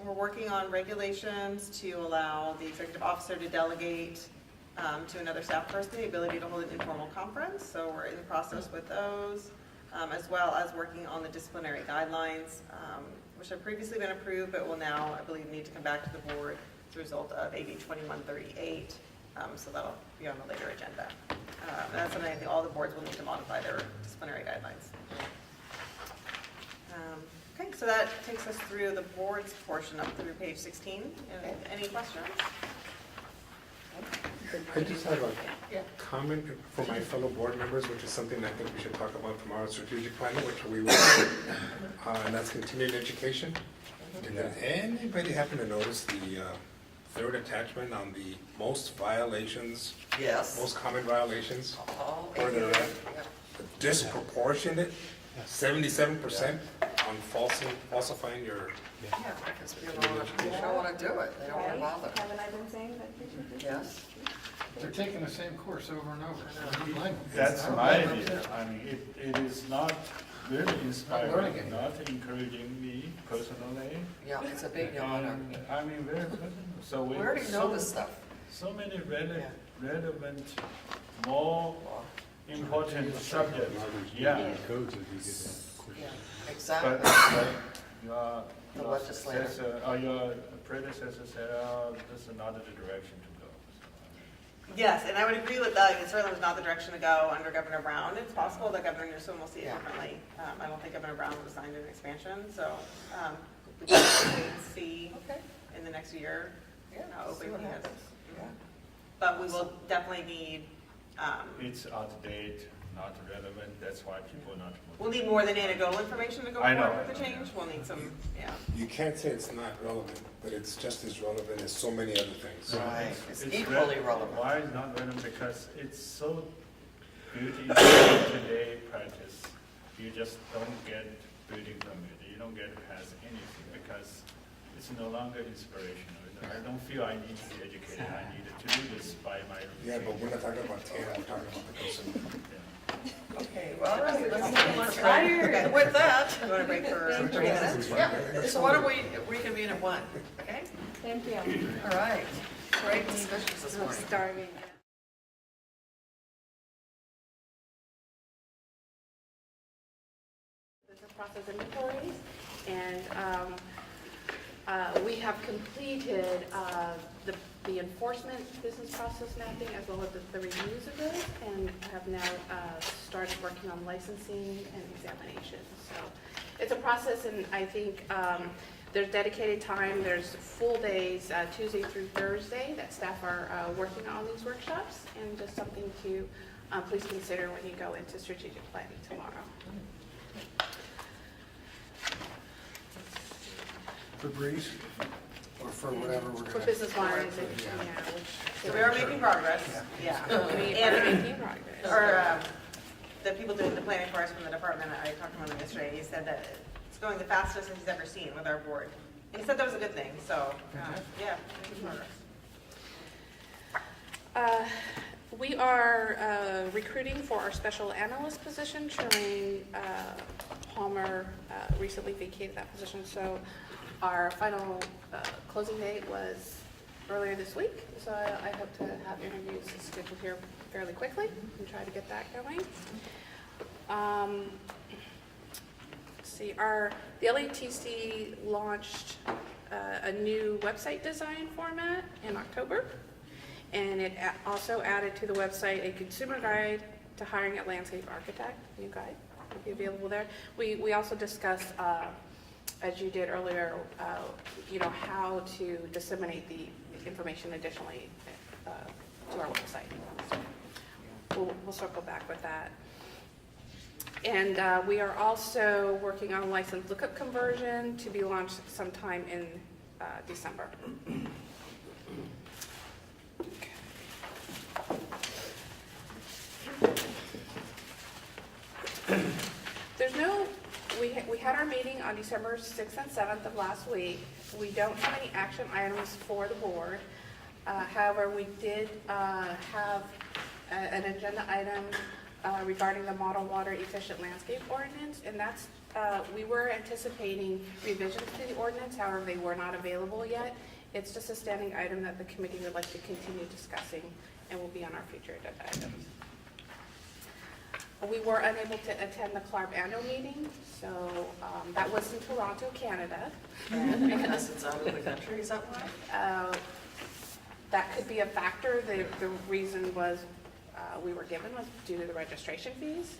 S7: We're working on regulations to allow the executive officer to delegate to another staff person the ability to hold an informal conference. So we're in the process with those, as well as working on the disciplinary guidelines, which have previously been approved, but will now, I believe, need to come back to the board as a result of AB 2138. So that'll be on the later agenda. And that's something I think all the boards will need to modify their disciplinary guidelines. Okay, so that takes us through the board's portion up through page 16. Any questions?
S8: I just have a comment for my fellow board members, which is something I think we should talk about tomorrow, strategic planning, which we will do, and that's continuing education. Did anybody happen to notice the third attachment on the most violations?
S1: Yes.
S8: Most common violations? Where they're
S1: ADA,
S8: at? Disproportionate, 77% on falsifying your.
S1: Yeah, because people don't want to do it, they don't want to bother.
S13: Haven't I been saying that we should do that?
S1: Yes.
S14: They're taking the same course over and over. So I don't blame them.
S10: That's
S14: I don't
S10: my
S14: blame them.
S10: idea. I mean, it is not really
S14: learning
S10: inspiring,
S14: anything.
S10: not encouraging me personally.
S1: Yeah, it's a big honor.
S10: And, I mean, very personal. So
S1: We already know this stuff.
S10: So many relevant, more important subjects. Yeah.
S12: Codes if you get that.
S1: Yeah, exactly.
S10: But your
S1: The legislator.
S10: successor, or your predecessor said, oh, this is not the direction to go.
S7: Yes, and I would agree with that. It certainly was not the direction to go under Governor Brown. It's possible that Governor Newsom will see it differently. I don't think Governor Brown would have signed an expansion, so we can see in the next year how open he is. But we will definitely need.
S10: It's out of date, not relevant, that's why people are not.
S7: We'll need more than anecdotal information to go
S10: I know.
S7: forward with the change. We'll need some,
S8: You can't say it's not relevant, but it's just as relevant as so many other things.
S1: Right, it's equally relevant.
S10: Why is not relevant? Because it's so good in day-to-day practice. You just don't get building permit. You don't get past anything because it's no longer inspirational. I don't feel I need to be educated. I need to do this by my.
S8: Yeah, but we're not talking about TAM, we're talking about the consumer.
S1: Okay, well, let's take a break. With that.
S7: You want to break for 30 minutes?
S1: Yeah, so why don't we reconvene at 1, okay?
S13: Thank you.
S1: All right, great discussions this morning.
S13: Starving.
S15: Business process inventories, and we have completed the enforcement business process mapping as well as the reviews of those, and have now started working on licensing and examination. So it's a process, and I think there's dedicated time, there's full days, Tuesday through Thursday, that staff are working on these workshops, and just something to please consider when you go into strategic planning tomorrow.
S14: For Breeze, or for whatever we're
S15: For
S14: gonna.
S15: business lines, and,
S7: So we are making progress. Yeah.
S15: We are making progress.
S7: Or the people doing the planning for us from the department, I talked to him yesterday, he said that it's going the fastest he's ever seen with our board. And he said that was a good thing, so, yeah, making progress.
S15: We are recruiting for our special analyst position. Shirlene Palmer recently vacated that position, so our final closing date was
S20: earlier this week, so I hope to have interviews scheduled here fairly quickly and try to get that going. Let's see, the LATC launched a new website design format in October, and it also added to the website a consumer guide to hiring a landscape architect, new guide will be available there. We also discussed, as you did earlier, how to disseminate the information additionally to our website. So we'll circle back with that. And we are also working on license lookup conversion to be launched sometime in December. We had our meeting on December 6th and 7th of last week. We don't have any action items for the board. However, we did have an agenda item regarding the model water efficient landscape ordinance, and that's we were anticipating revisions to the ordinance. However, they were not available yet. It's just a standing item that the committee would like to continue discussing and will be on our future agenda items. We were unable to attend the CLARB annual meeting, so that was in Toronto, Canada.
S1: And because it's out of the country, is that why?
S20: That could be a factor. The reason was we were given was due to the registration fees.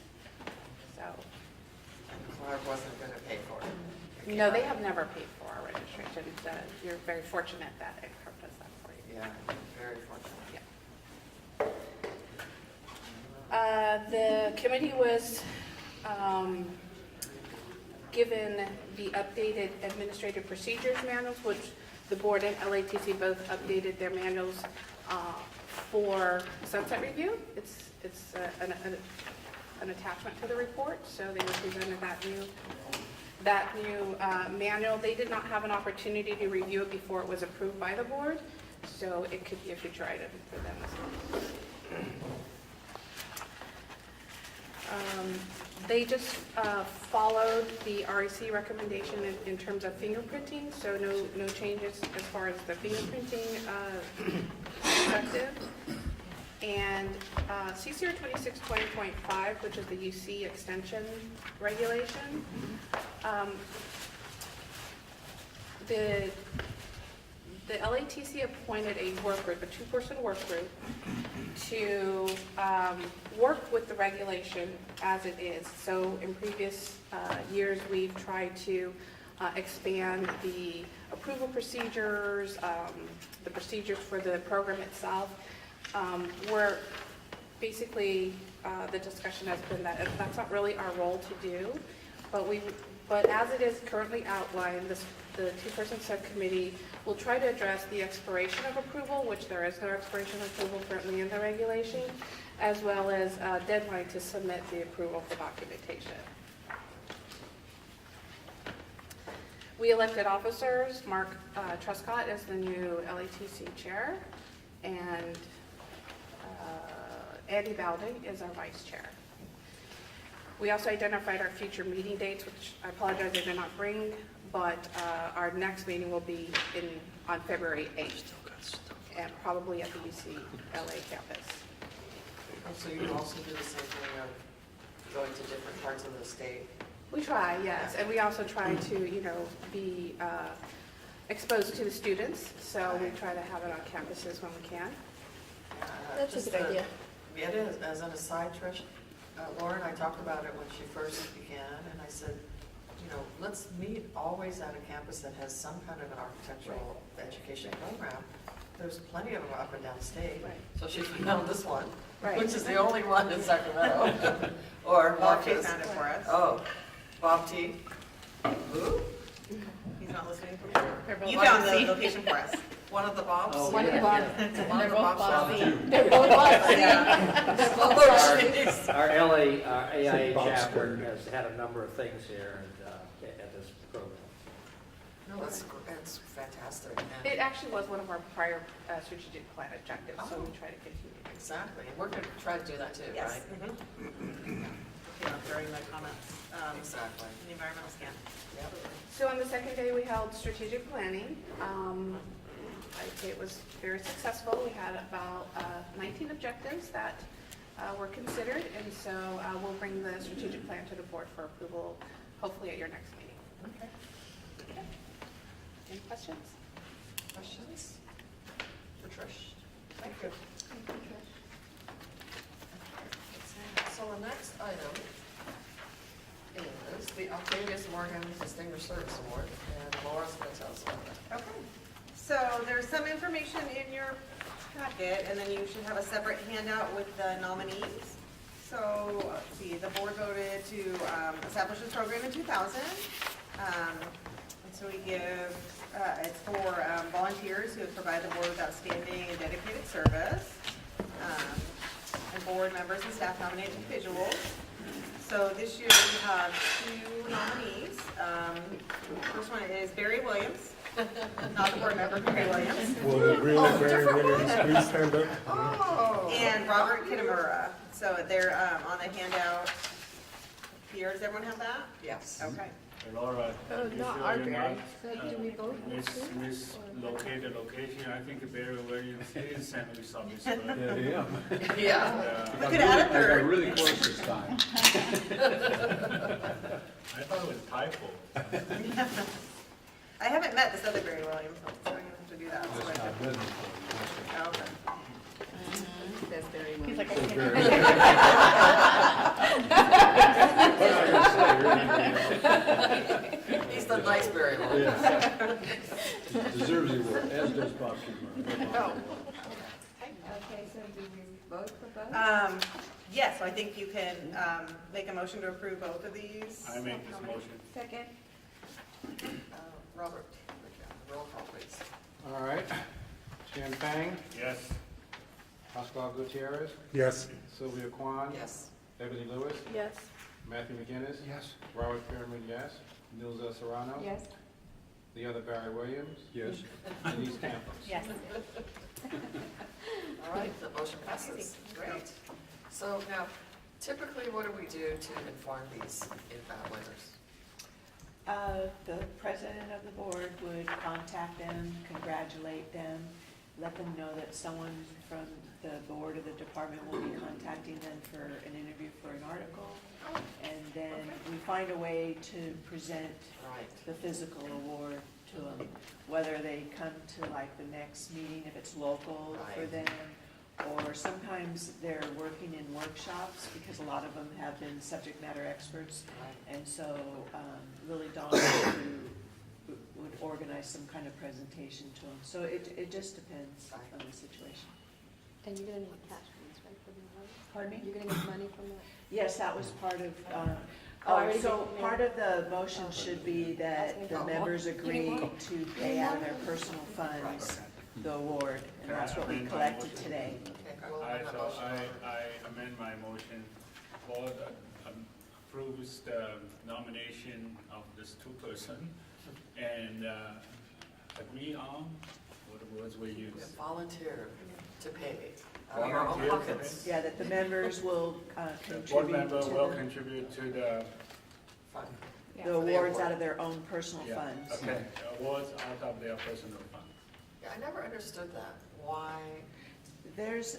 S20: So.
S1: And CLARB wasn't going to pay for it?
S20: No, they have never paid for our registration. You're very fortunate that Endcard does that for you.
S1: Yeah, very fortunate.
S20: Yeah. The committee was given the updated administrative procedures manuals, which the board and LATC both updated their manuals for sunset review. It's an attachment to the report, so they were presented that new manual. They did not have an opportunity to review it before it was approved by the board, so it could be a future item for them as well. They just followed the REC recommendation in terms of fingerprinting, so no changes as far as the fingerprinting perspective. And CCR 2620.5, which is the UC extension regulation, the LATC appointed a work group, a two-person work group, to work with the regulation as it is. So in previous years, we've tried to expand the approval procedures, the procedures for the program itself. Where basically the discussion has been that that's not really our role to do, but as it is currently outlined, the two-person subcommittee will try to address the expiration of approval, which there is no expiration of approval currently in the regulation, as well as a deadline to submit the approval for documentation. We elected officers. Mark Truscott is the new LATC chair, and Andy Balding is our vice chair. We also identified our future meeting dates, which I apologize I did not bring, but our next meeting will be on February 8th, and probably at the UCLA campus.
S1: So you also do the same thing of going to different parts of the state?
S20: We try, yes, and we also try to, be exposed to the students, so we try to have it on campuses when we can.
S18: That's a good idea.
S1: It is. As an aside, Trish, Lauren, I talked about it when she first began, and I said, let's meet always at a campus that has some kind of an architectural education program. There's plenty of them up and down state. Right. So she found this one, which is the only one in Sacramento. Or Marcus.
S7: Found it for us.
S1: Oh, Bob T. Who?
S7: He's not listening. You found the location for us.
S1: One of the Bobs?
S7: Oh,
S1: One of the Bobs. One of the Bobs.
S18: They're both Bobs.
S21: Our LA, our AIA chapter has had a number of things here at this program.
S1: No, it's fantastic.
S20: It actually was one of our prior strategic plan objectives, so we try to continue.
S1: Exactly. We're going to try to do that too,
S7: Yes.
S1: right?
S7: During the comments.
S1: Exactly.
S7: The environmental scan.
S1: Yep.
S20: So on the second day, we held strategic planning. I'd say it was very successful. We had about 19 objectives that were considered, and so we'll bring the strategic plan to the board for approval, hopefully at your next meeting.
S1: Okay.
S20: Okay. Any questions?
S1: Questions? For Trish? Thank you. So the next item is the Octavius Morgan Distinguished Service Award, and Laura's going to tell us about that.
S7: Okay, so there's some information in your packet, and then you should have a separate handout with the nominees. So, let's see, the board voted to establish this program in 2000. And so we give, it's for volunteers who have provided the board with outstanding and dedicated service. And board members and staff nominate individuals. So this year we have 2 nominees. The first one is Barry Williams, not the board member, Barry Williams. And Robert Kitamura. So they're on the handout here. Does everyone have that?
S1: Yes.
S7: Okay.
S10: Laura,
S9: Oh,
S10: if
S9: not
S10: you
S9: our
S10: are
S9: Barry.
S10: not,
S9: So do we both have to?
S10: mislocate the location, I think Barry Williams is San Luis Obispo.
S12: Yeah, yeah.
S1: Yeah.
S7: We could add a
S12: I got
S7: third.
S12: really close this time.
S10: I thought it was typo.
S7: I haven't met this other Barry Williams, so I'm going to have to do that.
S12: That's
S7: So I
S12: not
S7: could-
S12: business.
S7: Okay.
S13: That's very well.
S4: He's like,
S12: So
S4: I
S12: very-
S4: can't.
S1: He's the nice Barry Williams.
S12: Deserves the award, as does Bob Kimmer.
S7: Oh.
S13: Okay, so do we vote for both?
S7: Yes, so I think you can make a motion to approve both of these.
S10: I make this motion.
S13: Second.
S1: Robert, roll call, please.
S3: All right. Jim Pang,
S10: Yes.
S3: Pascal Gutierrez,
S8: Yes.
S3: Sylvia Kwan,
S1: Yes.
S3: Ebony Lewis,
S20: Yes.
S3: Matthew McGinnis.
S14: Yes.
S3: Robert Pearman, yes. Nilza Serrano.
S13: Yes.
S3: The other Barry Williams.
S12: Yes.
S3: Denise Campos.
S4: Yes.
S1: All right, the motion passes. Great. So now, typically, what do we do to inform these winners?
S11: The president of the board would contact them, congratulate them, let them know that someone from the board or the department will be contacting them for an interview for an article. And then we find a way to present the physical award to them, whether they come to like the next meeting if it's local for them, or sometimes they're working in workshops because a lot of them have been subject matter experts. And so Lily Dawn would organize some kind of presentation to them. So it just depends on the situation.
S13: And you're gonna need cash funds, right, for the vote?
S11: Pardon me?
S13: You're gonna need money from that?
S11: Yes, that was part of,
S13: Oh, I already
S11: so
S13: did.
S11: part of the motion should be that the members agree to pay out of their personal funds the award, and that's what we collected today.
S10: So I amend my motion. Board approves the nomination of this 2-person and agree on, what words we use?
S1: Volunteer to pay out of our own
S10: Volunteer to
S1: pockets.
S11: Yeah, that the members will
S10: The board
S11: contribute
S10: member
S11: to
S10: will contribute to the,
S1: Fund.
S11: the awards out of their own personal
S10: yeah,
S11: funds.
S10: okay, awards out of their personal fund.
S1: Yeah, I never understood that. Why?
S11: There's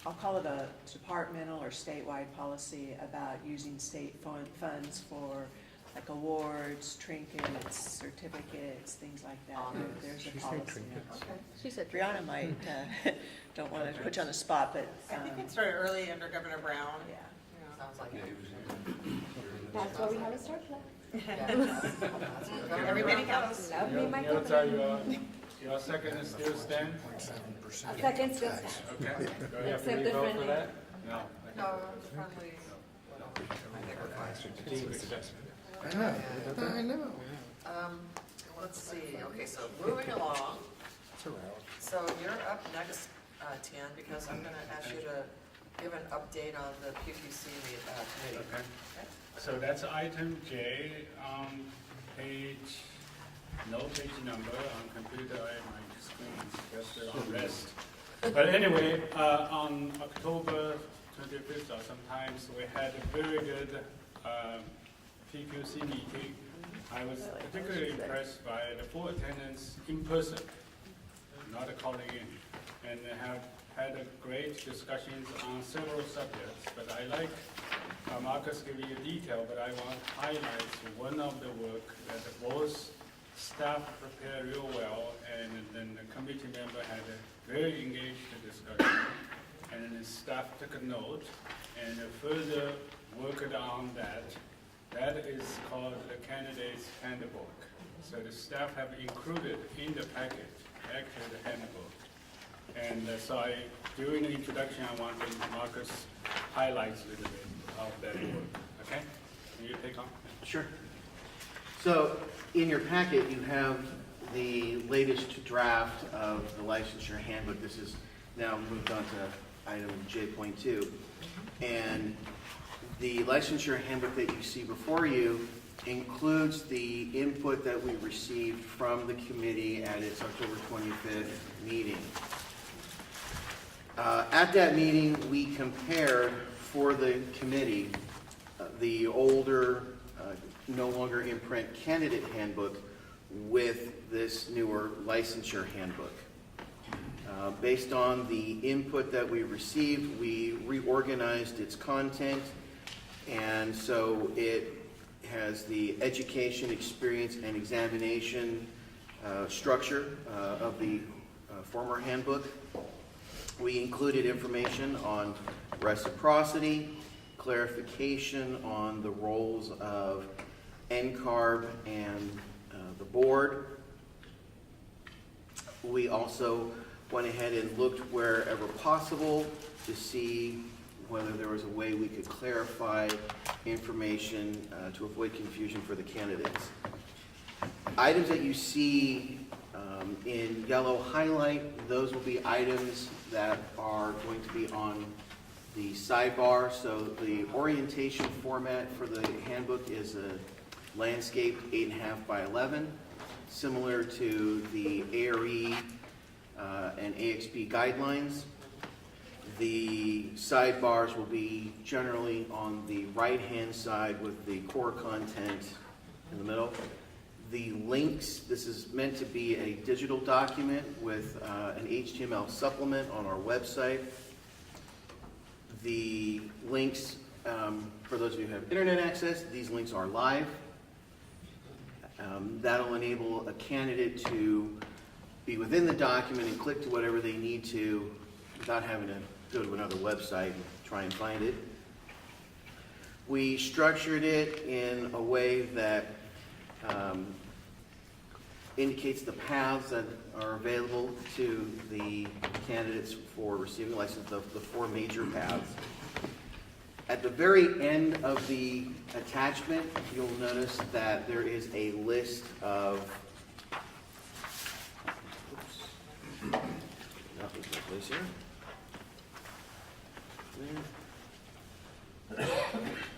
S11: I'll call it a departmental or statewide policy about using state funds for like awards, trinkets, certificates, things like that. There's a policy.
S13: She said.
S11: Brianna might, don't want to put you on the spot, but.
S7: I think it started early under Governor Brown.
S11: Yeah.
S1: Sounds like it.
S13: That's why we have a start plan.
S7: Every penny counts.
S13: That would be my
S10: You'll
S13: company.
S10: your second is still stand?
S13: Second still stands.
S10: Okay. Do I have to
S13: Except the
S10: re-vote for
S13: friendly.
S10: that? No.
S1: No, it's friendly. I think we're fine.
S14: I know.
S1: Let's see, okay, so moving along. So you're up next, Tian, because I'm gonna ask you to give an update on the PPC committee.
S10: Okay. So that's item J, page, no page number on computer, my screen, just on rest. But anyway, on October 25th or sometimes, we had a very good PQC meeting. I was particularly impressed by the full attendance in person. not calling in, and have had a great discussions on several subjects. But I like Marcus giving you detail, but I want to highlight one of the work that both staff prepared real well, and then the committee member had a very engaged discussion, and then the staff took a note and further worked on that. That is called the candidate's handbook. So the staff have included in the package, actually the handbook. And so during the introduction, I want Marcus highlights a little bit of that work. Okay? Can you take on?
S19: Sure. So in your packet, you have the latest draft of the licensure handbook. This is now moved on to item J.2. And the licensure handbook that you see before you includes the input that we received from the committee at its October 25th meeting. At that meeting, we compared for the committee the older, no longer in print candidate handbook with this newer licensure handbook. Based on the input that we received, we reorganized its content, and so it has the education, experience, and examination structure of the former handbook. We included information on reciprocity, clarification on the roles of Endcard and the board. We also went ahead and looked wherever possible to see whether there was a way we could clarify information to avoid confusion for the candidates. Items that you see in yellow highlight, those will be items that are going to be on the sidebar. So the orientation format for the handbook is a landscaped 8.5 by 11, similar to the Erie and AXP guidelines. The sidebars will be generally on the right-hand side with the core content in the middle. The links, this is meant to be a digital document with an HTML supplement on our website. The links, for those of you who have internet access, these links are live. That'll enable a candidate to be within the document and click to whatever they need to without having to go to another website and try and find it. We structured it in a way that indicates the paths that are available to the candidates for receiving a license, the four major paths. At the very end of the attachment, you'll notice that there is a list of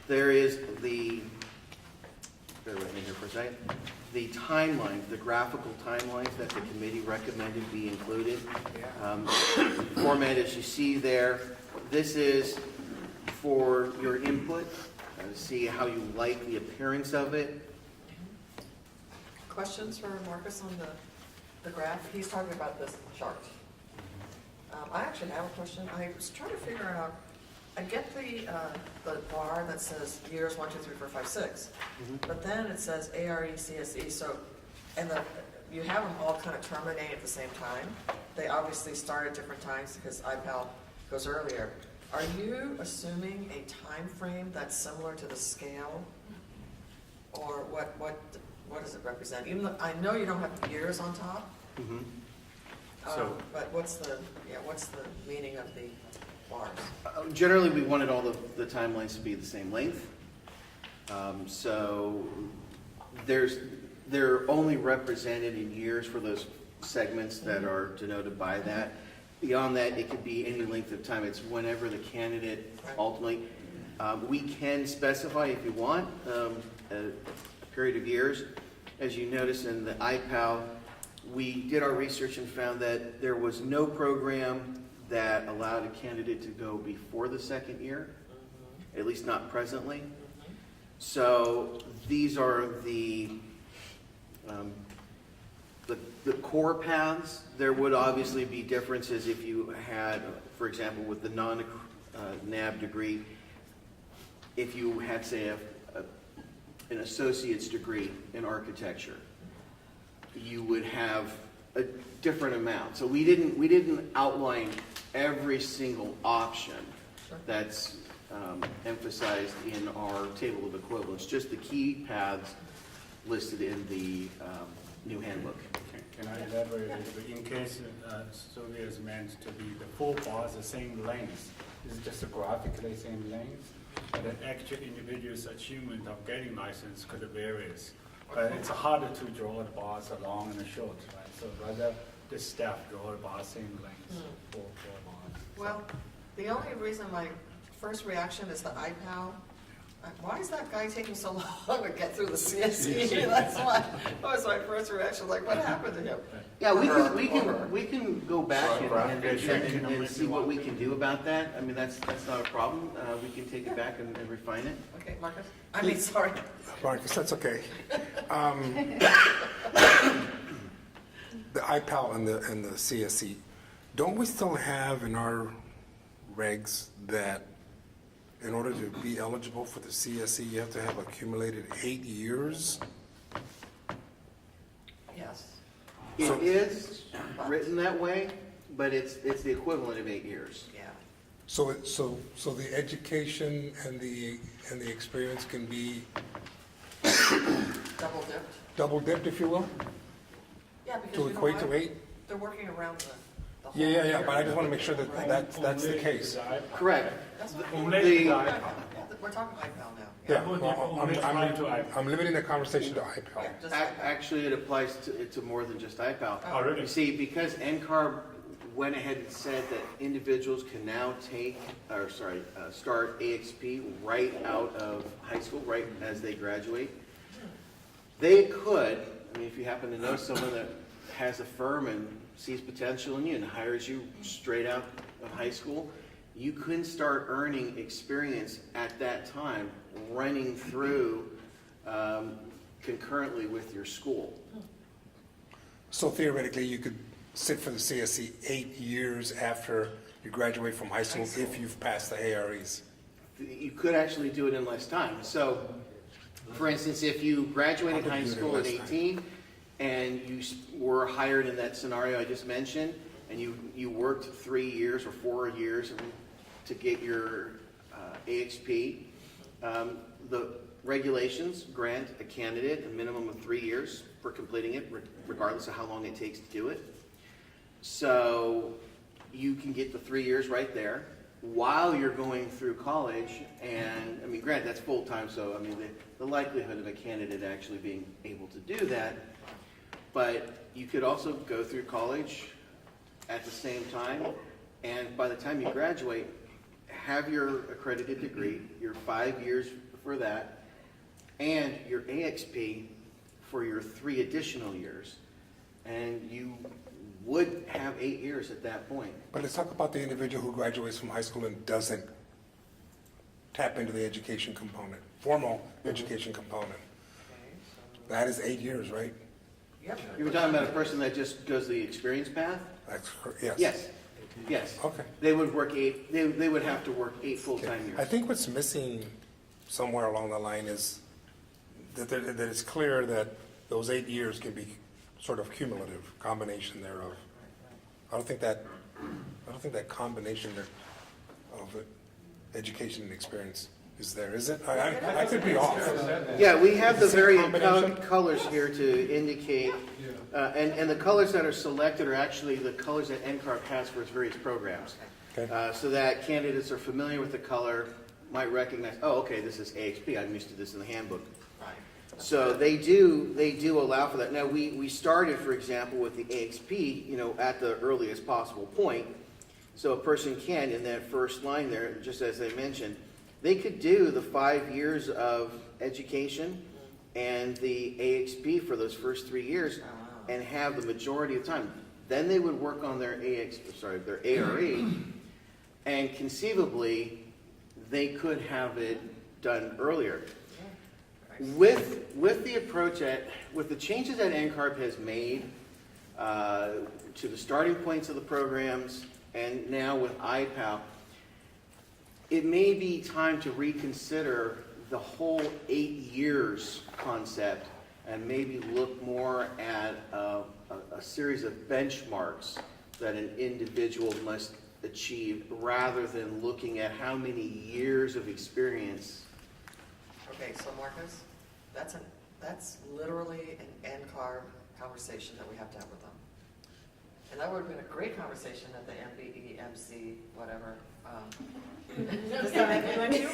S19: there is the, bear with me here for a second, the timelines, the graphical timelines that the committee recommended be included. Format as you see there, this is for your input, to see how you like the appearance of it.
S1: Questions for Marcus on the graph? He's talking about this chart. I actually have a question. I was trying to figure out, I get the bar that says years 1, 2, 3, 4, 5, 6, but then it says ARE, CSE, so, and you have them all kind of terminate at the same time. They obviously start at different times because IPAL goes earlier. Are you assuming a time frame that's similar to the scale? Or what does it represent? Even though I know you don't have years on top, but what's the meaning of the bars?
S19: Generally, we wanted all the timelines to be the same length. So they're only represented in years for those segments that are denoted by that. Beyond that, it could be any length of time. It's whenever the candidate ultimately. We can specify, if you want, a period of years. As you notice in the IPAL, we did our research and found that there was no program that allowed a candidate to go before the second year, at least not presently. So these are the the core paths, there would obviously be differences if you had, for example, with the non-NAB degree, if you had, say, an associate's degree in architecture, you would have a different amount. So we didn't outline every single option that's emphasized in our table of equivalents, just the key paths listed in the new handbook.
S10: Can I elaborate a little bit? In case Sylvia is meant to be the full bars the same length, is it just graphically same length? But the actual individual's achievement of getting license could vary. But it's harder to draw the bars long and short, right? So rather the staff draw the bars same length for bars.
S1: Well, the only reason my first reaction is the IPAL. Why is that guy taking so long to get through the CSE? That was my first reaction. Like, what happened to him?
S19: Yeah, we can go back and see what we can do about that. I mean, that's not a problem. We can take it back and refine it.
S1: Okay, Marcus. I mean, sorry.
S8: Marcus, that's okay. The IPAL and the CSE, don't we still have in our regs that in order to be eligible for the CSE, you have to have accumulated 8 years?
S1: Yes.
S19: It is written that way, but it's the equivalent of 8 years.
S1: Yeah.
S8: So the education and the experience can be
S1: Double dipped.
S8: double dipped, if you will,
S1: Yeah, because
S8: to
S1: you know
S8: equate
S1: why?
S8: to 8?
S1: They're working around the whole.
S8: Yeah, but I just want to make sure that that's the case.
S19: Correct.
S1: That's
S10: We're
S1: talking IPAL now.
S8: Yeah, well, I'm limiting the conversation to IPAL.
S19: Actually, it applies to more than just IPAL.
S10: Oh, really?
S19: You see, because Endcard went ahead and said that individuals can now start AXP right out of high school, right as they graduate. They could, I mean, if you happen to know someone that has a firm and sees potential in you and hires you straight out of high school, you couldn't start earning experience at that time running through concurrently with your school.
S8: So theoretically, you could sit for the CSE 8 years after you graduate from high school if you've passed the AREs.
S19: You could actually do it in less time. So, for instance, if you graduated high school at 18 and you were hired in that scenario I just mentioned, and you worked 3 years or 4 years to get your AXP, the regulations grant a candidate a minimum of 3 years for completing it, regardless of how long it takes to do it. So you can get the 3 years right there while you're going through college. And I mean, granted, that's full time, so I mean, the likelihood of a candidate actually being able to do that. But you could also go through college at the same time, and by the time you graduate, have your accredited degree, your 5 years for that, and your AXP for your 3 additional years. And you would have 8 years at that point.
S8: But let's talk about the individual who graduates from high school and doesn't tap into the education component, formal education component. That is 8 years, right?
S1: Yep.
S19: You were talking about a person that just goes the experience path?
S8: That's correct, yes.
S19: Yes, yes.
S8: Okay.
S19: They would work 8, they would have to work 8 full-time years.
S8: I think what's missing somewhere along the line is that it's clear that those 8 years can be sort of cumulative combination thereof. I don't think that combination of education and experience is there, is it? I could be off.
S19: Yeah, we have the
S8: Is it
S19: various
S8: combination?
S19: colors here to indicate, and the colors that are selected are actually the colors that Endcard has for its various programs.
S8: Okay.
S19: So that candidates are familiar with the color, might recognize, oh, okay, this is AXP, I'm used to this in the handbook. So they do allow for that. Now, we started, for example, with the AXP, at the earliest possible point. So a person can, in that first line there, just as I mentioned, they could do the 5 years of education and the AXP for those first 3 years and have the majority of time. Then they would work on their their ARE, and conceivably, they could have it done earlier. With the approach with the changes that Endcard has made to the starting points of the programs, and now with IPAL, it may be time to reconsider the whole 8 years concept and maybe look more at a series of benchmarks that an individual must achieve rather than looking at how many years of experience.
S1: Okay, so Marcus, that's literally an Endcard conversation that we have to have with them. And that would have been a great conversation at the MBE, MC, whatever.
S7: Does that make you want to?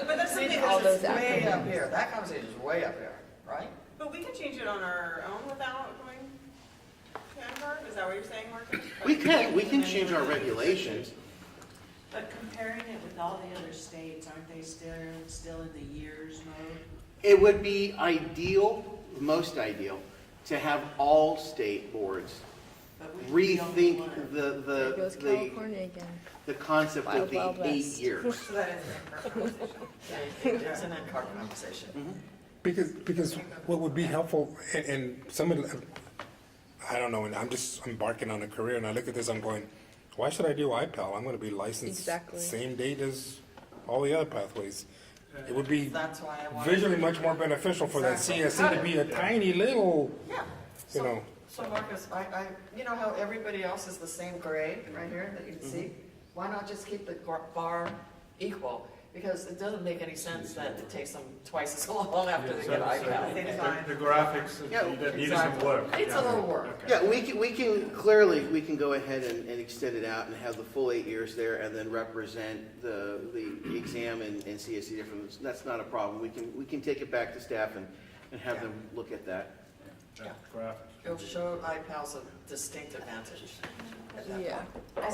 S7: But that's something
S1: All
S7: that's
S1: those way up here. That conversation is way up here, right?
S7: But we can change it on our own without going to Endcard? Is that what you're saying, Marcus?
S19: We can change our regulations.
S5: But comparing it with all the other states, aren't they still in the years mode?
S19: It would be ideal, most ideal, to have all state boards rethink the concept of the 8 years.
S1: So that is an conversation. It's an Endcard conversation.
S8: Because what would be helpful, and some of the, I don't know, and I'm embarking on a career, and I look at this, I'm going, why should I do IPAL? I'm going to be licensed same date as all the other pathways. It would be visually much more beneficial for that CSE to be a tiny little, you know.
S1: So Marcus, you know how everybody else is the same grade right here that you can see? Why not just keep the bar equal? Because it doesn't make any sense that it takes them twice as long after they get IPAL.
S10: The graphics need some work.
S1: It's a little work.
S19: Yeah, we can clearly, we can go ahead and extend it out and have the full 8 years there and then represent the exam and CSE difference. That's not a problem. We can take it back to staff and have them look at that.
S1: Yeah. It'll show IPAL's a distinct advantage at that
S2: Yeah.
S1: point.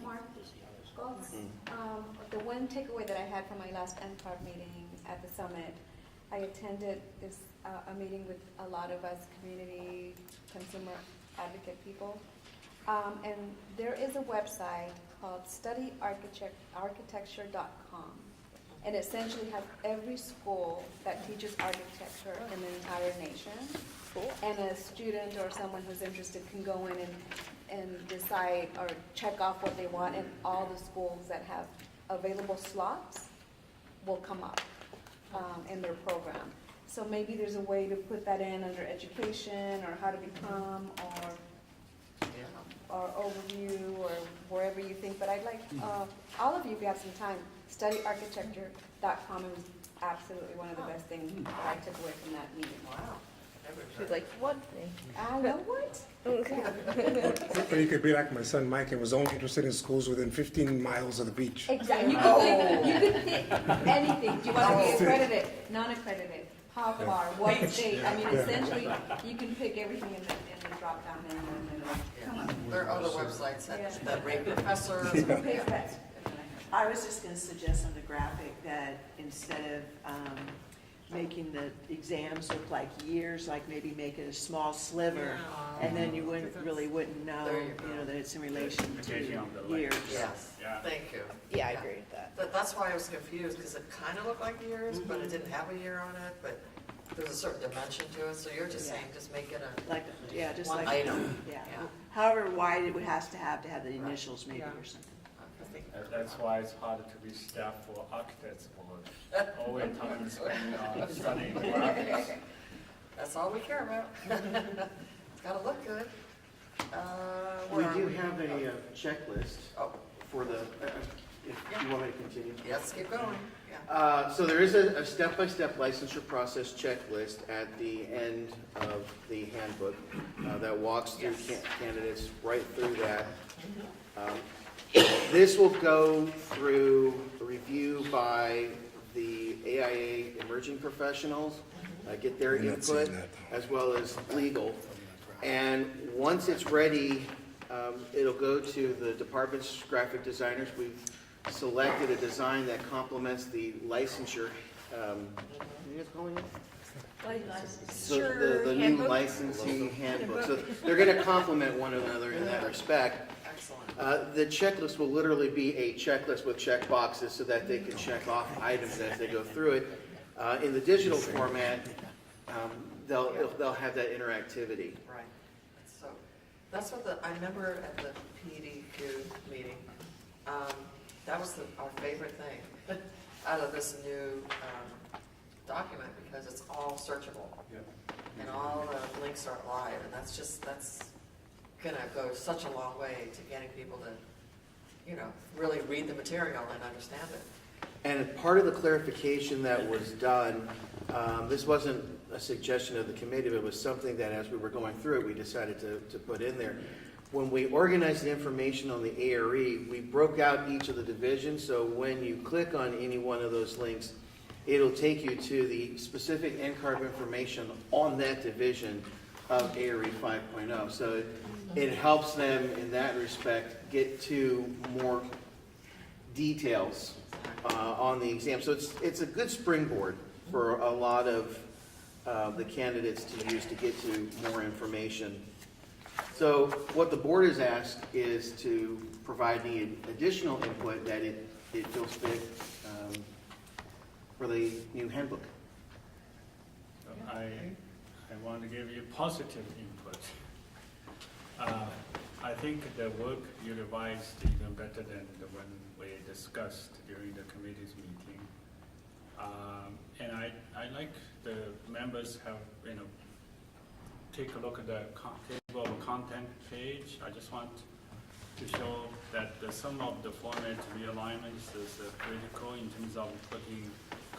S13: Mark, the one takeaway that I had from my last Endcard meeting at the summit, I attended a meeting with a lot of us community consumer advocate people, and there is a website called studyarchitecture.com, and it essentially has every school that teaches architecture in the entire nation. Cool. And a student or someone who's interested can go in and decide or check off what they want, and all the schools that have available slots will come up in their program. So maybe there's a way to put that in under education or how to become or overview or wherever you think. But I'd like all of you, if you have some time, studyarchitecture.com. It was absolutely one of the best things that I took away from that meeting. Wow.
S18: She's like, one thing.
S13: I know what?
S8: Or you could be like my son Mike and was only interested in schools within 15 miles of the beach.
S13: Exactly. You could pick anything. Do you want to be accredited, non-accredited, how far, what state? I mean, essentially, you can pick everything in the drop down menu.
S1: There are other websites that rate professors.
S5: I was just going to suggest on the graphic that instead of making the exams look like years, like maybe make it a small sliver, and then you wouldn't know, that it's in relation to years.
S1: Yes, thank you.
S18: Yeah, I agree with that.
S1: That's why I was confused, because it kind of looked like years, but it didn't have a year on it, but there's a certain dimension to it, so you're just saying, just make it
S5: just
S1: one
S5: like
S1: item.
S5: However wide it would have to have the initials maybe or something.
S10: That's why it's hard to be staff for architects board. All the time spent studying graphics.
S1: That's all we care about. It's got to look good.
S19: We do have a checklist for the, if you want me to continue.
S1: Yes, keep going.
S19: So there is a step-by-step licensure process checklist at the end of the handbook that walks through candidates right through that. This will go through a review by the AIA emerging professionals, get their input, as well as legal. And once it's ready, it'll go to the department's graphic designers. We've selected a design that complements the licensure. You guys calling it? The new licensing handbook. So they're going to complement one another in that respect. The checklist will literally be a checklist with check boxes so that they can check off items as they go through it. In the digital format, they'll have that interactivity.
S1: Right. So, that's what I remember at the PDQ meeting, that was our favorite thing out of this new document, because it's all searchable.
S12: Yep.
S1: And all the links are live, and that's gonna go such a long way to getting people to, really read the material and understand it.
S19: And part of the clarification that was done, this wasn't a suggestion of the committee, but it was something that as we were going through it, we decided to put in there. When we organized the information on the ARE, we broke out each of the divisions, so when you click on any one of those links, it'll take you to the specific Endcard information on that division of ARE 5.0. So it helps them in that respect get to more details on the exam. So it's a good springboard for a lot of the candidates to use to get to more information. So what the board has asked is to provide the additional input that it feels fit for the new handbook.
S10: I want to give you positive input. I think the work you revised even better than the one we discussed during the committee's meeting. And I like the members have, take a look at the table of content page. I just want to show that some of the format realignments is critical in terms of putting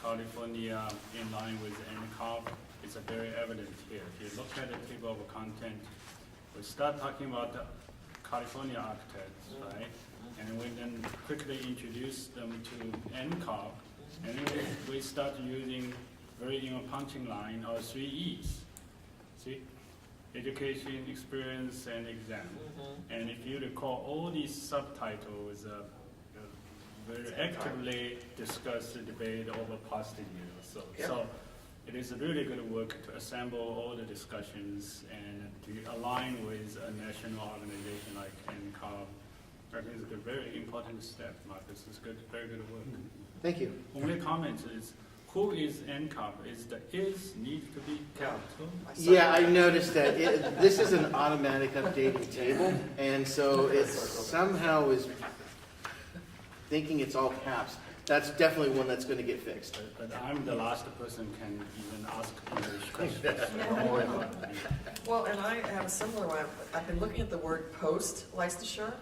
S10: California in line with Endcard. It's very evident here. If you look at the table of content, we start talking about the California architects, right? And we then quickly introduce them to Endcard, and then we start using punching line or 3 E's. See? Education, experience, and exam. And if you recall, all these subtitles very actively discuss the debate over past years. So it is really good work to assemble all the discussions and to align with a national organization like Endcard. I think it's a very important step, Marcus. It's good, very good work.
S19: Thank you.
S10: Only comment is, who is Endcard? Is the is need to be kept?
S19: Yeah, I noticed that. This is an automatic updating table, and so it somehow is thinking it's all caps. That's definitely one that's going to get fixed.
S10: But I'm the last person can even ask English questions.
S1: Well, and I have a similar one. I've been looking at the word post-licensure.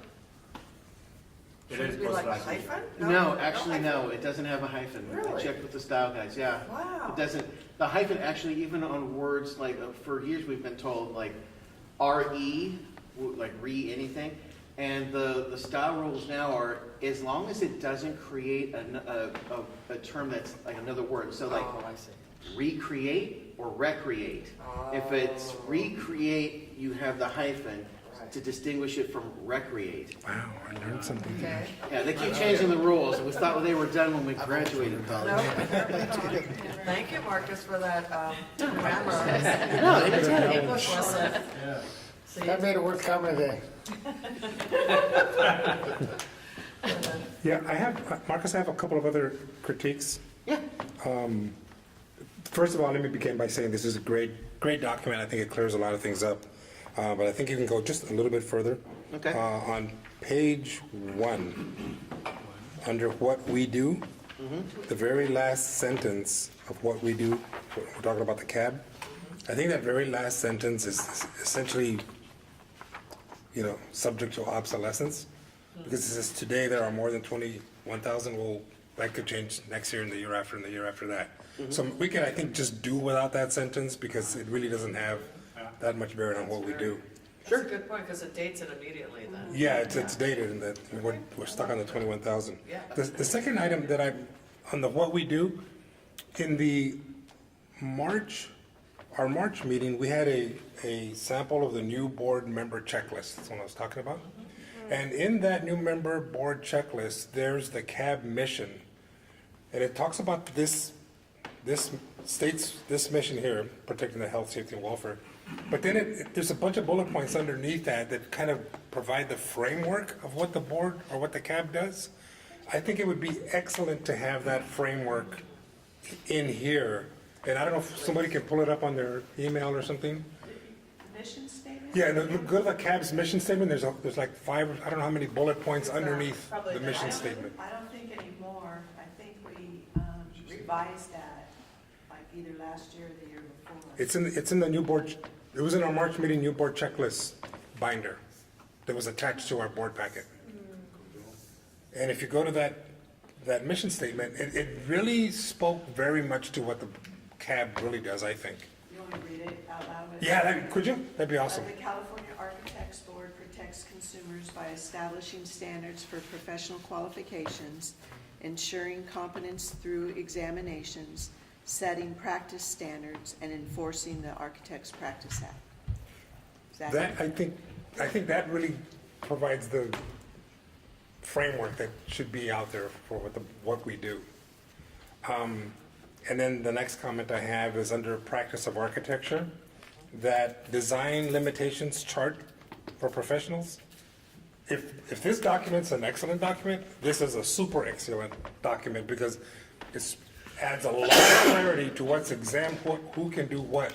S10: It
S1: Should
S10: is
S1: it be like a
S10: post-licensure.
S1: hyphen?
S19: No, actually, no. It doesn't have a hyphen. I
S1: Really?
S19: checked with the style guys. Yeah.
S1: Wow.
S19: It doesn't. The hyphen actually, even on words like for years we've been told like re, like anything, and the style rules now are as long as it doesn't create a term that's like another word. So like
S1: I see.
S19: recreate or recreate. If it's recreate, you have the hyphen to distinguish it from recreate.
S8: Wow, I learned something.
S1: Okay.
S19: Yeah, they keep changing the rules. We thought they were done when we graduated college.
S1: No, apparently not. Thank you, Marcus, for that grammar.
S19: No, anytime.
S1: English lesson. See?
S14: That made it worth coming today.
S8: Yeah, Marcus, I have a couple of other critiques.
S19: Yeah.
S8: First of all, let me begin by saying this is a great document. I think it clears a lot of things up. But I think you can go just a little bit further.
S19: Okay.
S8: On page 1, under what we do, the very last sentence of what we do, we're talking about the cab. I think that very last sentence is essentially, subject to obsolescence. Because it says today there are more than 21,000. Well, that could change next year and the year after and the year after that. So we can, I think, just do without that sentence because it really doesn't have that much bearing on what we do.
S1: That's a good point, because it dates it immediately then.
S8: Yeah, it's dated, and that we're stuck on the 21,000.
S1: Yeah.
S8: The second item that on the what we do, in the our March meeting, we had a sample of the new board member checklist. That's what I was talking about. And in that new member board checklist, there's the CAB mission. And it talks about this states this mission here, protecting the health, safety, and welfare. But then there's a bunch of bullet points underneath that kind of provide the framework of what the board or what the CAB does. I think it would be excellent to have that framework in here And I don't know if somebody can pull it up on their email or something.
S5: Mission statement?
S8: Yeah, go to the CAB's mission statement, there's like 5, I don't know how many bullet points underneath
S5: Probably
S8: the
S5: not.
S8: mission statement.
S5: I don't think anymore. I think we revised that like either last year or the year before.
S8: It's in the new board, it was in our March meeting new board checklist binder that was attached to our board packet. And if you go to that mission statement, it really spoke very much to what the CAB really does, I think.
S5: You want me to read it out loud?
S8: Yeah, could you? That'd be awesome.
S5: The California Architects Board protects consumers by establishing standards for professional qualifications, ensuring competence through examinations, setting practice standards, and enforcing the Architects Practice Act. Is that
S8: I think that really provides the framework that should be out there for what we do. And then the next comment I have is under practice of architecture, that design limitations chart for professionals. If this document's an excellent document, this is a super excellent document because it adds a lot of clarity to what's exempt, who can do what.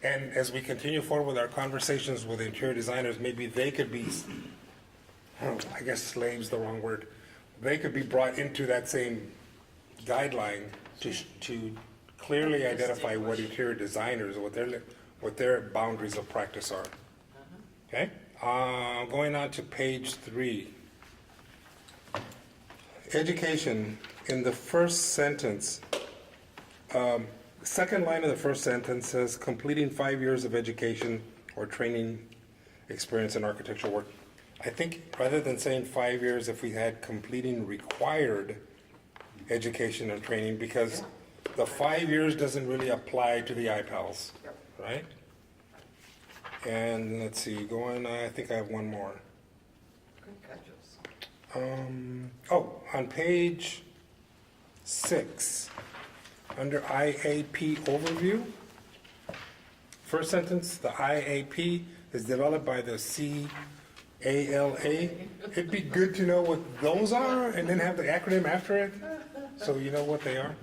S8: And as we continue forward with our conversations with interior designers, maybe they could be, I guess slave's the wrong word, they could be brought into that same guideline to clearly identify what interior designers, what their boundaries of practice are. Okay? Going on to page 3. Education, in the first sentence, second line of the first sentence says, completing 5 years of education or training experience in architectural work. I think rather than saying 5 years, if we had completing required education and training, because the 5 years doesn't really apply to the IPALs, right? And let's see, I think I have one more.
S1: Good catches.
S8: On page 6, under IAP overview, first sentence, the IAP is developed by the CALA. It'd be good to know what those are and then have the acronym after it, so you know what they are.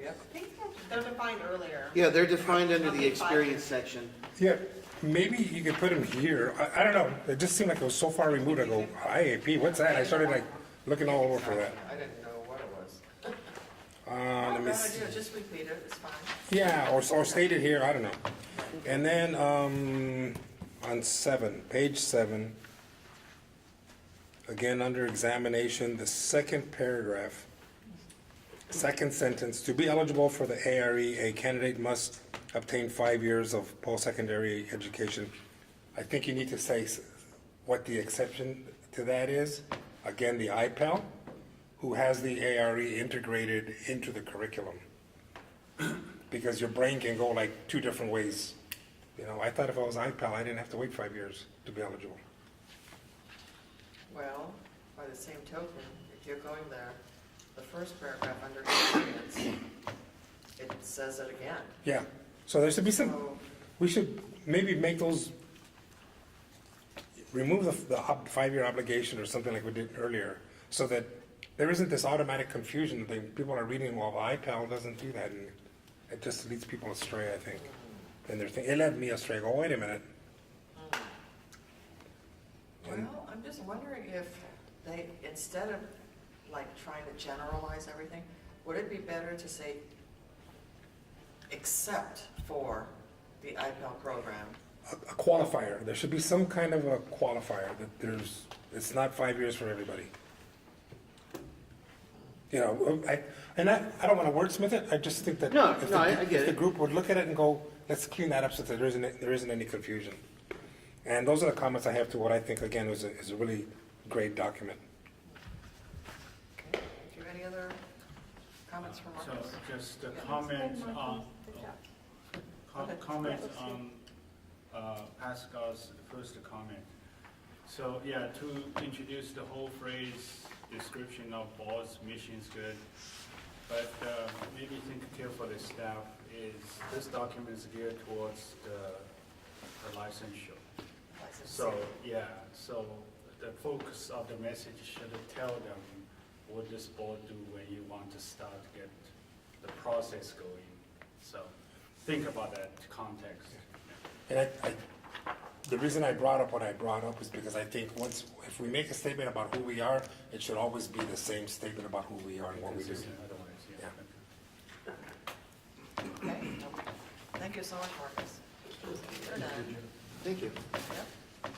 S7: I think they're defined earlier.
S19: Yeah, they're defined under the experience section.
S8: Yeah, maybe you could put them here. I don't know. It just seemed like it was so far removed. I go, IAP, what's that? I started like looking all over for that.
S1: I didn't know what it was.
S8: Let me see.
S1: Just repeat it, it's fine.
S8: Yeah, or state it here, I don't know. And then on page 7, again under examination, the second paragraph, second sentence, to be eligible for the ARE, a candidate must obtain 5 years of post-secondary education. I think you need to say what the exception to that is. Again, the IPAL, who has the ARE integrated into the curriculum. Because your brain can go like 2 different ways. You know, I thought if I was IPAL, I didn't have to wait 5 years to be eligible.
S1: Well, by the same token, if you're going there, the first paragraph under experience, it says it again.
S8: Yeah, so there should be some, we should maybe make those, remove the 5-year obligation or something like we did earlier, so that there isn't this automatic confusion that people are reading, well, the IPAL doesn't do that, and it just leads people astray, I think. And they're thinking, it led me astray, go, wait a minute.
S1: Well, I'm just wondering if they, instead of like trying to generalize everything, would it be better to say, except for the IPAL program?
S8: A qualifier, there should be some kind of a qualifier that it's not 5 years for everybody. You know, I don't want to wordsmith it, I just think that if the group would look at it and go, let's clean that up so that there isn't any confusion. And those are the comments I have to what I think, again, is a really great document.
S1: Okay. Do you have any other comments from Marcus?
S10: So just a comment on Pascal's first comment. So yeah, to introduce the whole phrase description of board's mission is good, but maybe think carefully, staff, is this document is geared towards the licensure. So yeah, so the focus of the message should tell them what this board do when you want to start to get the process going So think about that context.
S8: And the reason I brought up what I brought up is because I think if we make a statement about who we are, it should always be the same statement about who we are and what we do.
S10: Otherwise, yeah.
S1: Okay. Thank you so much, Marcus. You're done.
S19: Thank you.
S1: Yep.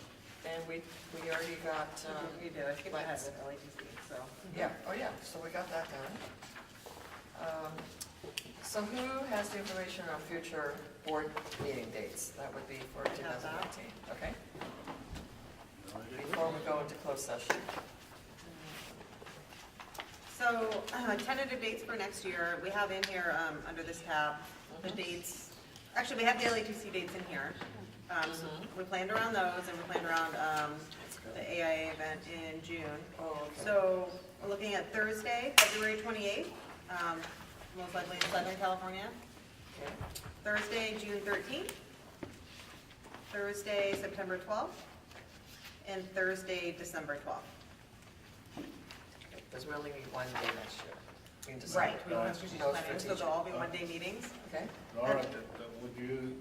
S1: And we already got,
S7: You did, I skipped ahead with LATC, so.
S1: yeah, oh yeah, so we got that done. So who has the information on future board meeting dates? That would be for 2019, okay? Before we go into closed session.
S7: So tentative dates for next year, we have in here, under this tab, the dates. Actually, we have the LATC dates in here. So we planned around those, and we planned around the AIA event in June.
S1: Oh, okay.
S7: So we're looking at Thursday, February 28th, most likely in Southern California.
S1: Okay.
S7: Thursday, June 13th. Thursday, September 12th. And Thursday, December 12th.
S1: Because we only need one day next year. In December.
S7: Right, we don't have strategic planning, so they'll all be one-day meetings.
S1: Okay.
S10: Laura, would you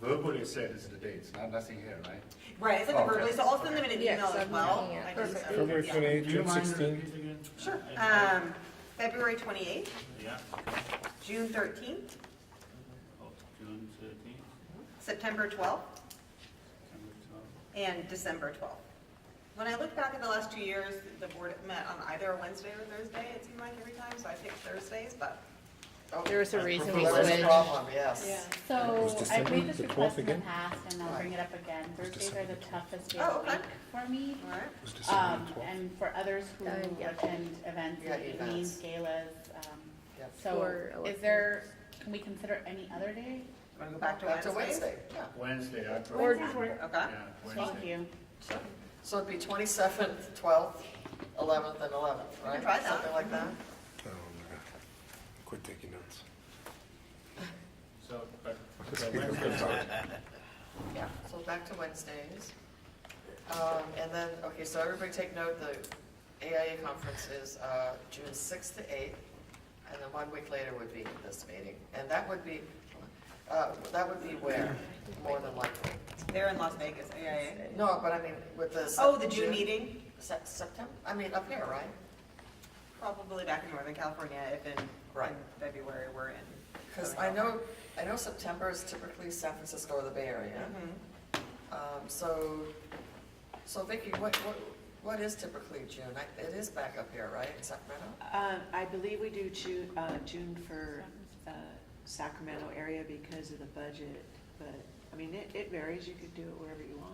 S10: verbally say this is the dates, nothing here, right?
S7: Right, it's in the verbally, so I'll send them in an email as well.
S6: Yeah.
S7: I just-
S8: February
S7: yeah.
S8: 28th,
S10: Do you
S8: June
S10: mind
S8: 16th.
S10: repeating again?
S7: Sure. February 28th,
S10: Yeah,
S7: June 13th,
S10: oh, June 13th,
S7: September 12th,
S10: September 12th.
S7: and December 12th. When I look back at the last 2 years, the board met on either a Wednesday or Thursday, it seemed like every time, so I picked Thursdays, but
S6: There was a reason we
S1: There was a
S6: switched.
S1: problem, yes.
S8: Was
S4: So I
S8: December
S4: made this
S8: the
S4: request
S8: 12th
S4: in the
S8: again?
S4: past, and I'll bring it up again. Thursdays are the toughest day
S7: Oh,
S4: of the
S7: okay.
S4: week for me.
S7: all right.
S8: Was December the 12th?
S4: And for others who
S6: Yeah.
S4: attend events,
S1: Yeah,
S4: evenings,
S1: events.
S4: galas.
S1: Yeah.
S4: So
S6: For
S4: is there, can we consider any other day?
S7: Want to go back to
S1: Back to
S7: Wednesdays?
S1: Wednesday, yeah.
S10: Wednesday, I prefer.
S4: Wednesdays work.
S7: Okay.
S10: Yeah,
S4: Thank
S10: Wednesday.
S4: you.
S1: So it'd be 27th, 12th, 11th, and 11th, right?
S7: try that.
S1: Something like that?
S8: Oh, my God. Quit taking notes.
S10: So, but, so Wednesday,
S1: Yeah, so back to Wednesdays. And then, okay, so everybody take note, the AIA conference is June 6th to 8th, and then 1 week later would be this meeting. And that would be where, more than likely?
S7: They're in Las Vegas, AIA.
S1: No, but I mean, with the.
S7: Oh, the June meeting?
S1: September, I mean, up here, right?
S7: Probably back in Northern California, if in
S1: Right.
S7: February we're in.
S1: Because
S7: Southern
S1: I know September is typically San Francisco or the Bay Area.
S7: Mhm.
S1: So Vicki, what is typically June? It is back up here, right, in Sacramento?
S5: I believe we do June for Sacramento area because of the budget, but, I mean, it varies, you could do it wherever you want.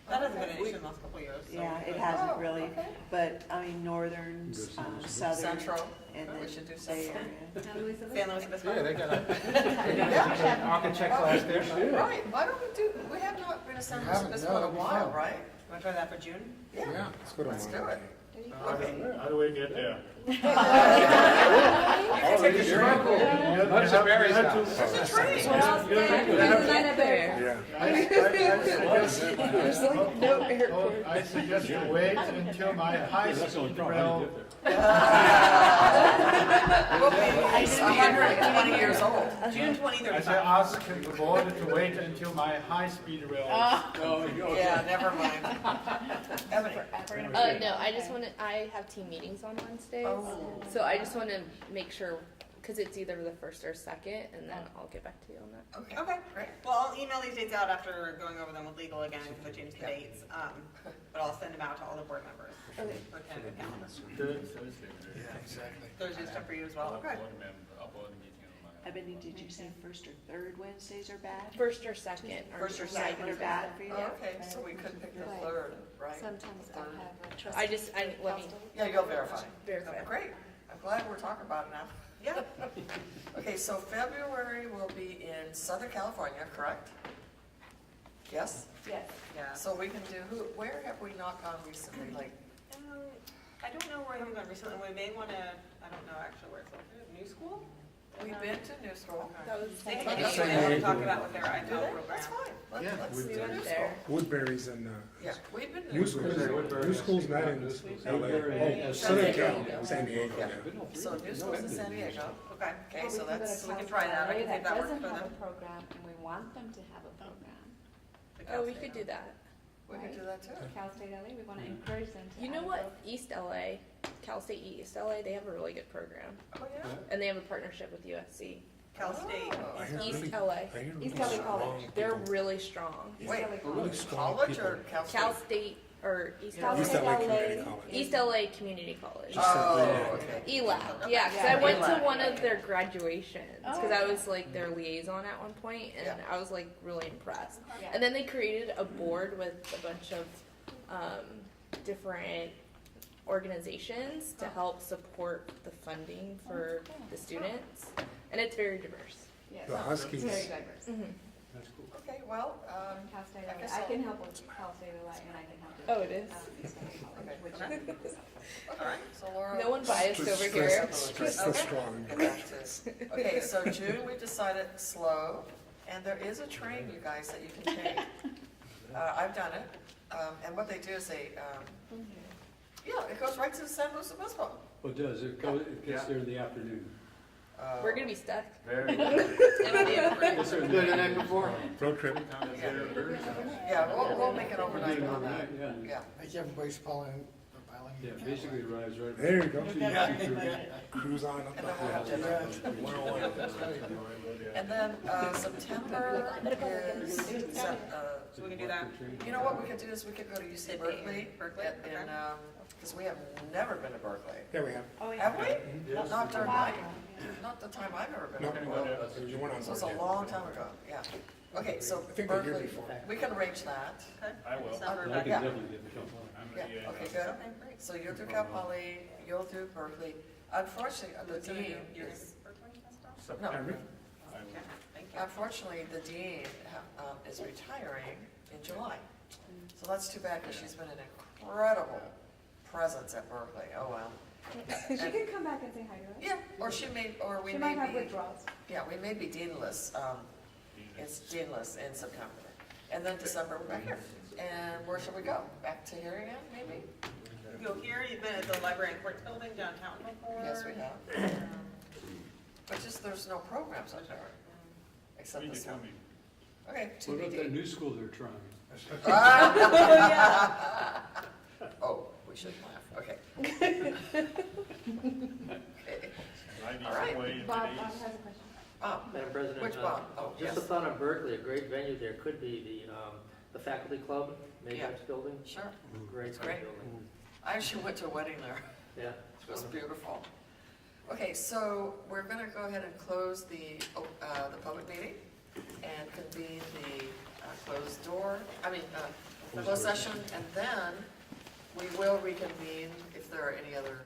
S7: That hasn't been an issue in the last couple of years. so
S5: Yeah,
S7: we
S5: it
S7: could-
S5: hasn't
S1: Oh,
S5: really,
S1: okay.
S5: but, I mean, northern, southern,
S1: Central.
S5: and
S1: We
S5: then
S1: should do
S5: Bay
S1: Central.
S5: Area.
S7: San Luis Obispo.
S3: Yeah, they got a architect class there too.
S1: Right, why don't we have not been to San Luis
S8: haven't,
S1: Obispo
S8: no,
S1: in a
S8: that'd be
S1: while,
S8: fun.
S1: right?
S7: Want to try that for June?
S1: Yeah,
S8: Let's go to
S1: let's do
S8: Monterey.
S1: it. Okay.
S10: how do we get there?
S1: You can take a shuttle.
S3: Much of Mary's house.
S1: There's a train.
S8: Yeah.
S10: I suggest you wait until my high
S12: That's the only
S10: speed
S12: problem. How do you
S10: rail.
S12: get there?
S1: We'll be 120 years old.
S7: June 20th.
S10: I say ask the board to wait until my high speed rail.
S1: Yeah, never mind. Ebony.
S6: No, I just want to, I have team meetings on Wednesdays.
S1: Oh.
S6: So I just want to make sure, because it's either the first or second, and then I'll get back to you on that.
S1: Okay,
S7: Okay,
S1: great.
S7: well, I'll email these dates out after going over them with legal again, because I changed the dates. But I'll send them out to all the board members.
S6: Okay.
S7: For tentative calendars.
S10: Thursday.
S14: Yeah, exactly.
S7: Thursday's tough for you as well, okay.
S10: Board meeting on my.
S5: Ebony, did you say first or third Wednesdays are bad?
S6: First or second.
S7: First or
S6: right,
S7: second
S5: are bad for you?
S1: Okay, so we could pick the third, right?
S13: Sometimes I have a trust.
S6: let me
S1: Yeah, you'll verify.
S6: verify.
S1: Great, I'm glad we're talking about it now.
S7: Yeah.
S1: Okay, so February will be in Southern California, correct? Yes?
S13: Yes.
S7: Yeah.
S1: So we can do, where have we not gone recently, like,
S7: I don't know where I haven't gone recently. We may want to, I don't know actually where it's located. New school?
S1: we been to New School.
S6: That was
S7: They
S6: fun.
S7: can usually talk about what their
S1: Do
S7: IPL
S1: they?
S7: program.
S1: That's fine.
S3: Yeah,
S1: Let's
S3: we
S1: do
S3: went
S1: New School.
S6: there.
S3: Woodbury's and,
S1: Yeah, we've been to
S3: New School's, New School's not in LA. Oh, Southern Cal, San Diego, yeah.
S1: So New School's in San Diego.
S7: Okay.
S1: Okay, so that's,
S7: we can try that. I can see if that works
S13: doesn't
S7: for
S13: have
S7: them.
S13: a program, and we want them to have a program.
S6: Oh, we could do that.
S1: we can do that too.
S13: Cal State LA, we want to encourage them to
S6: You
S13: have
S6: know
S13: a
S6: what?
S13: program.
S6: East LA, Cal State East LA, they have a really good program.
S1: Oh, yeah?
S6: And they have a partnership with USC.
S7: Cal State.
S1: Oh,
S3: I hear
S6: East
S3: really-
S6: LA.
S3: I hear
S13: East
S3: really
S13: LA College.
S3: strong
S6: They're
S3: people.
S6: really strong.
S1: Wait,
S3: Really strong
S1: college
S3: people.
S1: or Cal State?
S6: Cal State or East
S13: Cal
S6: LA.
S3: East
S13: State
S3: LA
S13: LA.
S3: Community College.
S6: East LA Community College.
S1: Oh, okay.
S6: ELAC, yeah, because
S13: Yeah,
S6: I went to
S1: ELAC.
S6: one of their graduations, because I
S13: Oh.
S6: was like their liaison at one point, and
S1: Yeah.
S6: I was like really impressed.
S13: Yeah.
S6: And then they created a board with a bunch of different organizations to help support the funding for the students, and it's very diverse.
S13: Yes.
S8: The Huskies.
S13: It's very diverse.
S12: That's cool.
S1: Okay, well,
S13: Cal State
S1: I
S13: LA.
S1: guess
S13: I
S1: I'll-
S13: can help with Cal State LA, and I can help with.
S6: Oh, it is?
S13: East LA College, which
S1: all right, so Laura.
S6: No one biased over here.
S3: So strong.
S1: Get back to- Okay, so June, we decided slow, and there is a train, you guys, that you can take. I've done it, and what they do is they, yeah, it goes right to San Luis Obispo.
S12: Well, it does, it goes, it gets there in the afternoon.
S6: We're gonna be stuck.
S10: Very good.
S6: It'll be a break.
S12: Gets there in
S19: Do it the night before.
S3: Road trip.
S1: Yeah, we'll make it overnight on that,
S12: Yeah,
S1: yeah.
S14: Like everybody's piling.
S12: yeah, basically it arrives right.
S3: There you go.
S12: Yeah.
S3: Cruise on up
S1: And
S3: the
S1: then we'll have dinner.
S3: 101.
S1: And then September is,
S7: So we can do that.
S1: you know what we could do is we could go to UC Berkeley.
S7: Berkeley, okay.
S1: Because we have never been to Berkeley.
S3: Yeah, we have.
S13: Oh, yeah.
S1: Have we? Not during my, not the time I've ever been.
S3: No,
S1: to
S3: you weren't on
S1: So it's
S3: board
S1: a
S3: yet.
S1: long time ago, yeah. Okay, so
S3: I think the year
S1: Berkeley,
S3: before.
S1: we can arrange that.
S10: I will.
S12: I can
S1: Yeah.
S12: definitely get the jump on.
S10: I'm
S1: Yeah,
S10: the,
S1: okay, good. So you'll do Cal Poly, you'll do Berkeley. Unfortunately, the dean is, no,
S10: September.
S1: unfortunately, the dean is retiring in July. So that's too bad, because she's been an incredible presence at Berkeley, oh well.
S13: She can come back and say hi to us.
S1: Yeah, or she may, or we
S13: She
S1: may
S13: might have
S1: be,
S13: withdrawals.
S1: yeah, we may be deanless, it's deanless in September. And then December, we're back here. And where should we go? Back to here again, maybe?
S7: You go here, you've been at the library and court building downtown before.
S1: Yes, we have. But just, there's no programs up there, except
S10: We
S1: this
S10: do
S1: one.
S10: me.
S1: Okay,
S12: What about that
S1: TBD.
S12: new school they're trying?
S1: Oh, we should laugh, okay. Okay. All right.
S13: Bob has a question.
S16: Madam President.
S1: Which Bob? Oh,
S16: Just
S1: yes.
S16: a thought on Berkeley, a great venue there could be the faculty club, Mayhap's building.
S1: Sure,
S16: Great,
S1: it's great.
S16: building.
S1: I actually went to a wedding there.
S16: Yeah.
S1: It was beautiful. Okay, so we're going to go ahead and close the public meeting and convene the closed session, and then we will reconvene if there are any other